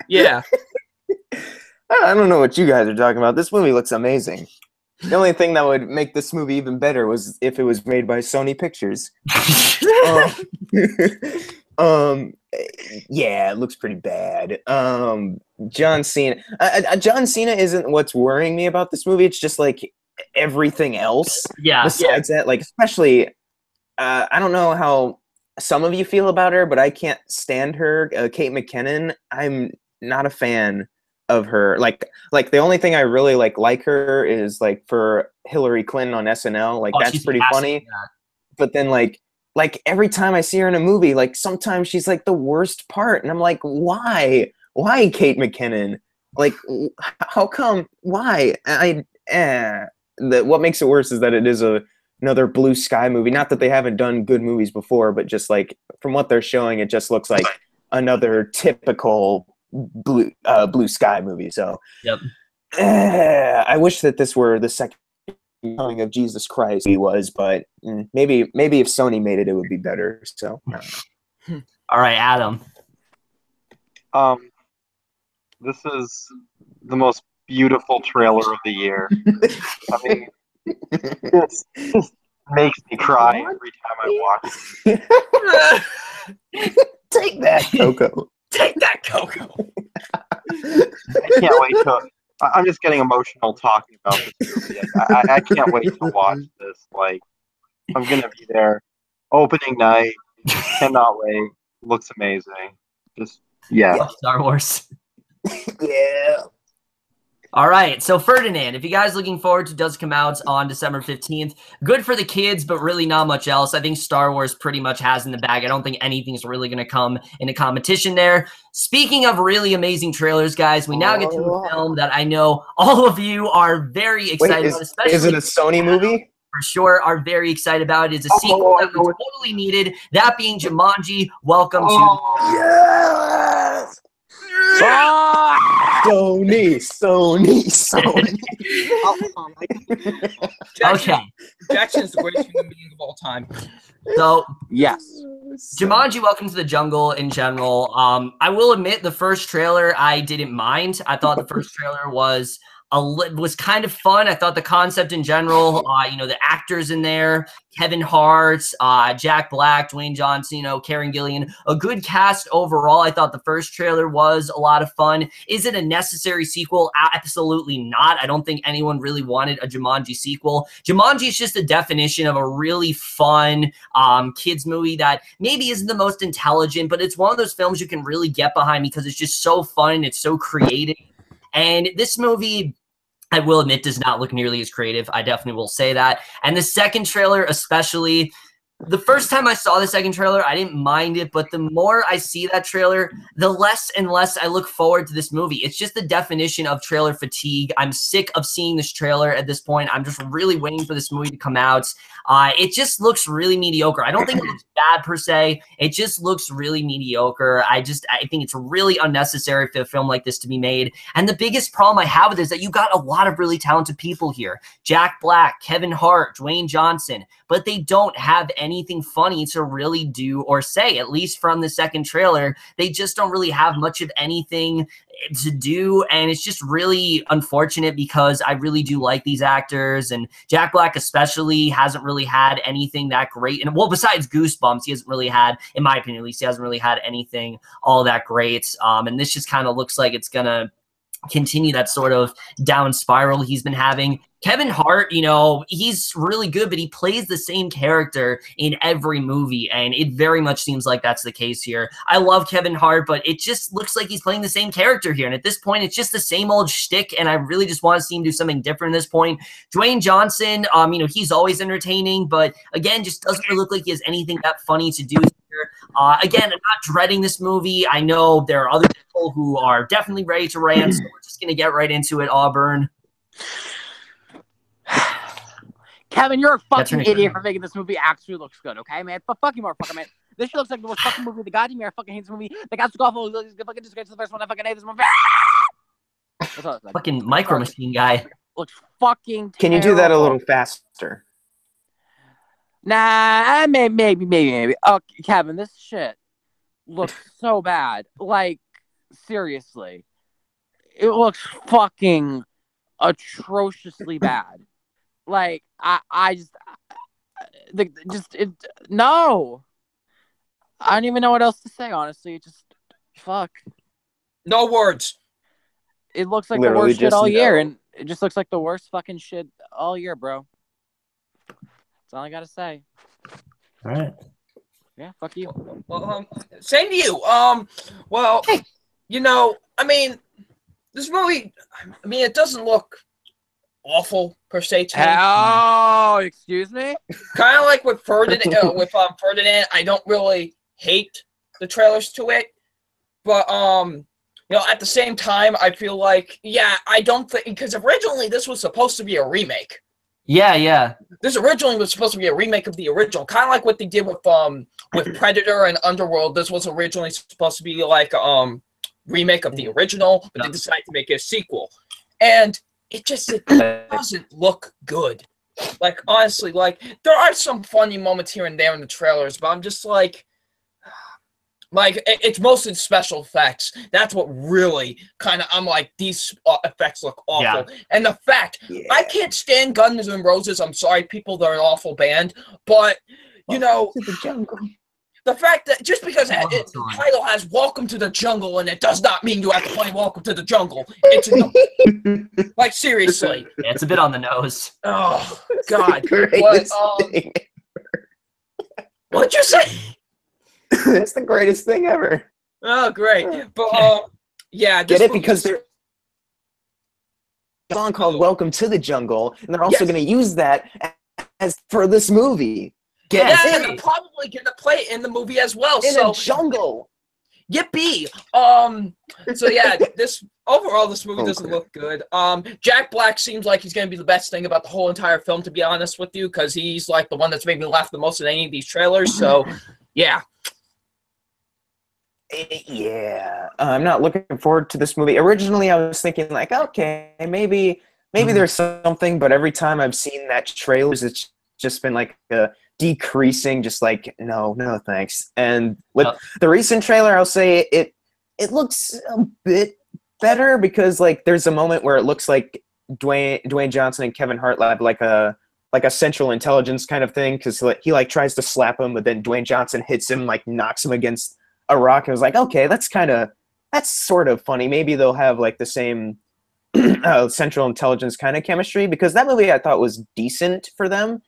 Speaker 4: yeah.
Speaker 3: I don't know what you guys are talking about. This movie looks amazing. The only thing that would make this movie even better was if it was made by Sony Pictures. Yeah, it looks pretty bad. John Cena. John Cena isn't what's worrying me about this movie. It's just like everything else.
Speaker 1: Yeah.
Speaker 3: Besides that, like especially, I don't know how some of you feel about her, but I can't stand her. Kate McKinnon. I'm not a fan of her. Like the only thing I really like her is like for Hillary Clinton on SNL. Like that's pretty funny. But then like every time I see her in a movie, like sometimes she's like the worst part, and I'm like, why? Why Kate McKinnon? Like, how come? Why? What makes it worse is that it is another Blue Sky movie. Not that they haven't done good movies before, but just like from what they're showing, it just looks like another typical Blue Sky movie. So,
Speaker 1: yep.
Speaker 3: I wish that this were the second coming of Jesus Christ. He was, but maybe if Sony made it, it would be better. So, I don't know.
Speaker 1: All right, Adam.
Speaker 5: This is the most beautiful trailer of the year. I mean, this makes me cry every time I watch it.
Speaker 3: Take that, Coco.
Speaker 4: Take that, Coco.
Speaker 5: I can't wait to. I'm just getting emotional talking about this movie. I can't wait to watch this. Like, I'm gonna be there opening night. Cannot wait. Looks amazing. Just yeah.
Speaker 1: Star Wars.
Speaker 3: Yeah.
Speaker 1: All right, so Ferdinand, if you guys looking forward to, does come out on December 15th. Good for the kids, but really not much else. I think Star Wars pretty much has in the bag. I don't think anything's really going to come into competition there. Speaking of really amazing trailers, guys, we now get to a film that I know all of you are very excited about. Especially
Speaker 3: is it a Sony movie?
Speaker 1: For sure, are very excited about. It's a sequel that we totally needed, that being Jumanji. Welcome to...
Speaker 3: Yes! Sony.
Speaker 1: Okay.
Speaker 4: Jackson's the greatest human being of all time.
Speaker 1: So,
Speaker 2: yes.
Speaker 1: Jumanji, Welcome to the Jungle in general. I will admit the first trailer I didn't mind. I thought the first trailer was kind of fun. I thought the concept in general, the actors in there, Kevin Hart, Jack Black, Dwayne Johnson, Karen Gillan, a good cast overall. I thought the first trailer was a lot of fun. Is it a necessary sequel? Absolutely not. I don't think anyone really wanted a Jumanji sequel. Jumanji is just a definition of a really fun kids movie that maybe isn't the most intelligent, but it's one of those films you can really get behind because it's just so fun. It's so creative. And this movie, I will admit, does not look nearly as creative. I definitely will say that. And the second trailer especially, the first time I saw the second trailer, I didn't mind it, but the more I see that trailer, the less and less I look forward to this movie. It's just the definition of trailer fatigue. I'm sick of seeing this trailer at this point. I'm just really waiting for this movie to come out. It just looks really mediocre. I don't think it looks bad per se. It just looks really mediocre. I think it's really unnecessary for a film like this to be made. And the biggest problem I have with it is that you got a lot of really talented people here. Jack Black, Kevin Hart, Dwayne Johnson, but they don't have any anything funny to really do or say, at least from the second trailer. They just don't really have much of anything to do, and it's just really unfortunate because I really do like these actors, and Jack Black especially hasn't really had anything that great. And well, besides Goosebumps, he hasn't really had, in my opinion at least, he hasn't really had anything all that great. And this just kind of looks like it's gonna continue that sort of down spiral he's been having. Kevin Hart, you know, he's really good, but he plays the same character in every movie, and it very much seems like that's the case here. I love Kevin Hart, but it just looks like he's playing the same character here, and at this point, it's just the same old shtick, and I really just want to see him do something different at this point. Dwayne Johnson, you know, he's always entertaining, but again, just doesn't really look like he has anything that funny to do here. Again, I'm not dreading this movie. I know there are other people who are definitely ready to rant, so we're just going to get right into it, Auburn.
Speaker 2: Kevin, you're a fucking idiot for making this movie actually looks good, okay, man? Fuck you, motherfucker, man. This shit looks like the worst fucking movie. The goddamn year, I fucking hate this movie. The guy's awful. Fucking just get to the first one. I fucking hate this movie. Like.
Speaker 1: Fucking Micro Machine guy.
Speaker 2: Looks fucking terrible.
Speaker 3: Can you do that a little faster?
Speaker 2: Nah, maybe. Oh, Kevin, this shit looks so bad. Like, seriously. It looks fucking atrociously bad. Like, no. I don't even know what else to say, honestly. Just, fuck.
Speaker 4: No words.
Speaker 2: It looks like
Speaker 3: Literally
Speaker 2: the worst shit all year,
Speaker 3: no.
Speaker 2: and it just looks like the worst fucking shit all year, bro. That's all I gotta say.
Speaker 1: All right.
Speaker 2: Yeah, fuck you.
Speaker 4: Well, same to you. Well, you know, I mean, this movie, I mean, it doesn't look awful per se to me.
Speaker 2: Oh, excuse me?
Speaker 4: Kind of like with Ferdinand, Ferdinand, I don't really hate the trailers to it, but you know, at the same time, I feel like, yeah, I don't think, because originally this was supposed to be a remake.
Speaker 1: Yeah.
Speaker 4: This originally was supposed to be a remake of the original, kind of like what they did with Predator and Underworld. This was originally supposed to be like remake of the original, but they decided to make it a sequel, and it doesn't look good. Like, honestly, like, there are some funny moments here and there in the trailers, but I'm just like it's mostly special effects. That's what really kind of, I'm like, these effects look awful. Yeah. And the fact, I can't stand Guns N' Roses. I'm sorry, people, they're an awful band, but, you know, the fact that just because the title has Welcome to the Jungle and it does not mean you have to play Welcome to the Jungle. It's like, seriously.
Speaker 1: Yeah, it's a bit on the nose.
Speaker 4: Oh, God. What'd you say?
Speaker 3: It's the greatest thing ever.
Speaker 4: Oh, great. But, yeah.
Speaker 3: Get it? Because there's a song called Welcome to the Jungle, and they're also going to use that as for this movie.
Speaker 4: And they're probably going to play it in the movie as well.
Speaker 3: In a jungle.
Speaker 4: Yippee. So, yeah, this movie doesn't look good. Jack Black seems like he's going to be the best thing about the whole entire film, to be honest with you, because he's, like, the one that's made me laugh the most in any of these trailers. So, yeah.
Speaker 3: Yeah, I'm not looking forward to this movie. Originally, I was thinking, like, okay, maybe there's something, but every time I've seen that trailers, it's just been like decreasing, just like, no, thanks. And with the recent trailer, I'll say it looks a bit better, because like there's a moment where it looks like Dwayne Johnson and Kevin Hart have like a Central Intelligence kind of thing, because he like tries to slap him, but then Dwayne Johnson hits him, like knocks him against a rock. I was like, okay, that's sort of funny. Maybe they'll have like the same Central Intelligence kind of chemistry, because that movie I thought was decent for them.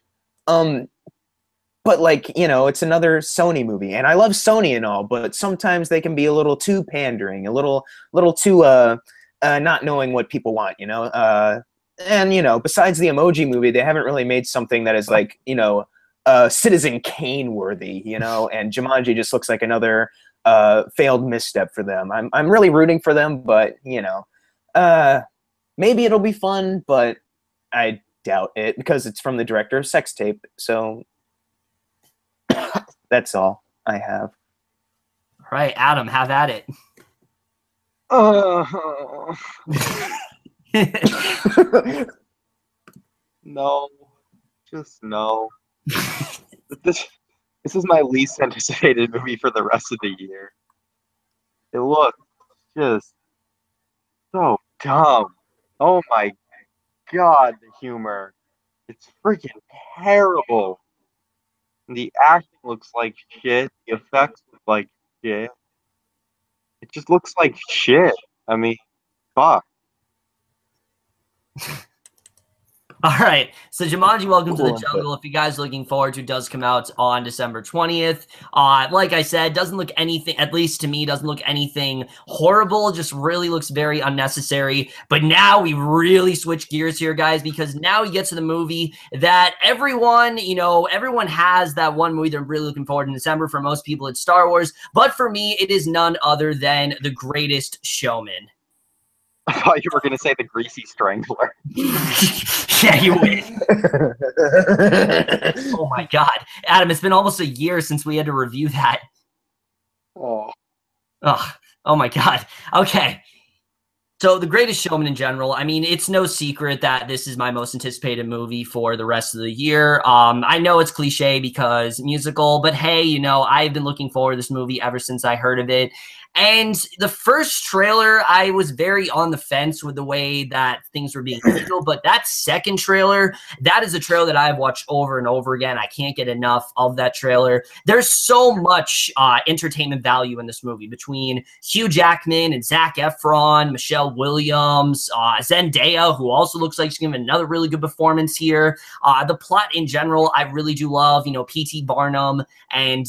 Speaker 3: But like, you know, it's another Sony movie, and I love Sony and all, but sometimes they can be a little too pandering, a little too not knowing what people want, you know. And you know, besides the Emoji Movie, they haven't really made something that is like, you know, Citizen Kane worthy, you know. And Jumanji just looks like another failed misstep for them. I'm really rooting for them, but you know, maybe it'll be fun, but I doubt it, because it's from the director of Sex Tape. So that's all I have.
Speaker 1: All right, Adam, have at it.
Speaker 5: No, just no. This is my least anticipated movie for the rest of the year. It looks just so dumb. Oh my god, the humor. It's freaking terrible. The acting looks like shit. The effects look like shit. It just looks like shit. I mean, fuck.
Speaker 1: All right, so Jumanji, Welcome to the Jungle. If you guys are looking forward to, does come out on December 20th. Like I said, doesn't look anything, at least to me, doesn't look anything horrible. Just really looks very unnecessary. But now we really switch gears here, guys, because now we get to the movie that everyone, everyone has that one movie they're really looking forward to in December. For most people, it's Star Wars. But for me, it is none other than The Greatest Showman.
Speaker 5: I thought you were going to say The Greasy Strangler.
Speaker 1: Yeah, you win. Oh my god. Adam, it's been almost a year since we had to review that.
Speaker 5: Oh.
Speaker 1: Oh my god. Okay. So The Greatest Showman in general, I mean, it's no secret that this is my most anticipated movie for the rest of the year. I know it's cliche because musical, but hey, I've been looking forward to this movie ever since I heard of it. And the first trailer, I was very on the fence with the way that things were being handled. But that second trailer, that is a trailer that I've watched over and over again. I can't get enough of that trailer. There's so much entertainment value in this movie between Hugh Jackman and Zac Efron, Michelle Williams, Zendaya, who also looks like she's giving another really good performance here. The plot in general, I really do love, P.T. Barnum and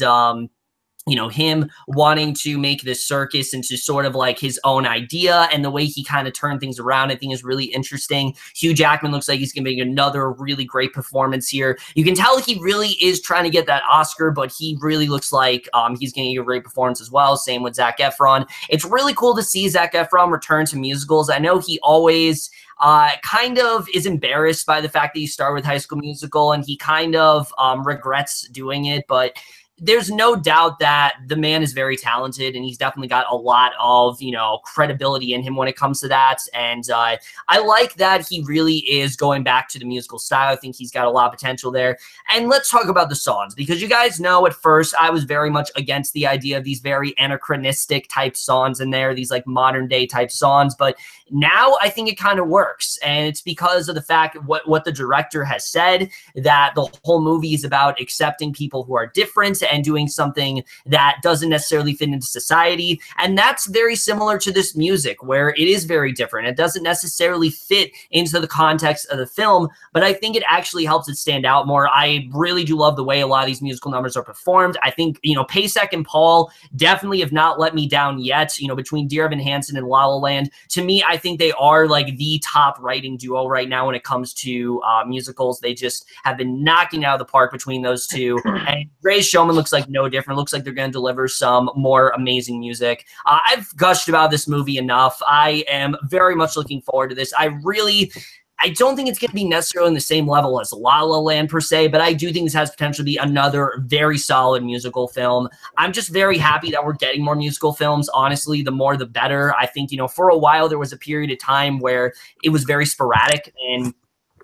Speaker 1: him wanting to make this circus into sort of like his own idea, and the way he kind of turned ththings around, I think is really interesting. Hugh Jackman looks like he's going to make another really great performance here. You can tell he really is trying to get that Oscar, but he really looks like he's going to get a great performance as well. Same with Zac Efron. It's really cool to see Zac Efron return to musicals. I know he always kind of is embarrassed by the fact that he started with High School Musical, and he kind of regrets doing it, but there's no doubt that the man is very talented, and he's definitely got a lot of, credibility in him when it comes to that. And I like that he really is going back to the musical style. I think he's got a lot of potential there. And let's talk about the songs, because you guys know at first I was very much against the idea of these very anachronistic type songs in there, these like modern day type songs. But now I think it kind of works. And it's because of the fact what the director has said, that the whole movie is about accepting people who are different and doing something that doesn't necessarily fit into society. And that's very similar to this music, where it is very different. It doesn't necessarily fit into the context of the film, but I think it actually helps it stand out more. I really do love the way a lot of these musical numbers are performed. I think, Pasek and Paul definitely have not let me down yet. Between Dear Evan Hansen and La La Land, to me, I think they are like the top writing duo right now when it comes to musicals. They just have been knocking out of the park between those two. And Greatest Showman looks like no different. Looks like they're going to deliver some more amazing music. I've gushed about this movie enough. I am very much looking forward to this. I don't think it's going to be necessarily on the same level as La La Land per se, but I do think this has potential to be another very solid musical film. I'm just very happy that we're getting more musical films. Honestly, the more the better. I think, for a while there was a period of time where it was very sporadic, and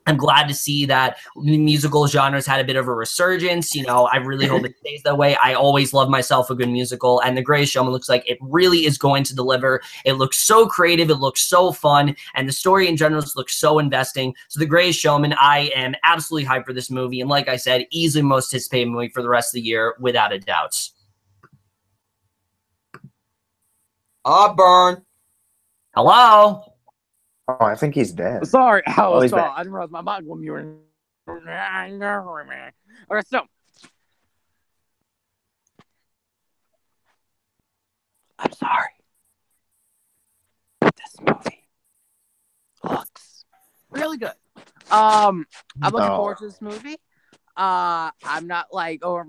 Speaker 1: I'm glad to see that musical genres had a bit of a resurgence. I really hope it stays that way. I always love myself a good musical, and The Greatest Showman looks like it really is going to deliver. It looks so creative. It looks so fun, and the story in general looks so investing. So The Greatest Showman, I am absolutely hyped for this movie, and like I said, easily most anticipated movie for the rest of the year, without a doubt.
Speaker 4: Auburn.
Speaker 1: Hello?
Speaker 3: Oh, I think he's dead.
Speaker 2: Sorry, I
Speaker 3: he's back.
Speaker 2: didn't realize my mind when you were. Okay, so I'm sorry. This movie looks really good. I'm looking forward to this movie. I'm not like over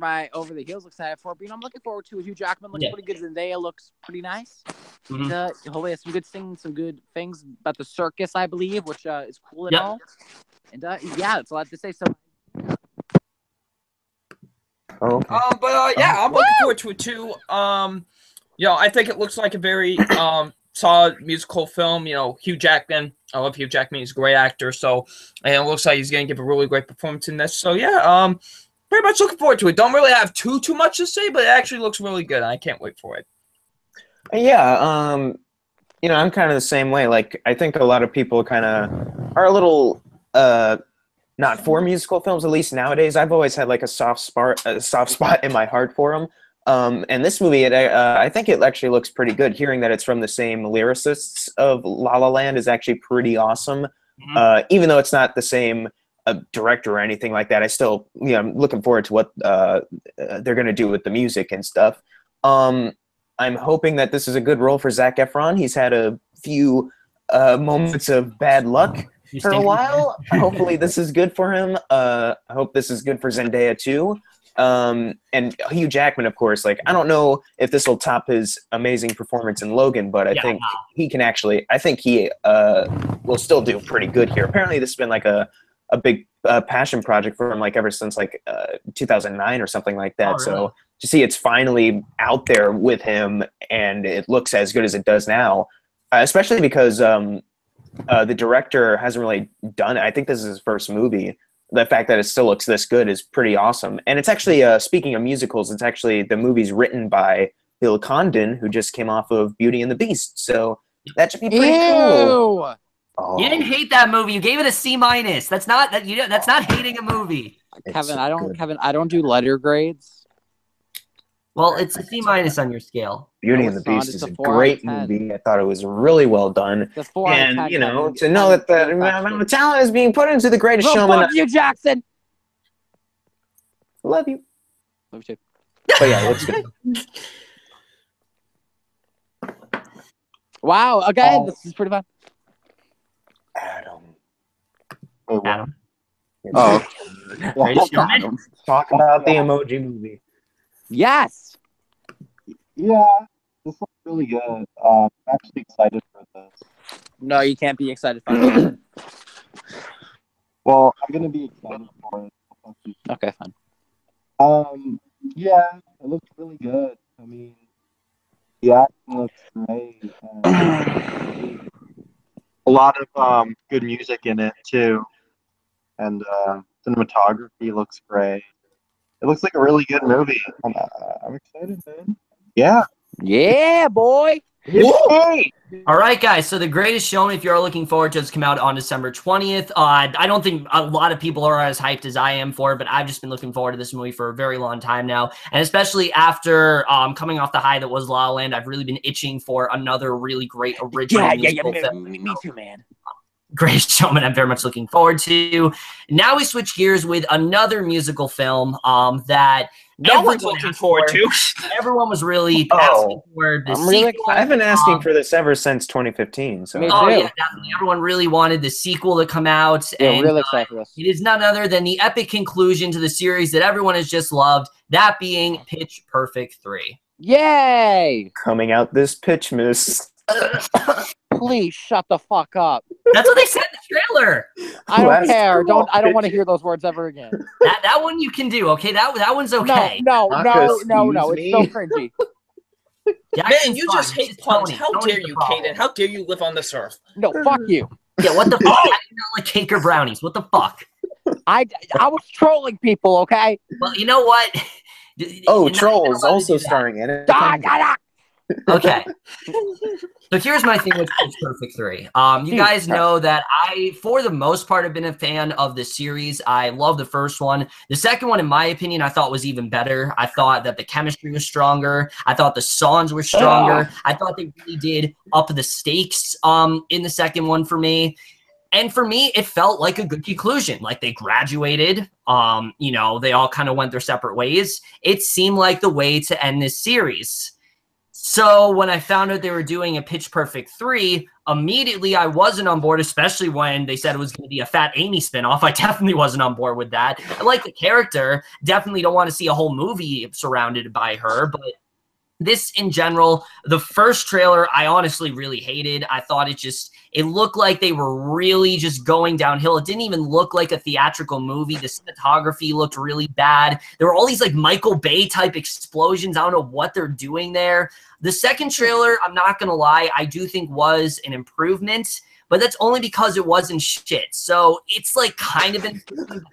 Speaker 2: the heels excited for it, but I'm looking forward to it. Hugh Jackman looks pretty good. Zendaya looks pretty nice. Hopefully, has some good things about the circus, I believe, which is cool and all. And it's a lot to say. So,
Speaker 3: okay.
Speaker 4: I'm looking forward to it too. I think it looks like a very solid musical film. Hugh Jackman. I love Hugh Jackman. He's a great actor. So, and it looks like he's going to give a really great performance in this. So, pretty much looking forward to it. Don't really have too much to say, but it actually looks really good. I can't wait for it.
Speaker 3: Yeah, you know, I'm kind of the same way. Like, I think a lot of people kind of are a little not for musical films, at least nowadays. I've always had like a soft spot in my heart for them. And this movie, I think it actually looks pretty good. Hearing that it's from the same lyricists of La La Land is actually pretty awesome. Even though it's not the same director or anything like that, I still, you know, I'm looking forward to what they're going to do with the music and stuff. I'm hoping that this is a good role for Zac Efron. He's had a few moments of bad luck for a while. Hopefully this is good for him. I hope this is good for Zendaya too. And Hugh Jackman, of course, like, I don't know if this will top his amazing performance in Logan, but I think he can actually, I think he will still do pretty good here. Apparently this has been like a big passion project for him, like ever since like 2009 or something like that.
Speaker 1: Really?
Speaker 3: So to see it's finally out there with him and it looks as good as it does now, especially because the director hasn't really done it. I think this is his first movie. The fact that it still looks this good is pretty awesome. And it's actually, speaking of musicals, it's actually, the movie's written by Bill Condon, who just came off of Beauty and the Beast. So that should be pretty cool. Oh.
Speaker 1: You didn't hate that movie. You gave it a C-. That's not that's not hating a movie.
Speaker 2: Kevin, I don't do letter grades.
Speaker 1: Well, it's a C- on your scale.
Speaker 3: Beauty and the Beast is a great movie. I thought it was really well done. And, you know, to know that the amount of talent is being put into The Greatest Showman.
Speaker 2: Love you, Jackson.
Speaker 3: Love you.
Speaker 2: Love you too.
Speaker 3: But yeah, looks good.
Speaker 2: Wow. Okay, this is pretty fun.
Speaker 3: Adam.
Speaker 1: Adam.
Speaker 5: Oh.
Speaker 1: Greatest Showman?
Speaker 3: Talk about the Emoji Movie.
Speaker 2: Yes.
Speaker 5: Yeah, this looks really good. I'm actually excited for this.
Speaker 2: No, you can't be excited for it.
Speaker 5: Well, I'm gonna be excited for it.
Speaker 2: Okay, fine.
Speaker 5: Yeah, it looks really good. I mean, the acting looks great. A lot of good music in it too, and cinematography looks great. It looks like a really good movie. I'm excited, man. Yeah.
Speaker 2: Yeah, boy.
Speaker 5: Yay!
Speaker 1: All right, guys. So The Greatest Showman, if you're looking forward to it, it's come out on December 20th. I don't think a lot of people are as hyped as I am for it, but I've just been looking forward to this movie for a very long time now. And especially after coming off the high that was La La Land, I've really been itching for another really great original musical film.
Speaker 2: Me too, man.
Speaker 1: Greatest Showman I'm very much looking forward to. Now we switch gears with another musical film that
Speaker 4: no one's looking forward to.
Speaker 1: Everyone was really asking for the sequel.
Speaker 3: I've been asking for this ever since 2015. So.
Speaker 1: Oh yeah, definitely. Everyone really wanted the sequel to come out.
Speaker 2: Yeah,
Speaker 1: and
Speaker 2: really excited for this.
Speaker 1: It is none other than the epic conclusion to the series that everyone has just loved, that being Pitch Perfect 3.
Speaker 2: Yay!
Speaker 3: Coming out this pitch miss.
Speaker 2: Please shut the fuck up.
Speaker 1: That's what they said in the trailer.
Speaker 2: I don't care. I don't want to hear those words ever again.
Speaker 1: That one you can do, okay? That one's okay.
Speaker 2: No. It's so cringy.
Speaker 4: Man, you just hate puns. How dare you, Caden? How dare you live on this earth?
Speaker 2: No, fuck you.
Speaker 1: Yeah, what the fuck? I do not like cake or brownies. What the fuck?
Speaker 2: I was trolling people, okay?
Speaker 1: Well, you know what?
Speaker 3: Trolls also starring in it.
Speaker 1: Okay. So here's my thing with Pitch Perfect 3. You guys know that I, for the most part, have been a fan of the series. I love the first one. The second one, in my opinion, I thought was even better. I thought that the chemistry was stronger. I thought the songs were stronger. I thought they really did up the stakes in the second one for me. And for me, it felt like a good conclusion. Like they graduated, you know, they all kind of went their separate ways. It seemed like the way to end this series. So when I found out they were doing a Pitch Perfect 3, immediately I wasn't on board, especially when they said it was going to be a Fat Amy spinoff. I definitely wasn't on board with that. I like the character. Definitely don't want to see a whole movie surrounded by her. But this in general, the first trailer, I honestly really hated. I thought it looked like they were really just going downhill. It didn't even look like a theatrical movie. The cinematography looked really bad. There were all these like Michael Bay type explosions. I don't know what they're doing there. The second trailer, I'm not going to lie, I do think was an improvement, but that's only because it wasn't shit. So it's like kind of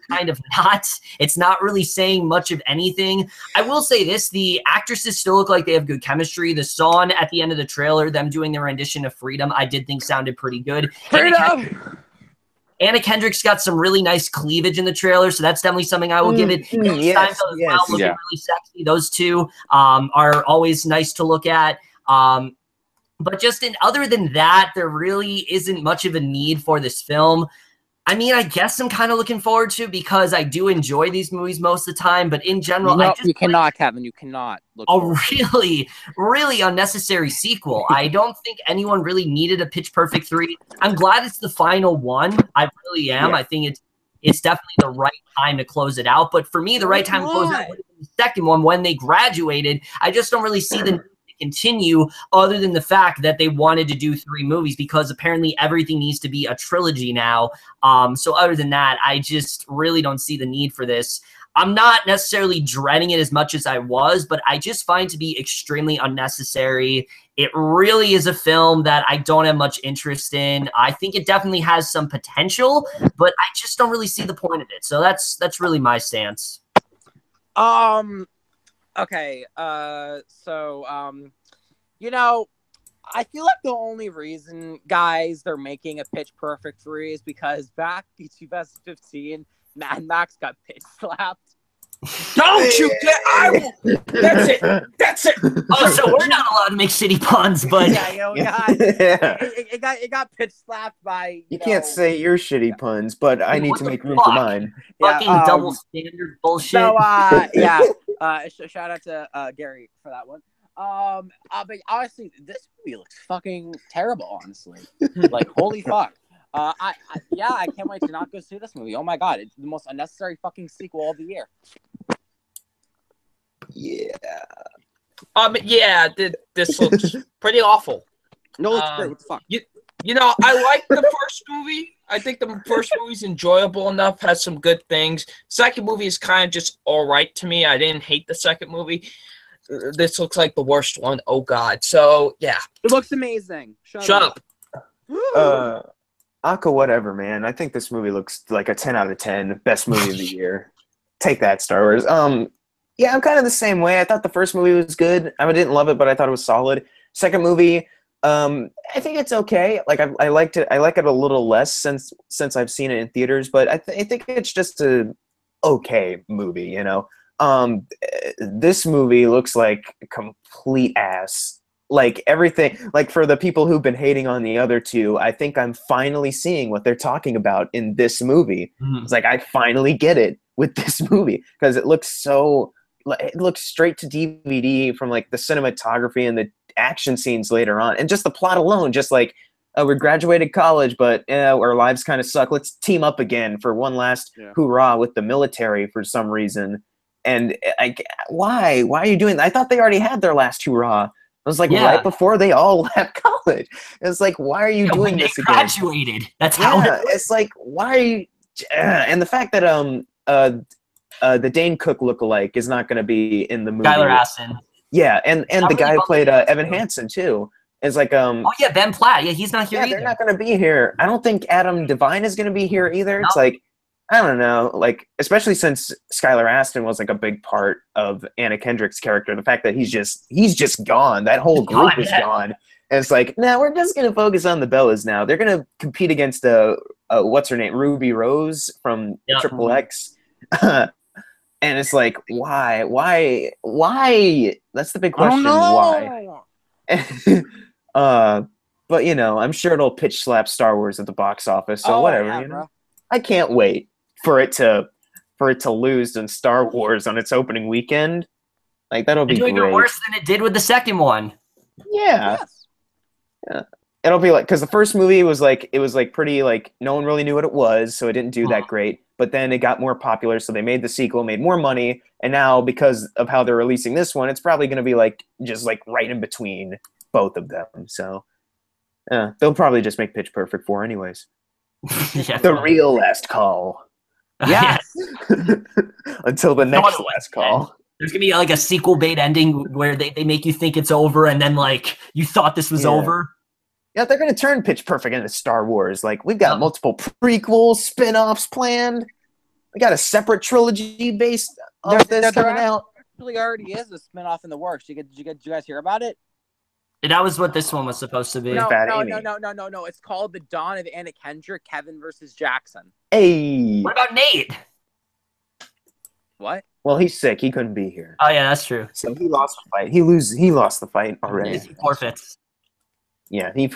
Speaker 1: kind of not. It's not really saying much of anything. I will say this, the actresses still look like they have good chemistry. The song at the end of the trailer, them doing their rendition of Freedom, I did think sounded pretty good. Anna Kendrick's got some really nice cleavage in the trailer, so that's definitely something I will give it.
Speaker 3: Yes,
Speaker 1: looking really sexy. Those two are always nice to look at. But just other than that, there really isn't much of a need for this film. I mean, I guess I'm kind of looking forward to it because I do enjoy these movies most of the time. But in general,
Speaker 2: no, you cannot, Kevin. You cannot.
Speaker 1: Really, really unnecessary sequel. I don't think anyone really needed a Pitch Perfect 3. I'm glad it's the final one. I really am. I think it's definitely the right time to close it out. But for me, the right time to close it out was the second one when they graduated. I just don't really see the continue other than the fact that they wanted to do 3 movies because apparently everything needs to be a trilogy now. So other than that, I just really don't see the need for this. I'm not necessarily dreading it as much as I was, but I just find it to be extremely unnecessary. It really is a film that I don't have much interest in. I think it definitely has some potential, but I just don't really see the point of it. So that's really my stance.
Speaker 2: Okay, you know, I feel like the only reason, guys, they're making a Pitch Perfect 3 is because back in 2015, Mad Max got pitch slapped.
Speaker 4: Don't you get? I will. That's it. That's it.
Speaker 1: Oh, so we're not allowed to make shitty puns, but
Speaker 2: it got pitch slapped by.
Speaker 3: You can't say your shitty puns, but I need to make room for mine.
Speaker 1: Fucking double standard bullshit.
Speaker 2: So shout out to Gary for that one. But honestly, this movie looks fucking terrible. Honestly, like holy fuck. I can't wait to not go see this movie. Oh my god, it's the most unnecessary fucking sequel of the year.
Speaker 3: Yeah.
Speaker 4: This looks pretty awful.
Speaker 2: No, it's great. What the fuck?
Speaker 4: You know, I like the first movie. I think the first movie's enjoyable enough, has some good things. Second movie is kind of just all right to me. I didn't hate the second movie. This looks like the worst one. Oh god. So yeah,
Speaker 2: it looks amazing. Shut
Speaker 4: up.
Speaker 3: Aka, whatever, man. I think this movie looks like a 10 out of 10. Best movie of the year. Take that, Star Wars. Yeah, I'm kind of the same way. I thought the first movie was good. I didn't love it, but I thought it was solid. Second movie, I think it's okay. Like I liked it. I like it a little less since I've seen it in theaters, but I think it's just a okay movie, you know. This movie looks like complete ass. Like everything, like for the people who've been hating on the other two, I think I'm finally seeing what they're talking about in this movie. It's like I finally get it with this movie because it looks straight to DVD from like the cinematography and the action scenes later on, and just the plot alone. Just like we graduated college, but our lives kind of suck. Let's team up again for one last hoorah with the military for some reason. And why are you doing that? I thought they already had their last hoorah. It was like right before they all left college. It's like, why are you doing this again?
Speaker 1: Graduated. That's how
Speaker 3: it's like, why are you? And the fact that the Dane Cook lookalike is not going to be in the movie.
Speaker 1: Skylar Astin.
Speaker 3: Yeah, and the guy who played Evan Hansen too. It's like
Speaker 1: oh yeah, Ben Platt. Yeah, he's not here either.
Speaker 3: They're not going to be here. I don't think Adam Devine is going to be here either. It's like, I don't know, like, especially since Skylar Astin was like a big part of Anna Kendrick's character. The fact that he's just gone, that whole group is gone. And it's like, no, we're just going to focus on the Bellas now. They're going to compete against what's her name? Ruby Rose from Triple X. And it's like, why? That's the big question. Why? But you know, I'm sure it'll pitch slap Star Wars at the box office. So whatever, you know.
Speaker 2: Bro.
Speaker 3: I can't wait for it to lose in Star Wars on its opening weekend. Like that'll be great.
Speaker 1: Even worse than it did with the second one.
Speaker 3: Yeah. Yeah. It'll be like, because the first movie was like, it was like pretty like no one really knew what it was, so it didn't do that great. But then it got more popular, so they made the sequel, made more money, and now because of how they're releasing this one, it's probably going to be like just like right in between both of them. So they'll probably just make Pitch Perfect 4 anyways. The real last call.
Speaker 1: Yes.
Speaker 3: Until the next last call.
Speaker 1: There's gonna be like a sequel bait ending where they make you think it's over and then like you thought this was over.
Speaker 3: Yeah, they're gonna turn Pitch Perfect into Star Wars. Like we've got multiple prequels, spin-offs planned. We got a separate trilogy based on this coming out.
Speaker 2: Actually, already is a spin-off in the works. Did you guys hear about it?
Speaker 1: That was what this one was supposed to be.
Speaker 2: No. It's called The Dawn of Anna Kendrick, Kevin versus Jackson.
Speaker 3: Hey.
Speaker 1: What about Nate?
Speaker 2: What?
Speaker 3: Well, he's sick. He couldn't be here.
Speaker 1: Oh yeah, that's true.
Speaker 3: So he lost the fight. He lost the fight already.
Speaker 1: He forfeits.
Speaker 3: Yeah, he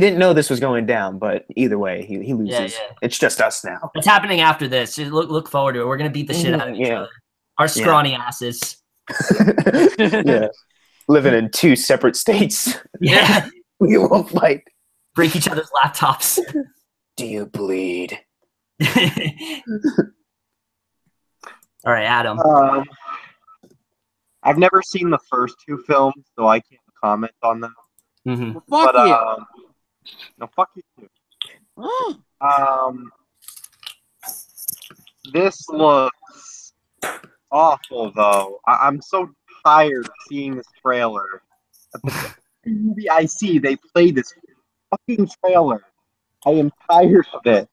Speaker 3: didn't know this was going down, but either way, he loses. Yeah. It's just us now.
Speaker 1: It's happening after this. Just look forward to it. We're gonna beat the shit out of each other. Our scrawny asses.
Speaker 3: Yeah. Living in 2 separate states.
Speaker 1: Yeah.
Speaker 3: We won't fight.
Speaker 1: Break each other's laptops.
Speaker 3: Do you bleed?
Speaker 1: All right, Adam.
Speaker 5: I've never seen the first 2 films, so I can't comment on them.
Speaker 1: Mm-hmm.
Speaker 2: Well, fuck you.
Speaker 5: No, fuck you too. This looks awful, though. I'm so tired of seeing this trailer. The movie I see, they play this fucking trailer. I am tired of it.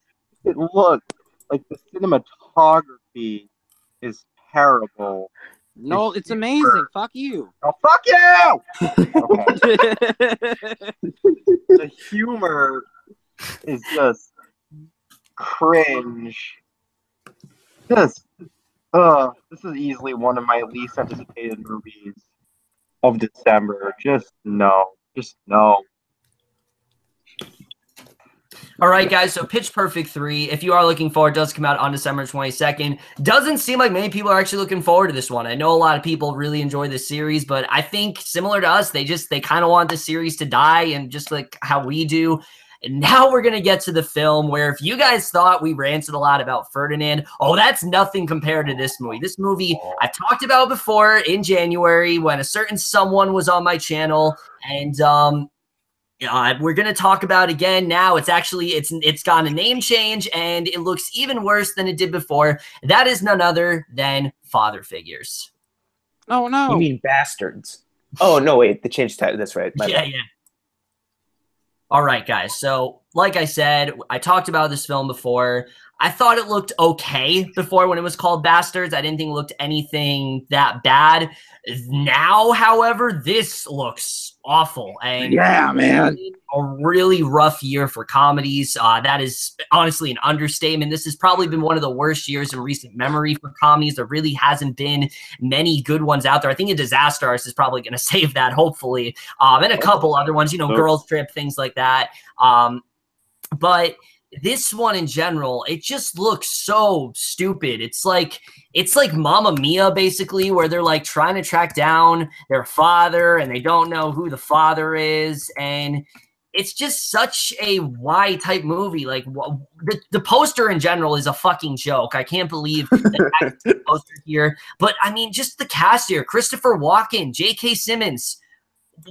Speaker 5: It looks like the cinematography is terrible.
Speaker 2: No, it's amazing. Fuck you.
Speaker 5: Oh, fuck you! Okay. The humor is just cringe. This is easily one of my least anticipated movies of December. Just no.
Speaker 1: All right, guys, so Pitch Perfect 3, if you are looking forward, does come out on December 22nd. Doesn't seem like many people are actually looking forward to this one. I know a lot of people really enjoy this series, but I think similar to us, they kind of want the series to die, and just like how we do. And now we're going to get to the film where if you guys thought we ranted a lot about Ferdinand, that's nothing compared to this movie. This movie I've talked about before in January when a certain someone was on my channel, and we're going to talk about again now. It's gotten a name change, and it looks even worse than it did before. That is none other than Father Figures.
Speaker 2: Oh, no.
Speaker 3: You mean Bastards. Oh, no, wait. The change title. That's right.
Speaker 1: Yeah. All right, guys. So, like I said, I talked about this film before. I thought it looked okay before when it was called Bastards. I didn't think it looked anything that bad. Now, however, this looks awful. And
Speaker 2: yeah, man.
Speaker 1: A really rough year for comedies. That is honestly an understatement. This has probably been one of the worst years in recent memory for comedies. There really hasn't been many good ones out there. I think A Disaster Artist is probably going to save that, hopefully. And a couple other ones, Girls Trip, things like that. But this one in general, it just looks so stupid. It's like Mamma Mia, basically, where they're like trying to track down their father and they don't know who the father is. And it's just such a why type movie. Like the poster in general is a fucking joke. I can't believe that the poster here. But I mean, just the cast here: Christopher Walken, J.K. Simmons.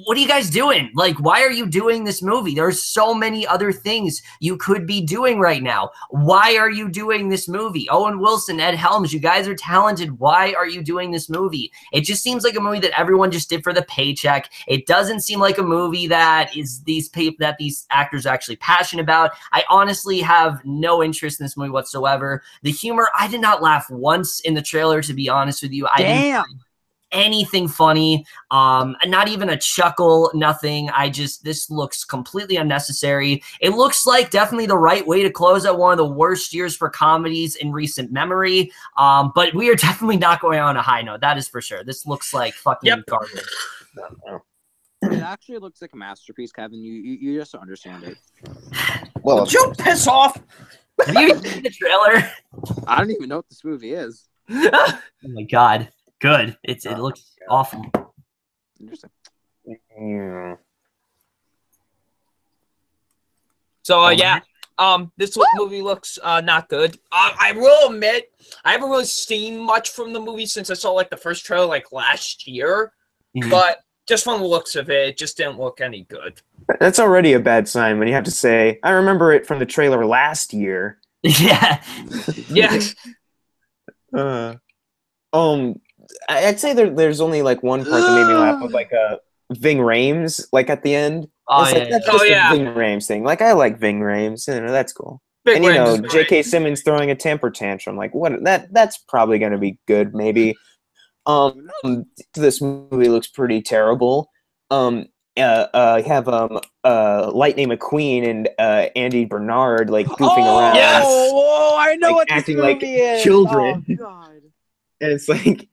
Speaker 1: What are you guys doing? Like, why are you doing this movie? There's so many other things you could be doing right now. Why are you doing this movie? Owen Wilson, Ed Helms, you guys are talented. Why are you doing this movie? It just seems like a movie that everyone just did for the paycheck. It doesn't seem like a movie that these actors are actually passionate about. I honestly have no interest in this movie whatsoever. The humor, I did not laugh once in the trailer, to be honest with you.
Speaker 2: Damn.
Speaker 1: Anything funny, not even a chuckle, nothing. This looks completely unnecessary. It looks like definitely the right way to close out one of the worst years for comedies in recent memory. But we are definitely not going on a high note. That is for sure. This looks like fucking garbage.
Speaker 2: It actually looks like a masterpiece, Kevin. You just don't understand it.
Speaker 3: Well,
Speaker 4: would you piss off?
Speaker 1: Have you seen the trailer?
Speaker 2: I don't even know what this movie is.
Speaker 1: Oh my god. Good. It looks awful.
Speaker 2: Interesting.
Speaker 3: Yeah.
Speaker 4: So this movie looks not good. I will admit I haven't really seen much from the movie since I saw like the first trailer like last year, but just from the looks of it, it just didn't look any good.
Speaker 3: That's already a bad sign when you have to say, I remember it from the trailer last year.
Speaker 1: Yeah.
Speaker 4: Yes.
Speaker 3: I'd say there's only like one part that made me laugh, with like Ving Rhames like at the end
Speaker 1: Oh,
Speaker 3: It's like, that's just a Ving Rhames thing. Like, I like Ving Rhames, that's cool.
Speaker 4: Big
Speaker 3: and you know,
Speaker 4: Rhames is
Speaker 3: J.K.
Speaker 4: great.
Speaker 3: Simmons throwing a temper tantrum, like what? That's probably going to be good, maybe. This movie looks pretty terrible. Have Lightning McQueen and Andy Bernard like goofing around.
Speaker 4: Yes!
Speaker 2: Oh, I know
Speaker 3: like,
Speaker 2: what this
Speaker 3: acting
Speaker 2: movie
Speaker 3: like
Speaker 2: is.
Speaker 3: children.
Speaker 2: Oh God.
Speaker 3: And it's like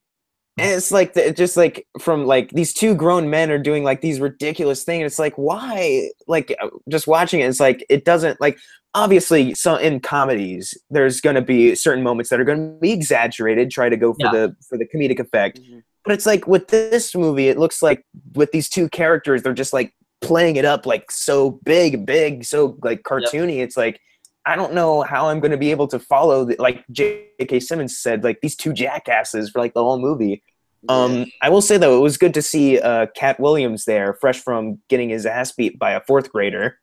Speaker 3: just like from like these two grown men are doing like these ridiculous things. It's like, why? Like, just watching it, it's like it doesn't, like, obviously in comedies there's going to be certain moments that are going to be exaggerated, try to go for the comedic effect. But it's like with this movie, it looks like with these two characters, they're just like playing it up like so big, so like cartoony. It's like, I don't know how I'm going to be able to follow like J.K. Simmons said, like these two jackasses for like the whole movie. I will say though, it was good to see Cat Williams there, fresh from getting his ass beat by a 4th grader.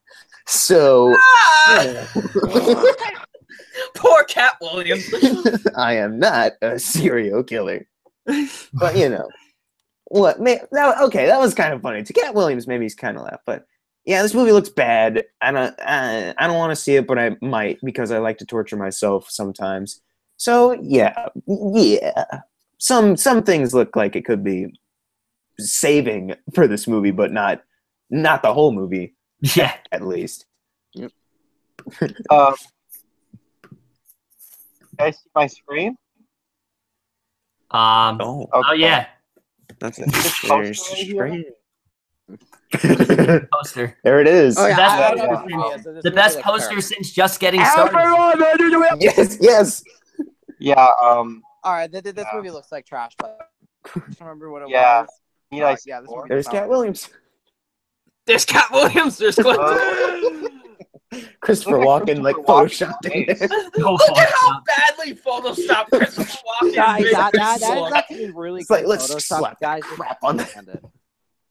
Speaker 3: So
Speaker 4: Poor Cat Williams.
Speaker 3: I am not a serial killer, but you know what? Okay, that was kind of funny. To Cat Williams, maybe he's kind of laugh, but yeah, this movie looks bad. I don't want to see it, but I might because I like to torture myself sometimes. So yeah. Some things look like it could be saving for this movie, but not the whole movie.
Speaker 1: Yeah,
Speaker 3: at least.
Speaker 5: Yep. Can I see my screen?
Speaker 1: Oh yeah.
Speaker 3: That's
Speaker 5: a
Speaker 3: screen.
Speaker 1: Poster.
Speaker 3: There it is.
Speaker 2: Oh, yeah,
Speaker 1: the best poster since Just Getting Started.
Speaker 3: Yes.
Speaker 5: Yeah.
Speaker 2: All right, this movie looks like trash, but I don't remember what it was.
Speaker 5: Yeah,
Speaker 2: this movie
Speaker 3: there's Cat Williams.
Speaker 4: There's Cat Williams. There's
Speaker 3: Christopher Walken, like photoshopped it.
Speaker 4: Look at how badly photoshopped Christopher Walken.
Speaker 2: That is actually really
Speaker 3: it's
Speaker 2: good.
Speaker 3: Like, let's
Speaker 2: Photoshop,
Speaker 3: slap
Speaker 2: guys.
Speaker 3: crap on that.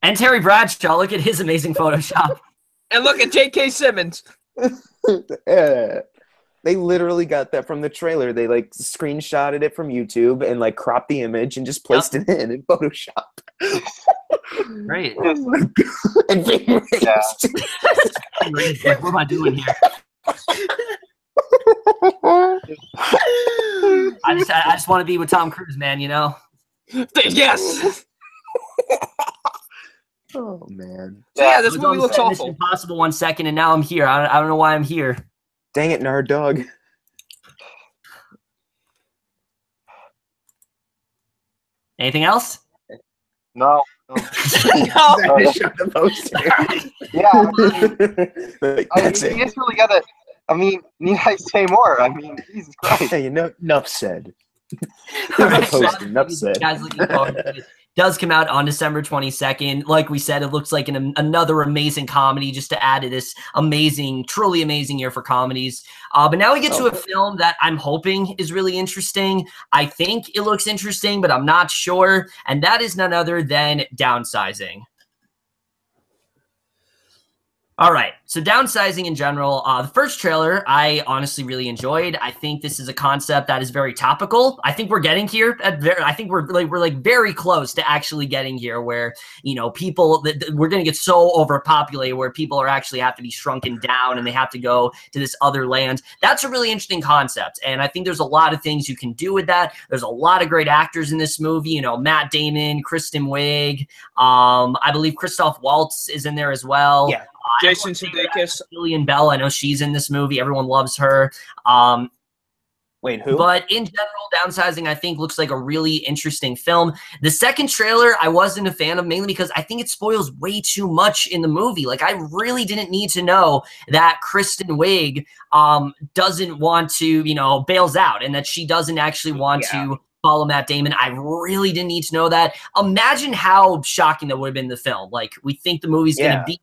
Speaker 1: And Terry Bradshaw, look at his amazing Photoshop.
Speaker 4: And look at J.K. Simmons.
Speaker 3: They literally got that from the trailer. They like screenshotted it from YouTube and like cropped the image and just placed it in Photoshop.
Speaker 1: Great.
Speaker 3: Oh my God. And
Speaker 1: what am I doing here? I just want to be with Tom Cruise, man, you know?
Speaker 4: Yes.
Speaker 3: Oh man.
Speaker 4: So yeah, this movie looks awful.
Speaker 1: Impossible 1 second, and now I'm here. I don't know why I'm here.
Speaker 3: Dang it, Nerd Dog.
Speaker 1: Anything else?
Speaker 5: No.
Speaker 4: No.
Speaker 3: Shut the poster.
Speaker 5: Yeah.
Speaker 3: That's
Speaker 5: You
Speaker 3: it.
Speaker 5: guys really gotta. I mean, need I say more? I mean, Jesus Christ.
Speaker 3: Hey, enough said.
Speaker 1: Right,
Speaker 3: Poster, enough said.
Speaker 1: Guys, looking forward to it. Does come out on December 22nd. Like we said, it looks like another amazing comedy just to add to this truly amazing year for comedies. But now we get to a film that I'm hoping is really interesting. I think it looks interesting, but I'm not sure. And that is none other than Downsizing. All right, so Downsizing in general, the first trailer I honestly really enjoyed. I think this is a concept that is very topical. I think we're getting here I think we're very close to actually getting here where, you know, people we're going to get so overpopulated where people are actually have to be shrunken down and they have to go to this other land. That's a really interesting concept, and I think there's a lot of things you can do with that. There's a lot of great actors in this movie, you know, Matt Damon, Kristen Wiig, I believe Christoph Waltz is in there as well.
Speaker 3: Yeah.
Speaker 4: Jason Sudeikis.
Speaker 1: Cillian Bell, I know she's in this movie. Everyone loves her.
Speaker 3: Wait, who?
Speaker 1: But in general, Downsizing, I think, looks like a really interesting film. The second trailer, I wasn't a fan of, mainly because I think it spoils way too much in the movie. Like, I really didn't need to know that Kristen Wiig doesn't want to, you know, bails out and that she doesn't actually want to follow Matt Damon. I really didn't need to know that. Imagine how shocking that would have been in the film. Like, we think the movie's going to be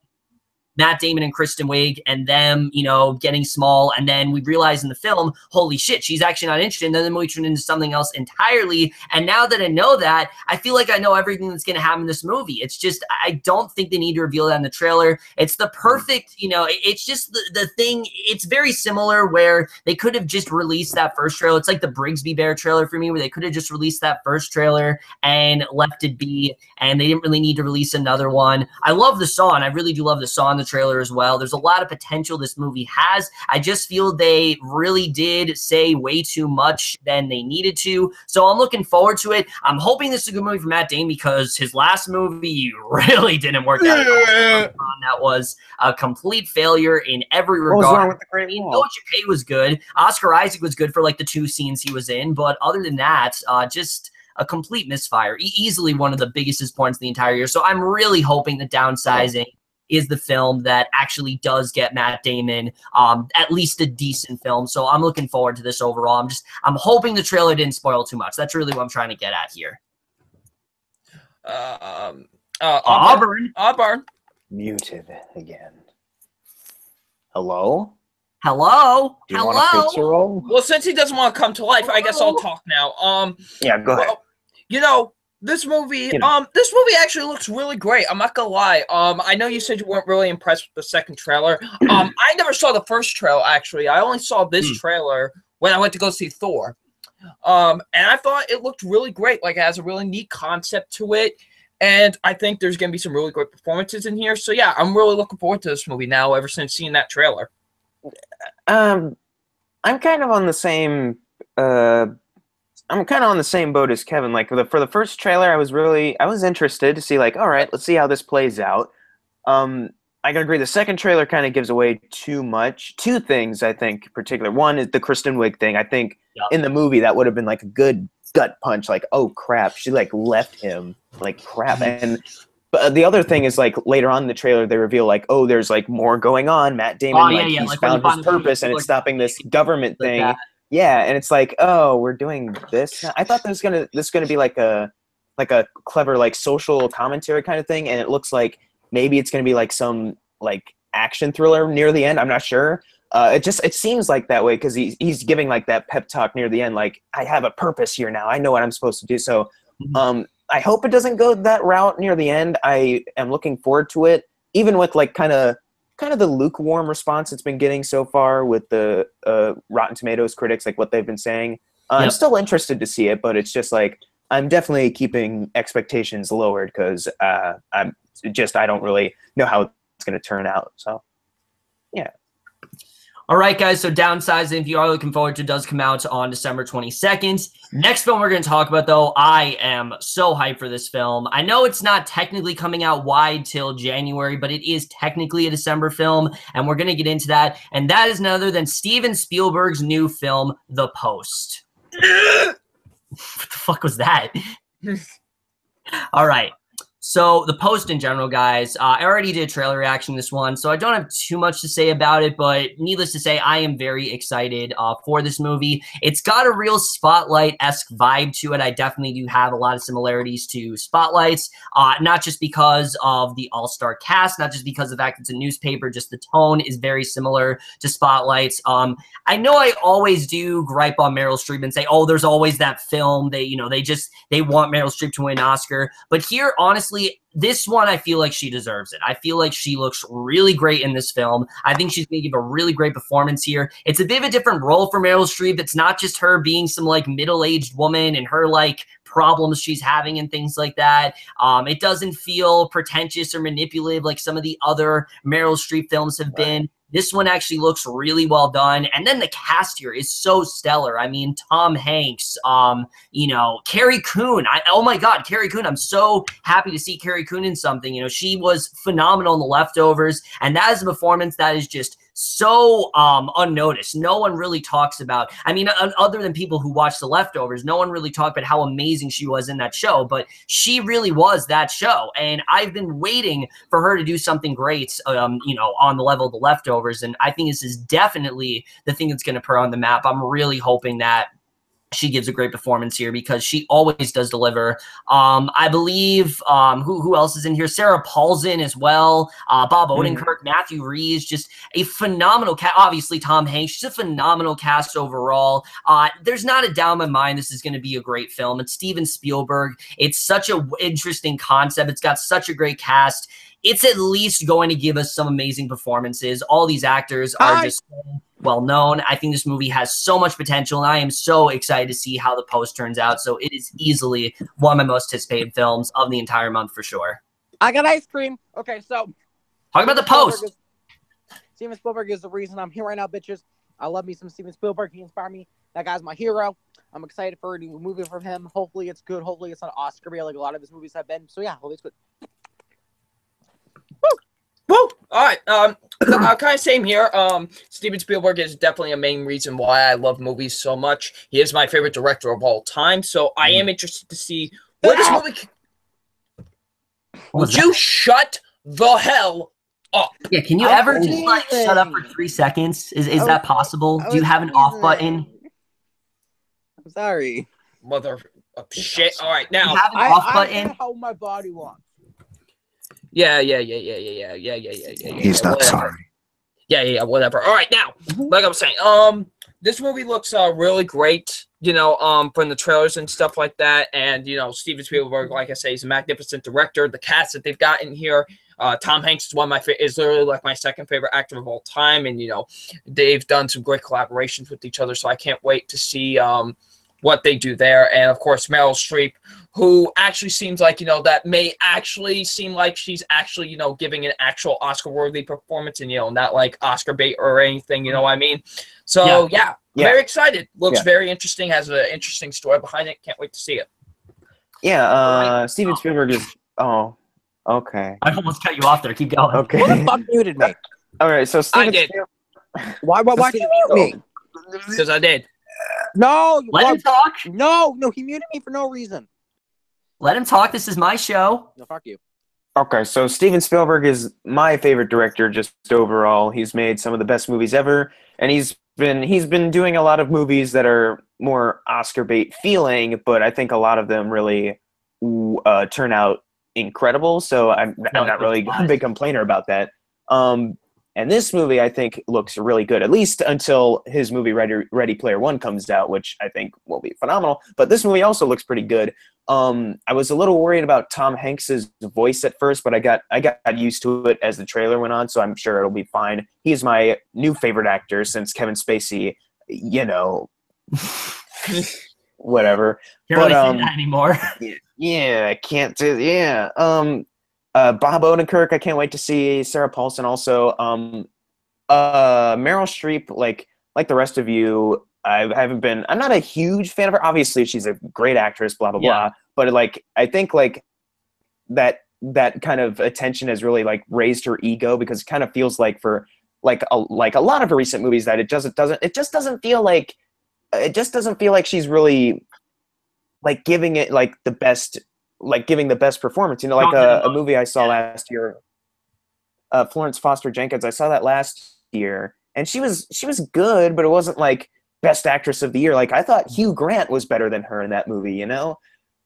Speaker 1: Matt Damon and Kristen Wiig and them, you know, getting small. And then we realize in the film, holy shit, she's actually not interested. And then the movie turned into something else entirely. And now that I know that, I feel like I know everything that's going to happen in this movie. It's just, I don't think they need to reveal that in the trailer. It's the perfect, you know, it's just the thing. It's very similar where they could have just released that first trailer. It's like the Brigsby Bear trailer for me, where they could have just released that first trailer and left it be. And they didn't really need to release another one. I love the song. I really do love the song. the trailer as well. There's a lot of potential this movie has. I just feel they really did say way too much than they needed to. So I'm looking forward to it. I'm hoping this is a good movie for Matt Damon because his last movie really didn't work out. That was a complete failure in every regard.
Speaker 3: What was wrong with the Great Wall?
Speaker 1: Noah Chapey was good. Oscar Isaac was good for like the 2 scenes he was in, but other than that, just a complete misfire. Easily one of the biggest disappointments of the entire year. So I'm really hoping that Downsizing is the film that actually does get Matt Damon at least a decent film. So I'm looking forward to this overall. I'm hoping the trailer didn't spoil too much. That's really what I'm trying to get at here. Auburn.
Speaker 3: Muted again. Hello?
Speaker 1: Hello?
Speaker 3: Do you want a pizza roll?
Speaker 4: Well, since he doesn't want to come to life, I guess I'll talk now.
Speaker 3: Yeah, go ahead.
Speaker 4: You know, this movie, this movie actually looks really great. I'm not gonna lie. I know you said you weren't really impressed with the second trailer. I never saw the first trailer, actually. I only saw this trailer when I went to go see Thor. And I thought it looked really great. Like, it has a really neat concept to it. And I think there's going to be some really great performances in here. So, yeah, I'm really looking forward to this movie now ever since seeing that trailer.
Speaker 3: I'm kind of on the same boat as Kevin. Like, for the first trailer, I was interested to see, like, all right, let's see how this plays out. I can agree the second trailer kind of gives away too much. 2 things, I think, in particular. One is the Kristen Wiig thing. I think in the movie that would have been like a good gut punch, like, oh crap, she like left him, like crap. But the other thing is, like, later on in the trailer they reveal, like, oh, there's like more going on. Matt Damon, he's like, found his purpose and it's stopping this government thing. Yeah, and it's like, oh, we're doing this. I thought this was gonna be like a clever like social commentary kind of thing, and it looks like maybe it's gonna be like some like action thriller near the end. I'm not sure. It seems like that way because he's giving like that pep talk near the end, like, I have a purpose here now. I know what I'm supposed to do. So I hope it doesn't go that route near the end. I am looking forward to it, even with like kind of the lukewarm response it's been getting so far with the Rotten Tomatoes critics, like what they've been saying. I'm still interested to see it, but it's just like I'm definitely keeping expectations lowered because I don't really know how it's going to turn out. So, yeah.
Speaker 1: All right, guys, so Downsizing, if you are looking forward to it, does come out on December 22nd. Next film we're going to talk about, though, I am so hyped for this film. I know it's not technically coming out wide till January, but it is technically a December film, and we're going to get into that. And that is none other than Steven Spielberg's new film, The Post. What the fuck was that? All right. So The Post in general, guys, I already did a trailer reaction to this one, so I don't have too much to say about it, but needless to say, I am very excited for this movie. It's got a real Spotlight-esque vibe to it. I definitely do have a lot of similarities to Spotlights, not just because of the all-star cast, not just because of the fact it's a newspaper, just the tone is very similar to Spotlights. I know I always do gripe on Meryl Streep and say, oh, there's always that film. They want Meryl Streep to win an Oscar, but here, honestly, this one, I feel like she deserves it. I feel like she looks really great in this film. I think she's going to give a really great performance here. It's a bit of a different role for Meryl Streep. It's not just her being some like middle-aged woman and her like problems she's having and things like that. It doesn't feel pretentious or manipulative like some of the other Meryl Streep films have been. This one actually looks really well done. And then the cast here is so stellar. I mean, Tom Hanks, Carrie Coon. Oh my God, Carrie Coon. I'm so happy to see Carrie Coon in something. She was phenomenal in The Leftovers. And that is a performance that is just so unnoticed. No one really talks about, other than people who watch The Leftovers, no one really talked about how amazing she was in that show, but she really was that show. And I've been waiting for her to do something great, on the level of The Leftovers. And I think this is definitely the thing that's going to put her on the map. I'm really hoping that she gives a great performance here because she always does deliver. I believe, who else is in here? Sarah Paulson as well. Bob Odenkirk, Matthew Rhys, just a phenomenal cast. Obviously, Tom Hanks, just a phenomenal cast overall. There's not a doubt in my mind this is going to be a great film. It's Steven Spielberg. It's such an interesting concept. It's got such a great cast. It's at least going to give us some amazing performances. All these actors are just so well known. I think this movie has so much potential, and I am so excited to see how The Post turns out. So it is easily one of my most anticipated films of the entire month for sure.
Speaker 2: I got ice cream. Okay, so
Speaker 1: Talk about the post.
Speaker 2: Steven Spielberg is the reason I'm here right now, bitches. I love me some Steven Spielberg. He inspired me. That guy's my hero. I'm excited for a new movie from him. Hopefully it's good. Hopefully it's not Oscar bait like a lot of his movies have been. So yeah, hopefully it's good.
Speaker 4: Woo! All right. Kind of same here. Steven Spielberg is definitely a main reason why I love movies so much. He is my favorite director of all time. So I am interested to see where this movie. Would you shut the hell up?
Speaker 1: Yeah, can you ever just like shut up for 3 seconds? Is that possible? Do you have an off button?
Speaker 2: I'm sorry.
Speaker 4: Mother of shit. All right, now
Speaker 1: You have an off button.
Speaker 2: I how my body wants.
Speaker 4: Yeah.
Speaker 3: He's not sorry.
Speaker 4: Yeah, whatever. All right, now, like I was saying, this movie looks really great, from the trailers and stuff like that. And, Steven Spielberg, like I say, he's a magnificent director. The cast that they've got in here, Tom Hanks is is literally like my second favorite actor of all time. And, they've done some great collaborations with each other. So I can't wait to see what they do there. And, of course, Meryl Streep, who actually seems like, that may actually seem like she's actually, giving an actual Oscar-worthy performance and, not like Oscar bait or anything, you know what I mean? So, yeah, very excited. Looks very interesting, has an interesting story behind it. Can't wait to see it.
Speaker 3: Yeah, Steven Spielberg is... Oh, okay.
Speaker 1: I almost cut you off there. Keep going.
Speaker 3: Okay.
Speaker 2: Who the fuck muted me?
Speaker 3: All right, so Steven
Speaker 4: I did.
Speaker 2: Why did you mute me?
Speaker 4: Because I did.
Speaker 2: No.
Speaker 1: Let him talk.
Speaker 2: No, he muted me for no reason.
Speaker 1: Let him talk. This is my show.
Speaker 2: No, fuck you.
Speaker 3: Okay, so Steven Spielberg is my favorite director just overall. He's made some of the best movies ever, and he's been doing a lot of movies that are more Oscar bait feeling, but I think a lot of them really turn out incredible. So I'm not really a big complainer about that. And this movie, I think, looks really good, at least until his movie Ready Player One comes out, which I think will be phenomenal. But this movie also looks pretty good. I was a little worried about Tom Hanks's voice at first, but I got used to it as the trailer went on, so I'm sure it'll be fine. He is my new favorite actor since Kevin Spacey, whatever.
Speaker 1: Can't really say that anymore.
Speaker 3: Yeah, I can't do. Yeah. Bob Odenkirk, I can't wait to see. Sarah Paulson also. Meryl Streep, like the rest of you, I'm not a huge fan of her. Obviously, she's a great actress, blah, blah, blah. But I think that kind of attention has really raised her ego, because it kind of feels like for a lot of her recent movies that it just doesn't feel like she's really giving it the best, giving the best performance, a movie I saw last year, Florence Foster Jenkins. I saw that last year, and she was good, but it wasn't best actress of the year. I thought Hugh Grant was better than her in that movie,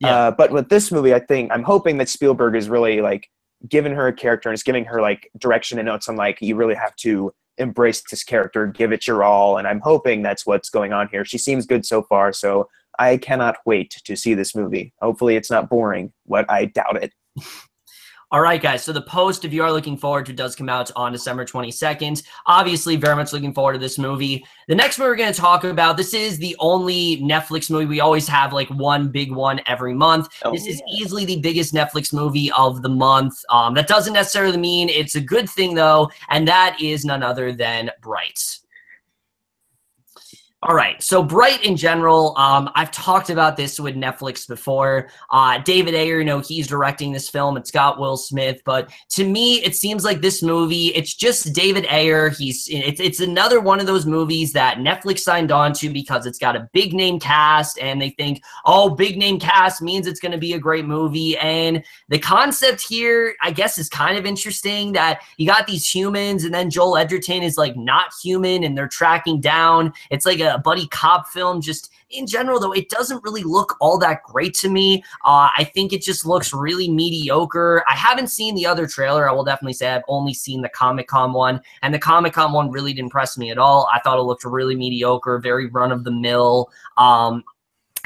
Speaker 3: but with this movie, I'm hoping that Spielberg is really giving her a character and is giving her direction and notes on you really have to embrace this character, give it your all, and I'm hoping that's what's going on here. She seems good so far, so I cannot wait to see this movie. Hopefully it's not boring, but I doubt it.
Speaker 1: All right, guys. So the post, if you are looking forward to, does come out on December 22nd. Obviously, very much looking forward to this movie. The next movie we're going to talk about, this is the only Netflix movie. We always have one big one every month. This is easily the biggest Netflix movie of the month. That doesn't necessarily mean it's a good thing, though, and that is none other than Bright. All right, so Bright in general, I've talked about this with Netflix before. David Ayer, he's directing this film. It's got Will Smith, but to me, it seems like this movie, it's just David Ayer. It's another one of those movies that Netflix signed on to because it's got a big name cast, and they think, oh, big name cast means it's going to be a great movie. And the concept here, I guess, is kind of interesting that you got these humans, and then Joel Edgerton is not human, and they're tracking down. It's like a buddy cop film. Just in general, though, it doesn't really look all that great to me. I think it just looks really mediocre. I haven't seen the other trailer. I will definitely say I've only seen the Comic-Con one, and the Comic-Con one really didn't impress me at all. I thought it looked really mediocre, very run-of-the-mill. And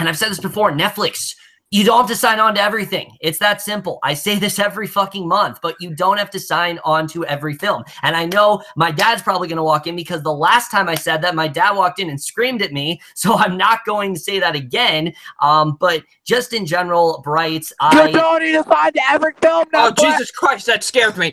Speaker 1: I've said this before, Netflix, You don't have to sign on to everything. It's that simple. I say this every fucking month, but you don't have to sign on to every film. And I know my dad's probably going to walk in because the last time I said that, my dad walked in and screamed at me. So I'm not going to say that again. But just in general, Bright,
Speaker 2: You don't need to sign to every film.
Speaker 4: Oh, Jesus Christ, that scared me.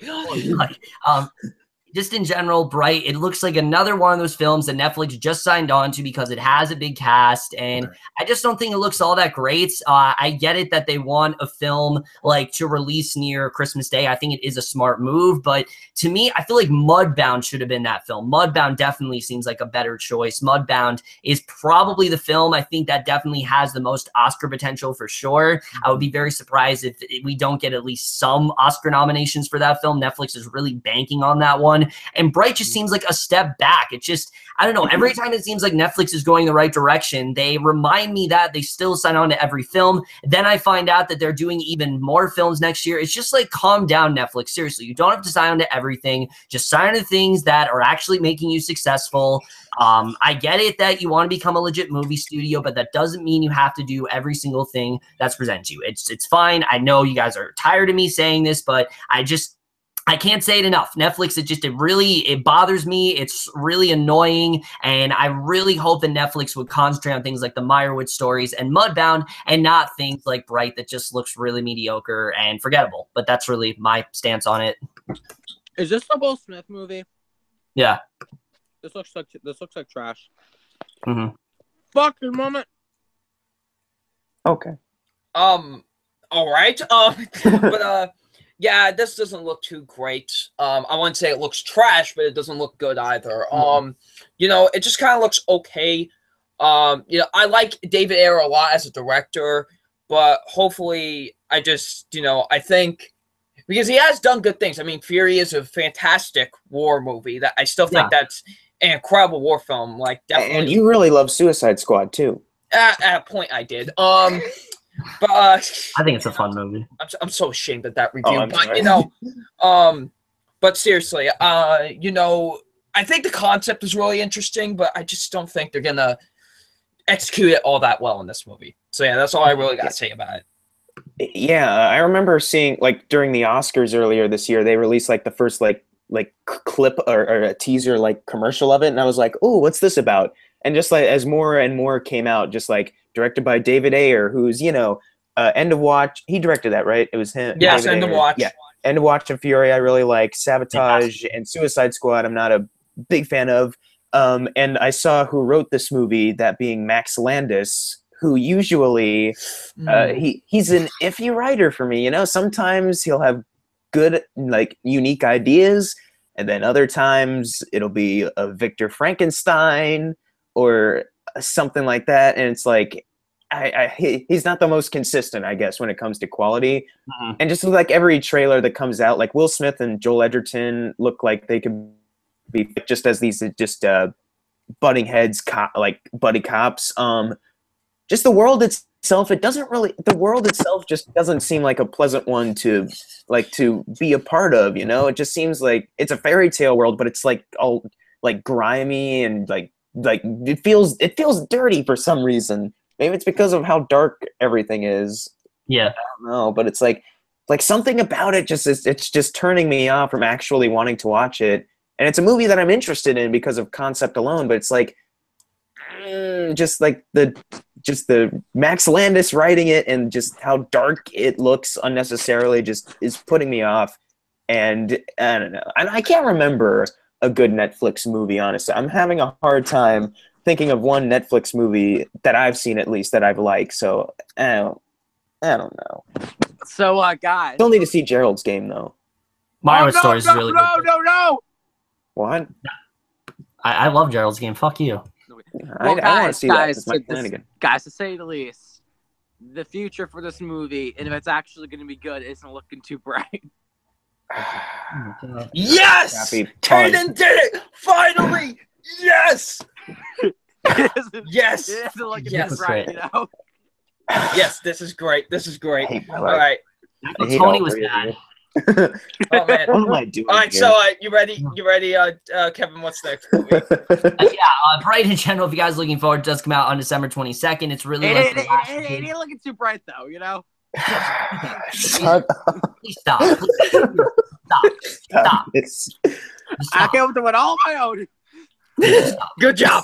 Speaker 1: Just in general, Bright, it looks like another one of those films that Netflix just signed on to because it has a big cast, and I just don't think it looks all that great. I get it that they want a film like to release near Christmas Day. I think it is a smart move, but to me, I feel like Mudbound should have been that film. Mudbound definitely seems like a better choice. Mudbound is probably the film I think that definitely has the most Oscar potential for sure. I would be very surprised if we don't get at least some Oscar nominations for that film. Netflix is really banking on that one. And Bright just seems like a step back. It just, I don't know, every time it seems like Netflix is going the right direction, they remind me that they still sign on to every film. Then I find out that they're doing even more films next year. It's just like, calm down, Netflix. Seriously, you don't have to sign on to everything. Just sign on to things that are actually making you successful. I get it that you want to become a legit movie studio, but that doesn't mean you have to do every single thing that's presented to you. It's fine. I know you guys are tired of me saying this, but I can't say it enough. Netflix, it bothers me. It's really annoying. And I really hope that Netflix would concentrate on things like the Meyerowitz stories and Mudbound and not things like Bright that just looks really mediocre and forgettable. But that's really my stance on it.
Speaker 2: Is this the Will Smith movie?
Speaker 1: Yeah.
Speaker 2: This looks like trash.
Speaker 1: Mm-hmm.
Speaker 2: Fucking moment.
Speaker 3: Okay.
Speaker 4: All right. But yeah, this doesn't look too great. I wouldn't say it looks trash, but it doesn't look good either. It just kind of looks okay. I like David Ayer a lot as a director, but hopefully I think because he has done good things. I mean, Fury is a fantastic war movie that I still think that's an incredible war film. Like, definitely.
Speaker 3: And you really love Suicide Squad too.
Speaker 4: At a point I did. But
Speaker 1: I think it's a fun movie.
Speaker 4: I'm so ashamed of that review.
Speaker 3: But
Speaker 4: but seriously, I think the concept is really interesting, but I just don't think they're gonna execute it all that well in this movie. So yeah, that's all I really gotta say about it.
Speaker 3: Yeah, I remember seeing like during the Oscars earlier this year, they released like the first like clip or a teaser like commercial of it, and I was like, oh, what's this about? And just like as more and more came out, just like directed by David Ayer, who's End of Watch. He directed that, right? It was him.
Speaker 4: Yes, End of Watch.
Speaker 3: Yeah, End of Watch and Fury. I really like Sabotage and Suicide Squad. I'm not a big fan of. And I saw who wrote this movie, that being Max Landis, who usually he's an iffy writer for me. Sometimes he'll have good like unique ideas, and then other times it'll be a Victor Frankenstein or something like that, and it's like he's not the most consistent, I guess, when it comes to quality. And just like every trailer that comes out, like Will Smith and Joel Edgerton look like they could be just as these butting heads, like buddy cops. Just the world itself, the world itself just doesn't seem like a pleasant one to be a part of. It just seems like it's a fairy tale world, but it's like all like grimy and like it feels dirty for some reason. Maybe it's because of how dark everything is.
Speaker 1: Yeah,
Speaker 3: I don't know, but it's like something about it it's just turning me off from actually wanting to watch it. And it's a movie that I'm interested in because of concept alone, but it's like just the Max Landis writing it and just how dark it looks unnecessarily just is putting me off. And I don't know. And I can't remember a good Netflix movie, honestly. I'm having a hard time thinking of one Netflix movie that I've seen, at least, that I've liked. So I don't know.
Speaker 2: So guys,
Speaker 3: Still need to see Gerald's Game though.
Speaker 1: Mario Stories is really good.
Speaker 2: No.
Speaker 3: What?
Speaker 1: I love Gerald's Game. Fuck you.
Speaker 2: Well,
Speaker 3: I want to see that. It's Mike
Speaker 2: guys,
Speaker 3: Flanagan.
Speaker 2: Guys, to say the least, the future for this movie, and if it's actually going to be good, isn't looking too bright.
Speaker 4: Yes! Kaden did it! Finally! Yes! Yes!
Speaker 2: It isn't looking
Speaker 4: Yes.
Speaker 2: too bright,
Speaker 4: Yes, this is great. This is great.
Speaker 3: I hate my
Speaker 4: All
Speaker 3: life.
Speaker 4: right.
Speaker 3: I hate
Speaker 1: Tony
Speaker 3: all
Speaker 1: was
Speaker 3: three of
Speaker 1: bad.
Speaker 3: you.
Speaker 4: Oh man.
Speaker 3: What am I doing?
Speaker 4: All right,
Speaker 3: here?
Speaker 4: so you ready? You ready, Kevin? What's next movie?
Speaker 1: Bright in general, if you guys are looking forward, it does come out on December 22nd. It's really like the last
Speaker 2: It ain't looking too bright though, you know.
Speaker 3: Shut up.
Speaker 1: Please stop. Please stop.
Speaker 3: It's
Speaker 2: I came to it all on my own.
Speaker 4: Good job.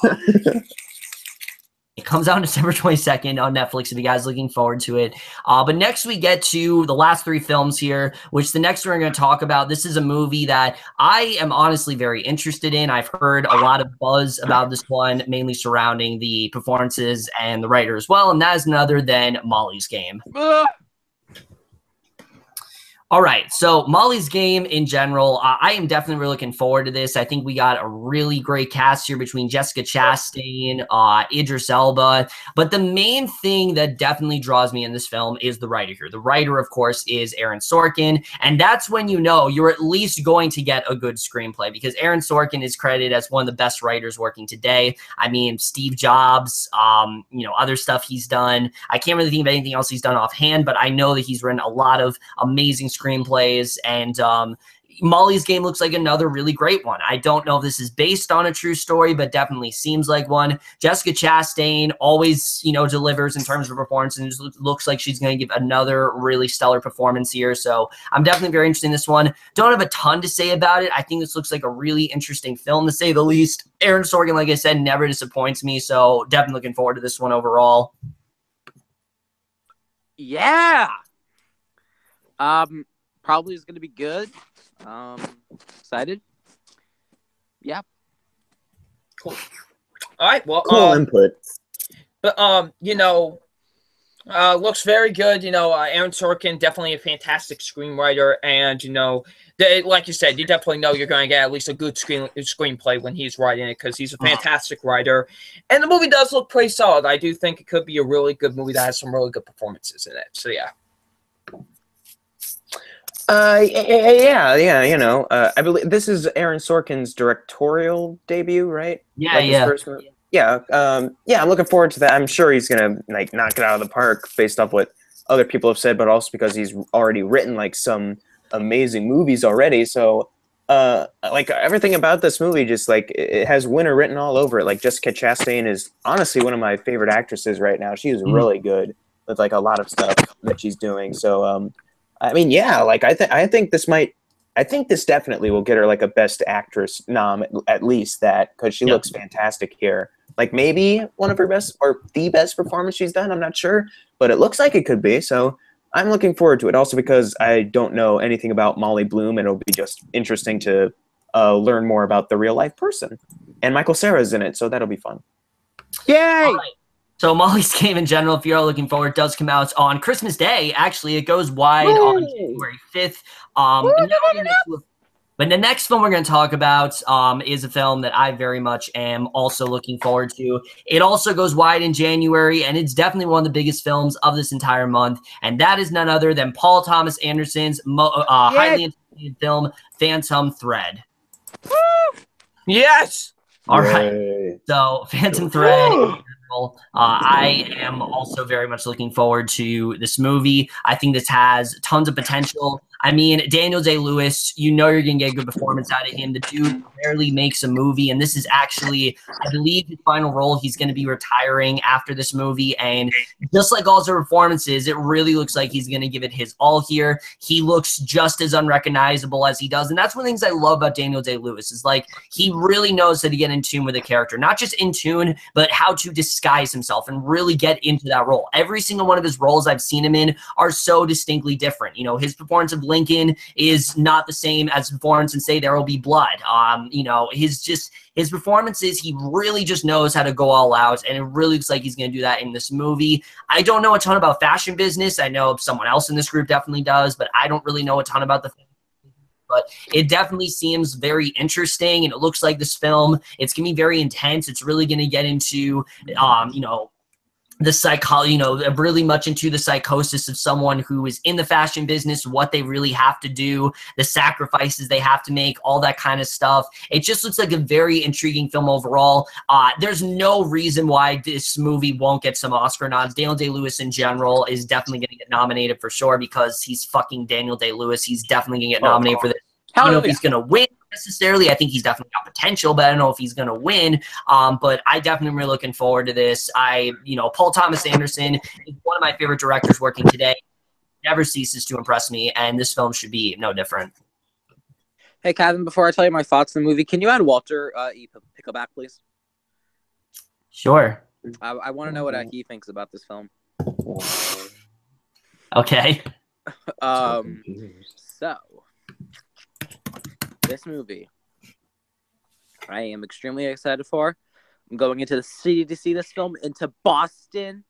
Speaker 1: It comes out on December 22nd on Netflix if you guys are looking forward to it. But next we get to the last three films here, which the next we're going to talk about. This is a movie that I am honestly very interested in. I've heard a lot of buzz about this one, mainly surrounding the performances and the writer as well, and that is none other than Molly's Game. All right, so Molly's Game in general, I am definitely really looking forward to this. I think we got a really great cast here between Jessica Chastain, Idris Elba. But the main thing that definitely draws me in this film is the writer here. The writer, of course, is Aaron Sorkin. And that's when you know you're at least going to get a good screenplay, because Aaron Sorkin is credited as one of the best writers working today. I mean, Steve Jobs, other stuff he's done. I can't really think of anything else he's done offhand, but I know that he's written a lot of amazing screenplays, and Molly's Game looks like another really great one. I don't know if this is based on a true story, but definitely seems like one. Jessica Chastain always, delivers in terms of performance, and it looks like she's going to give another really stellar performance here. So I'm definitely very interested in this one. Don't have a ton to say about it. I think this looks like a really interesting film, to say the least. Aaron Sorkin, like I said, never disappoints me, so definitely looking forward to this one overall.
Speaker 2: Yeah. Probably is going to be good. Excited. Yeah.
Speaker 4: Cool. All right. Well,
Speaker 3: cool input.
Speaker 4: But looks very good. Aaron Sorkin, definitely a fantastic screenwriter, and like you said, you definitely know you're going to get at least a good screenplay when he's writing it, because he's a fantastic writer. And the movie does look pretty solid. I do think it could be a really good movie that has some really good performances in it. So yeah.
Speaker 3: I believe this is Aaron Sorkin's directorial debut, right?
Speaker 1: Yeah,
Speaker 3: I'm looking forward to that. I'm sure he's gonna knock it out of the park based off what other people have said, but also because he's already written some amazing movies already. So everything about this movie, just it has winner written all over it. Like, Jessica Chastain is honestly one of my favorite actresses right now. She is really good with a lot of stuff that she's doing. So I think this definitely will get her a Best Actress nom, at least that, because she looks fantastic here. Maybe one of her best, or the best performance she's done. I'm not sure, but it looks like it could be. So I'm looking forward to it. Also because I don't know anything about Molly Bloom, and it'll be just interesting to learn more about the real life person. And Michael Cera's in it, so that'll be fun.
Speaker 2: Yay!
Speaker 1: So Molly's Game in general, if you're all looking forward, does come out on Christmas Day. Actually, it goes wide on January 5th. But the next film we're going to talk about is a film that I very much am also looking forward to. It also goes wide in January, and it's definitely one of the biggest films of this entire month. And that is none other than Paul Thomas Anderson's highly anticipated film, Phantom Thread.
Speaker 4: Yes!
Speaker 1: All right. So Phantom Thread. I am also very much looking forward to this movie. I think this has tons of potential. I mean, Daniel Day-Lewis, you're going to get a good performance out of him. The dude rarely makes a movie, and this is actually, I believe, his final role. He's going to be retiring after this movie, and just like all his performances, it really looks like he's going to give it his all here. He looks just as unrecognizable as he does, and that's one of the things I love about Daniel Day-Lewis is he really knows how to get in tune with a character, not just in tune, but how to disguise himself and really get into that role. Every single one of his roles I've seen him in are so distinctly different. His performance of Lincoln is not the same as performance in Say There Will Be Blood. His performances, he really just knows how to go all out, and it really looks like he's going to do that in this movie. I don't know a ton about fashion business. I know someone else in this group definitely does, but I don't really know a ton about the film. But it definitely seems very interesting, and it looks like this film, it's going to be very intense. It's really going to get into, you know, really much into the psychosis of someone who is in the fashion business, what they really have to do, the sacrifices they have to make, all that kind of stuff. It just looks like a very intriguing film overall. There's no reason why this movie won't get some Oscar nods. Daniel Day-Lewis in general is definitely going to get nominated for sure because he's fucking Daniel Day-Lewis. He's definitely going to get nominated for this. I don't know if he's going to win necessarily. I think he's definitely got potential, but I don't know if he's going to win. But I definitely am really looking forward to this. You know, Paul Thomas Anderson is one of my favorite directors working today. Never ceases to impress me, and this film should be no different.
Speaker 2: Hey, Kevin, before I tell you my thoughts on the movie, can you add Walter E. Pickleback, please?
Speaker 1: Sure.
Speaker 2: I want to know what he thinks about this film.
Speaker 1: Okay.
Speaker 2: So, this movie, I am extremely excited for. I'm going into the city to see this film, into Boston,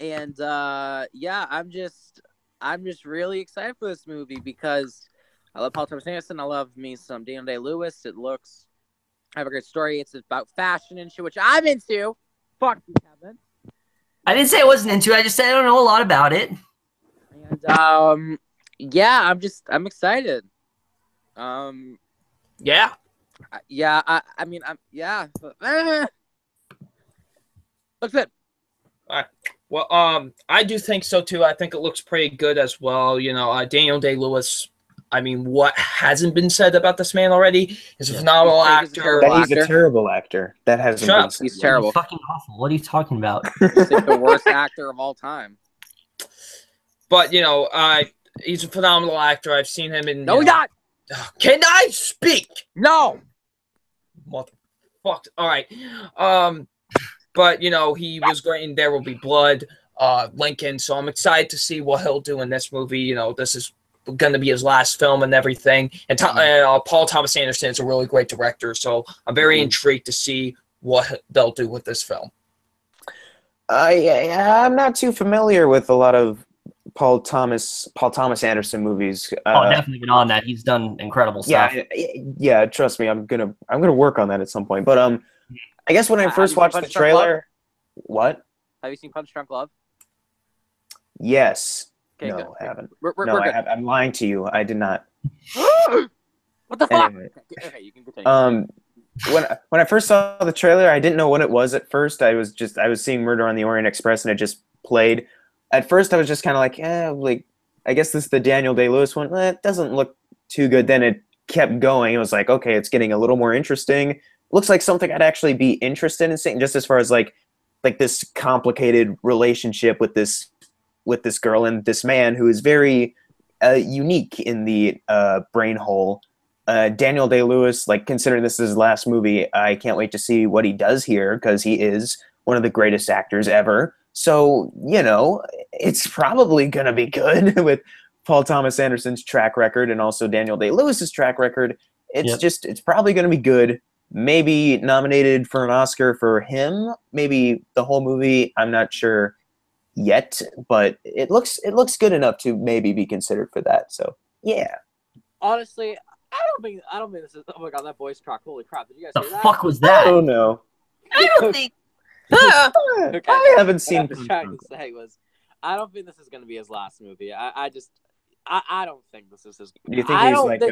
Speaker 2: and yeah, I'm just really excited for this movie because I love Paul Thomas Anderson. I love me some Daniel Day-Lewis. I have a great story. It's about fashion and shit, which I'm into. Fuck you, Kevin.
Speaker 1: I didn't say I wasn't into it. I just said I don't know a lot about it.
Speaker 2: And yeah, I'm excited.
Speaker 4: Yeah.
Speaker 2: Yeah, I mean, yeah. Looks good.
Speaker 4: All right. Well, I do think so too. I think it looks pretty good as well. You know, Daniel Day-Lewis. I mean, what hasn't been said about this man already? He's a phenomenal actor.
Speaker 3: He's a terrible actor. That hasn't been said.
Speaker 2: He's terrible.
Speaker 1: He's fucking awful. What are you talking about?
Speaker 2: He's like the worst actor of all time.
Speaker 4: But you know, he's a phenomenal actor. I've seen him in.
Speaker 2: No, he's not.
Speaker 4: Can I speak?
Speaker 2: No.
Speaker 4: Motherfucker. All right. But you know, he was great in There Will Be Blood, Lincoln. So I'm excited to see what he'll do in this movie. You know, this is going to be his last film and everything. And Paul Thomas Anderson is a really great director. So I'm very intrigued to see what they'll do with this film.
Speaker 3: Yeah, I'm not too familiar with a lot of Paul Thomas Anderson movies.
Speaker 1: Definitely get on that. He's done incredible stuff.
Speaker 3: Yeah. Trust me, I'm gonna work on that at some point. But I guess when I first watched the trailer, what?
Speaker 2: Have you seen Punch Drunk Love?
Speaker 3: Yes.
Speaker 2: Okay,
Speaker 3: no,
Speaker 2: good.
Speaker 3: I haven't.
Speaker 2: We're
Speaker 3: I'm lying to you. I did not.
Speaker 2: What the fuck?
Speaker 3: Anyway.
Speaker 2: Okay, you can continue.
Speaker 3: When I first saw the trailer, I didn't know what it was at first. I was seeing Murder on the Orient Express, and it just played. At first, I was just kind of like, I guess this is the Daniel Day-Lewis one. It doesn't look too good. Then it kept going. It was like, okay, it's getting a little more interesting. Looks like something I'd actually be interested in seeing, just as far as like this complicated relationship with this girl and this man who is very unique in the brain hole. Daniel Day-Lewis, like, considering this is his last movie, I can't wait to see what he does here because he is one of the greatest actors ever. So, you know, it's probably going to be good with Paul Thomas Anderson's track record and also Daniel Day-Lewis's track record. It's probably going to be good. Maybe nominated for an Oscar for him. Maybe the whole movie. I'm not sure yet, but it looks good enough to maybe be considered for that. So, yeah.
Speaker 2: Honestly, I don't think this is. Oh my god, that voice crack! Holy crap! Did you guys
Speaker 1: The
Speaker 2: hear that?
Speaker 1: fuck was that?
Speaker 3: I don't know.
Speaker 1: I don't think.
Speaker 2: Okay.
Speaker 3: I haven't seen.
Speaker 2: What I was trying to say was, I don't think this is going to be his last movie. I don't think this is his.
Speaker 3: Do you think he's like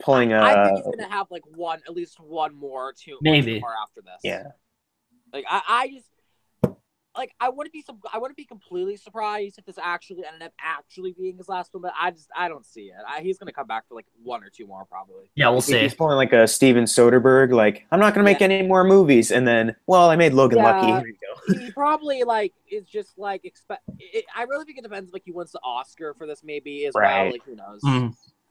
Speaker 3: pulling a?
Speaker 2: I think he's going to have like at least one more or two,
Speaker 1: maybe
Speaker 2: more after this.
Speaker 3: Yeah.
Speaker 2: Like I just. Like I wouldn't be completely surprised if this actually ended up being his last one, but I don't see it. He's gonna come back for like one or two more probably.
Speaker 1: Yeah, we'll see.
Speaker 3: He's pulling like a Steven Soderbergh, like I'm not gonna make any more movies, and then I made Logan Lucky. Here we go.
Speaker 2: He probably like is just like I really think it depends. Like he wins the Oscar for this maybe as well. Like who knows?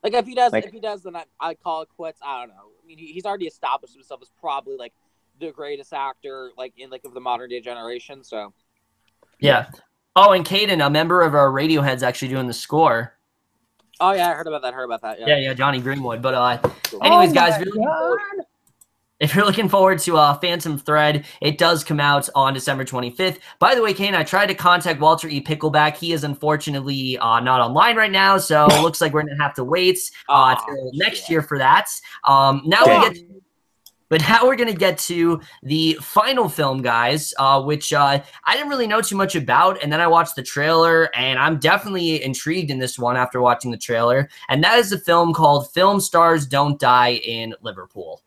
Speaker 2: Like if he does, then I call it quits. I don't know. I mean, he's already established himself as probably like the greatest actor like in like of the modern day generation. So
Speaker 1: yeah. Oh, and Caden, a member of our Radiohead's actually doing the score.
Speaker 2: Oh yeah, I heard about that.
Speaker 1: Yeah, Johnny Greenwood. But anyways, guys, if you're looking forward to Phantom Thread, it does come out on December 25th. By the way, Caden, I tried to contact Walter E. Pickleback. He is unfortunately not online right now, so it looks like we're gonna have to wait till next year for that. Now we get. But now we're going to get to the final film, guys, which I didn't really know too much about. And then I watched the trailer, and I'm definitely intrigued in this one after watching the trailer. And that is a film called Film Stars Don't Die in Liverpool.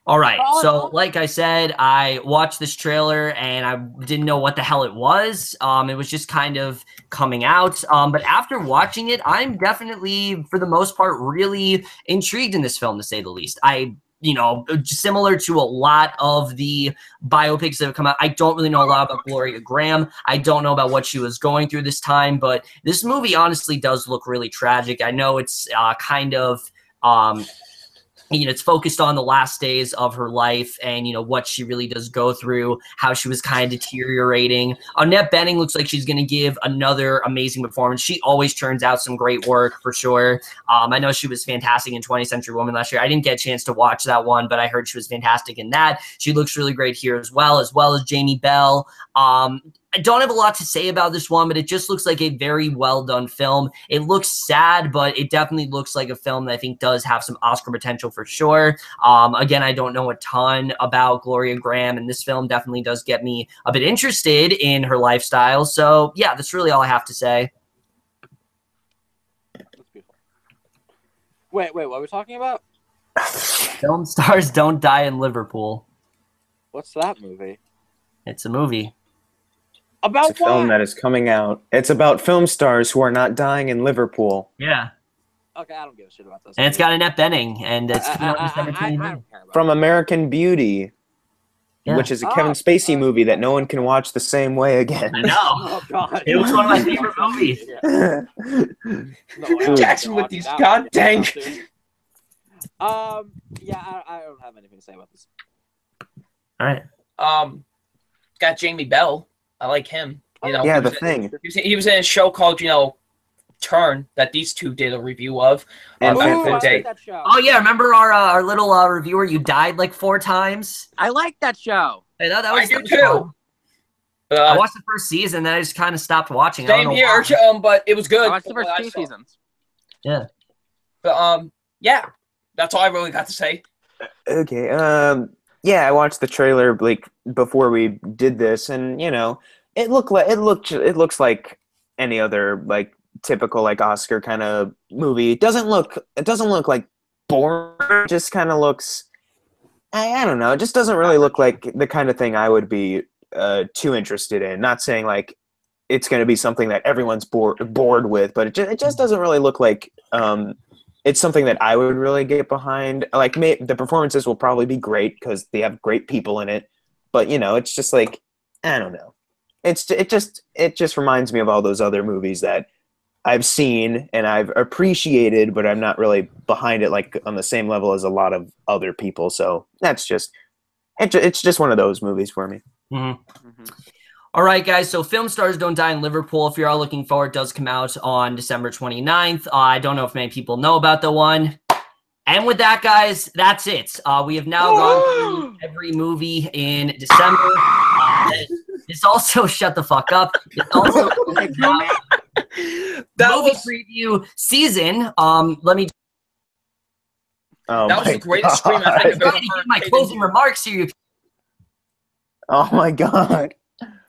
Speaker 1: All right, so like I said, I watched this trailer and I didn't know what the hell it was. It was just kind of coming out. But after watching it, I'm definitely, for the most part, really intrigued in this film, to say the least. Similar to a lot of the biopics that have come out, I don't really know a lot about Gloria Graham. I don't know about what she was going through this time, but this movie honestly does look really tragic. I know it's it's focused on the last days of her life and, what she really does go through, how she was kind of deteriorating. Annette Bening looks like she's going to give another amazing performance. She always turns out some great work for sure. I know she was fantastic in 20th Century Woman last year. I didn't get a chance to watch that one, but I heard she was fantastic in that. She looks really great here as well as Jamie Bell. I don't have a lot to say about this one, but it just looks like a very well done film. It looks sad, but it definitely looks like a film that I think does have some Oscar potential for sure. Again, I don't know a ton about Gloria Graham, and this film definitely does get me a bit interested in her lifestyle. So yeah, that's really all I have to say.
Speaker 2: That's beautiful. Wait, what are we talking about?
Speaker 1: Film Stars Don't Die in Liverpool.
Speaker 2: What's that movie?
Speaker 1: It's a movie.
Speaker 2: About
Speaker 3: it's a film that is coming out. It's about film stars who are not dying in Liverpool.
Speaker 1: Yeah.
Speaker 2: Okay, I don't give a shit about this.
Speaker 1: And it's got Annette Bening, and it's coming out in December 29th.
Speaker 3: From American Beauty, which is a Kevin Spacey movie that no one can watch the same way again.
Speaker 1: I know.
Speaker 2: Oh, God.
Speaker 1: It was one of my favorite movies.
Speaker 4: Jackson with these goddamn.
Speaker 2: Yeah, I don't have anything to say about this.
Speaker 1: All right.
Speaker 4: Got Jamie Bell. I like him.
Speaker 3: Yeah, The Thing.
Speaker 4: He was in a show called, Turn, that these two did a review of back in the day.
Speaker 1: Oh yeah, remember our little reviewer? You died like 4 times.
Speaker 2: I like that show.
Speaker 1: I know that was.
Speaker 4: I do too.
Speaker 1: I watched the first season, then I just kind of stopped watching.
Speaker 4: Same here, but it was good.
Speaker 2: I watched the first 2 seasons.
Speaker 1: Yeah.
Speaker 4: But yeah, that's all I really got to say.
Speaker 3: Okay. Yeah, I watched the trailer like before we did this, and it looks like any other like typical like Oscar kind of movie. It doesn't look like boring. It just kind of looks. I don't know. It just doesn't really look like the kind of thing I would be too interested in. Not saying like it's going to be something that everyone's bored with, but it just doesn't really look like it's something that I would really get behind. Like the performances will probably be great because they have great people in it, but it's just like I don't know. It just reminds me of all those other movies that I've seen and I've appreciated, but I'm not really behind it like on the same level as a lot of other people. So that's just it's just one of those movies for me.
Speaker 1: Mm-hmm. Mm-hmm. All right, guys, so Film Stars Don't Die in Liverpool, if you're all looking forward, does come out on December 29th. I don't know if many people know about the one. And with that, guys, that's it. We have now gone through every movie in December. This also, shut the fuck up. This also movie preview season. Let me...
Speaker 3: that
Speaker 4: was the greatest scream I think I've ever heard.
Speaker 1: My closing remarks here.
Speaker 3: Oh, my God.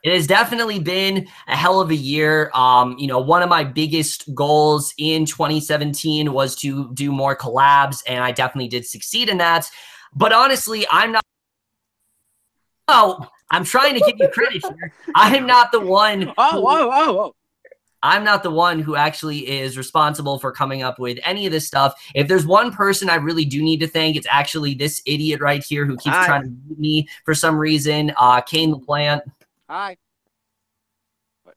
Speaker 1: It has definitely been a hell of a year. One of my biggest goals in 2017 was to do more collabs, and I definitely did succeed in that. But honestly, I'm not. Oh, I'm trying to give you credit here. I'm not the one.
Speaker 2: Oh.
Speaker 1: I'm not the one who actually is responsible for coming up with any of this stuff. If there's one person I really do need to thank, it's actually this idiot right here who keeps trying to mute me for some reason. Kane LaPlante.
Speaker 2: Hi.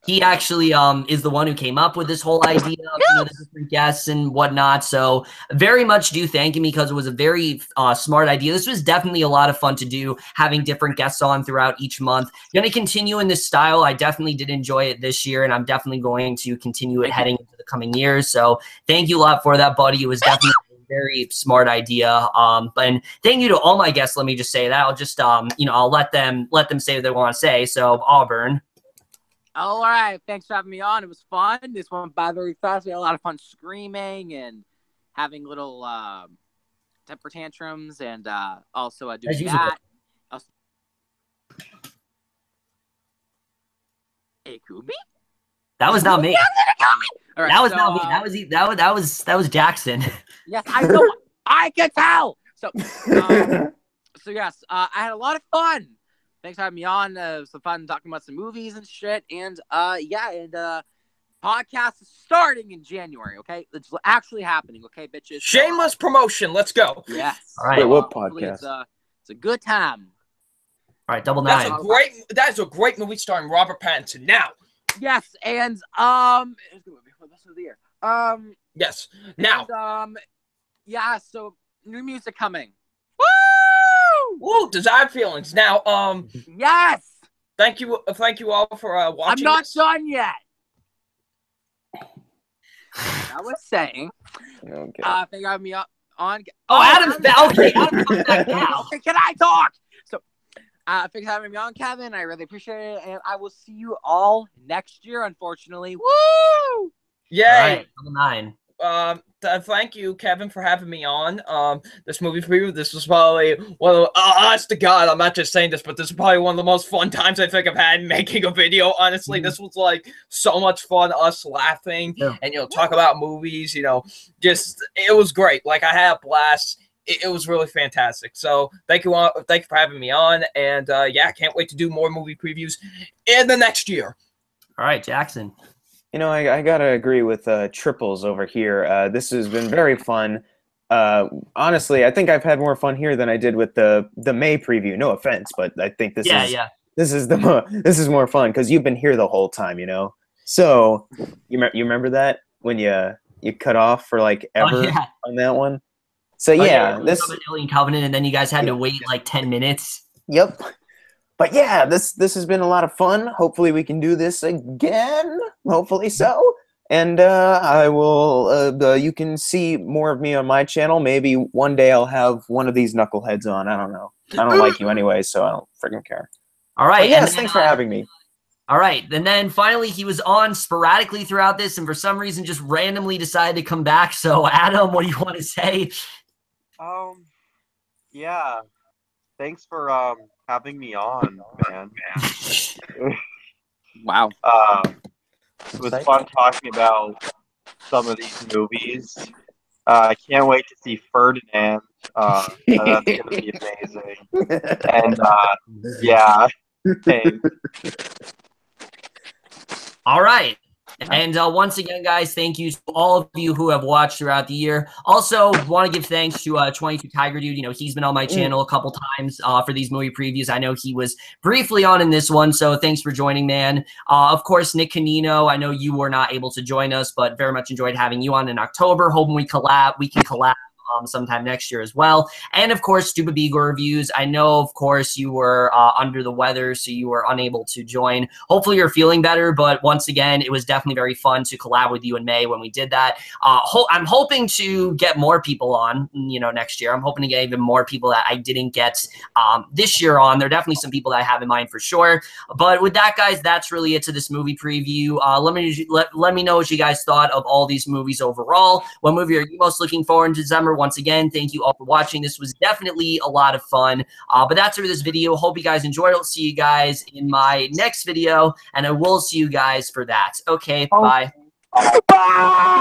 Speaker 1: He actually is the one who came up with this whole idea of the different guests and whatnot. So very much do thank him because it was a very smart idea. This was definitely a lot of fun to do, having different guests on throughout each month. Going to continue in this style. I definitely did enjoy it this year, and I'm definitely going to continue it heading into the coming years. So thank you a lot for that, buddy. It was definitely a very smart idea. And thank you to all my guests. Let me just say that. I'll just I'll let them say what they want to say. So Auburn.
Speaker 2: All right, thanks for having me on. It was fun. This went by very fast. We had a lot of fun screaming and having little temper tantrums, and also
Speaker 1: As
Speaker 2: doing
Speaker 1: usual.
Speaker 2: that. Hey, Kubi?
Speaker 1: That was not me.
Speaker 2: All right,
Speaker 1: That was
Speaker 2: so,
Speaker 1: not me. That was Jackson.
Speaker 2: Yes, I know. I can tell. So yes, I had a lot of fun. Thanks for having me on. It was some fun talking about some movies and shit. And podcast is starting in January. Okay, it's actually happening. Okay, bitches.
Speaker 4: Shameless promotion. Let's go.
Speaker 2: Yes.
Speaker 1: All right.
Speaker 3: Wait, what
Speaker 2: Hopefully
Speaker 3: podcast?
Speaker 2: It's a good time.
Speaker 1: All right, double
Speaker 4: That's
Speaker 1: nine.
Speaker 4: that is a great movie starring Robert Pattinson. Now.
Speaker 2: Yes, and it's a good movie for the rest of the year.
Speaker 4: Yes. Now.
Speaker 2: And, yeah. So new music coming.
Speaker 4: Woo! Desired feelings. Now.
Speaker 2: Yes.
Speaker 4: Thank you all for watching.
Speaker 2: I'm not
Speaker 4: this.
Speaker 2: done yet. I was saying.
Speaker 3: Okay.
Speaker 2: I think I'm on.
Speaker 1: Adam's back. Okay, Adam comes back now.
Speaker 2: Okay, can I talk? So, thanks for having me on, Kevin. I really appreciate it, and I will see you all next year. Unfortunately, woo!
Speaker 4: Yay!
Speaker 1: All right, double nine.
Speaker 4: Thank you, Kevin, for having me on this movie preview. This was probably one of honest to God, I'm not just saying this, but this is probably one of the most fun times I think I've had making a video. Honestly, this was like so much fun, us laughing and talk about movies. Just it was great. Like I had a blast. It was really fantastic. So thank you for having me on, and I can't wait to do more movie previews in the next year.
Speaker 1: All right, Jackson.
Speaker 3: I gotta agree with Triples over here. This has been very fun. Honestly, I think I've had more fun here than I did with the May preview. No offense, but I think this is more fun because you've been here the whole time. So you remember that when you cut off for like ever on that one. So this
Speaker 1: Alien Covenant, and then you guys had to wait like 10 minutes.
Speaker 3: Yep. But yeah, this has been a lot of fun. Hopefully we can do this again. Hopefully so. And I will. You can see more of me on my channel. Maybe one day I'll have one of these knuckleheads on. I don't know. I don't like you anyway, so I don't freaking care.
Speaker 1: All right.
Speaker 3: But yes, thanks for having me.
Speaker 1: All right. And then finally he was on sporadically throughout this, and for some reason just randomly decided to come back. So Adam, what do you want to say?
Speaker 5: Yeah. Thanks for having me on, man.
Speaker 2: Wow.
Speaker 5: It was fun talking about some of these movies. I can't wait to see Ferdinand. That's going to be amazing. And thanks.
Speaker 1: All right. And once again, guys, thank you to all of you who have watched throughout the year. Also, want to give thanks to 22 Tiger Dude. He's been on my channel a couple times for these movie previews. I know he was briefly on in this one, so thanks for joining, man. Of course, Nick Canino, I know you were not able to join us, but very much enjoyed having you on in October. Hoping we can collab sometime next year as well. And of course, Stupid Beagle Reviews. I know, of course, you were under the weather, so you were unable to join. Hopefully you're feeling better, but once again, it was definitely very fun to collab with you in May when we did that. I'm hoping to get more people on, next year. I'm hoping to get even more people that I didn't get this year on. There are definitely some people that I have in mind for sure. But with that, guys, that's really it to this movie preview. Let me know what you guys thought of all these movies overall. What movie are you most looking forward to December? Once again, thank you all for watching. This was definitely a lot of fun. But that's it for this video. Hope you guys enjoyed it. I'll see you guys in my next video, and I will see you guys for that. Okay, bye.
Speaker 2: Bye.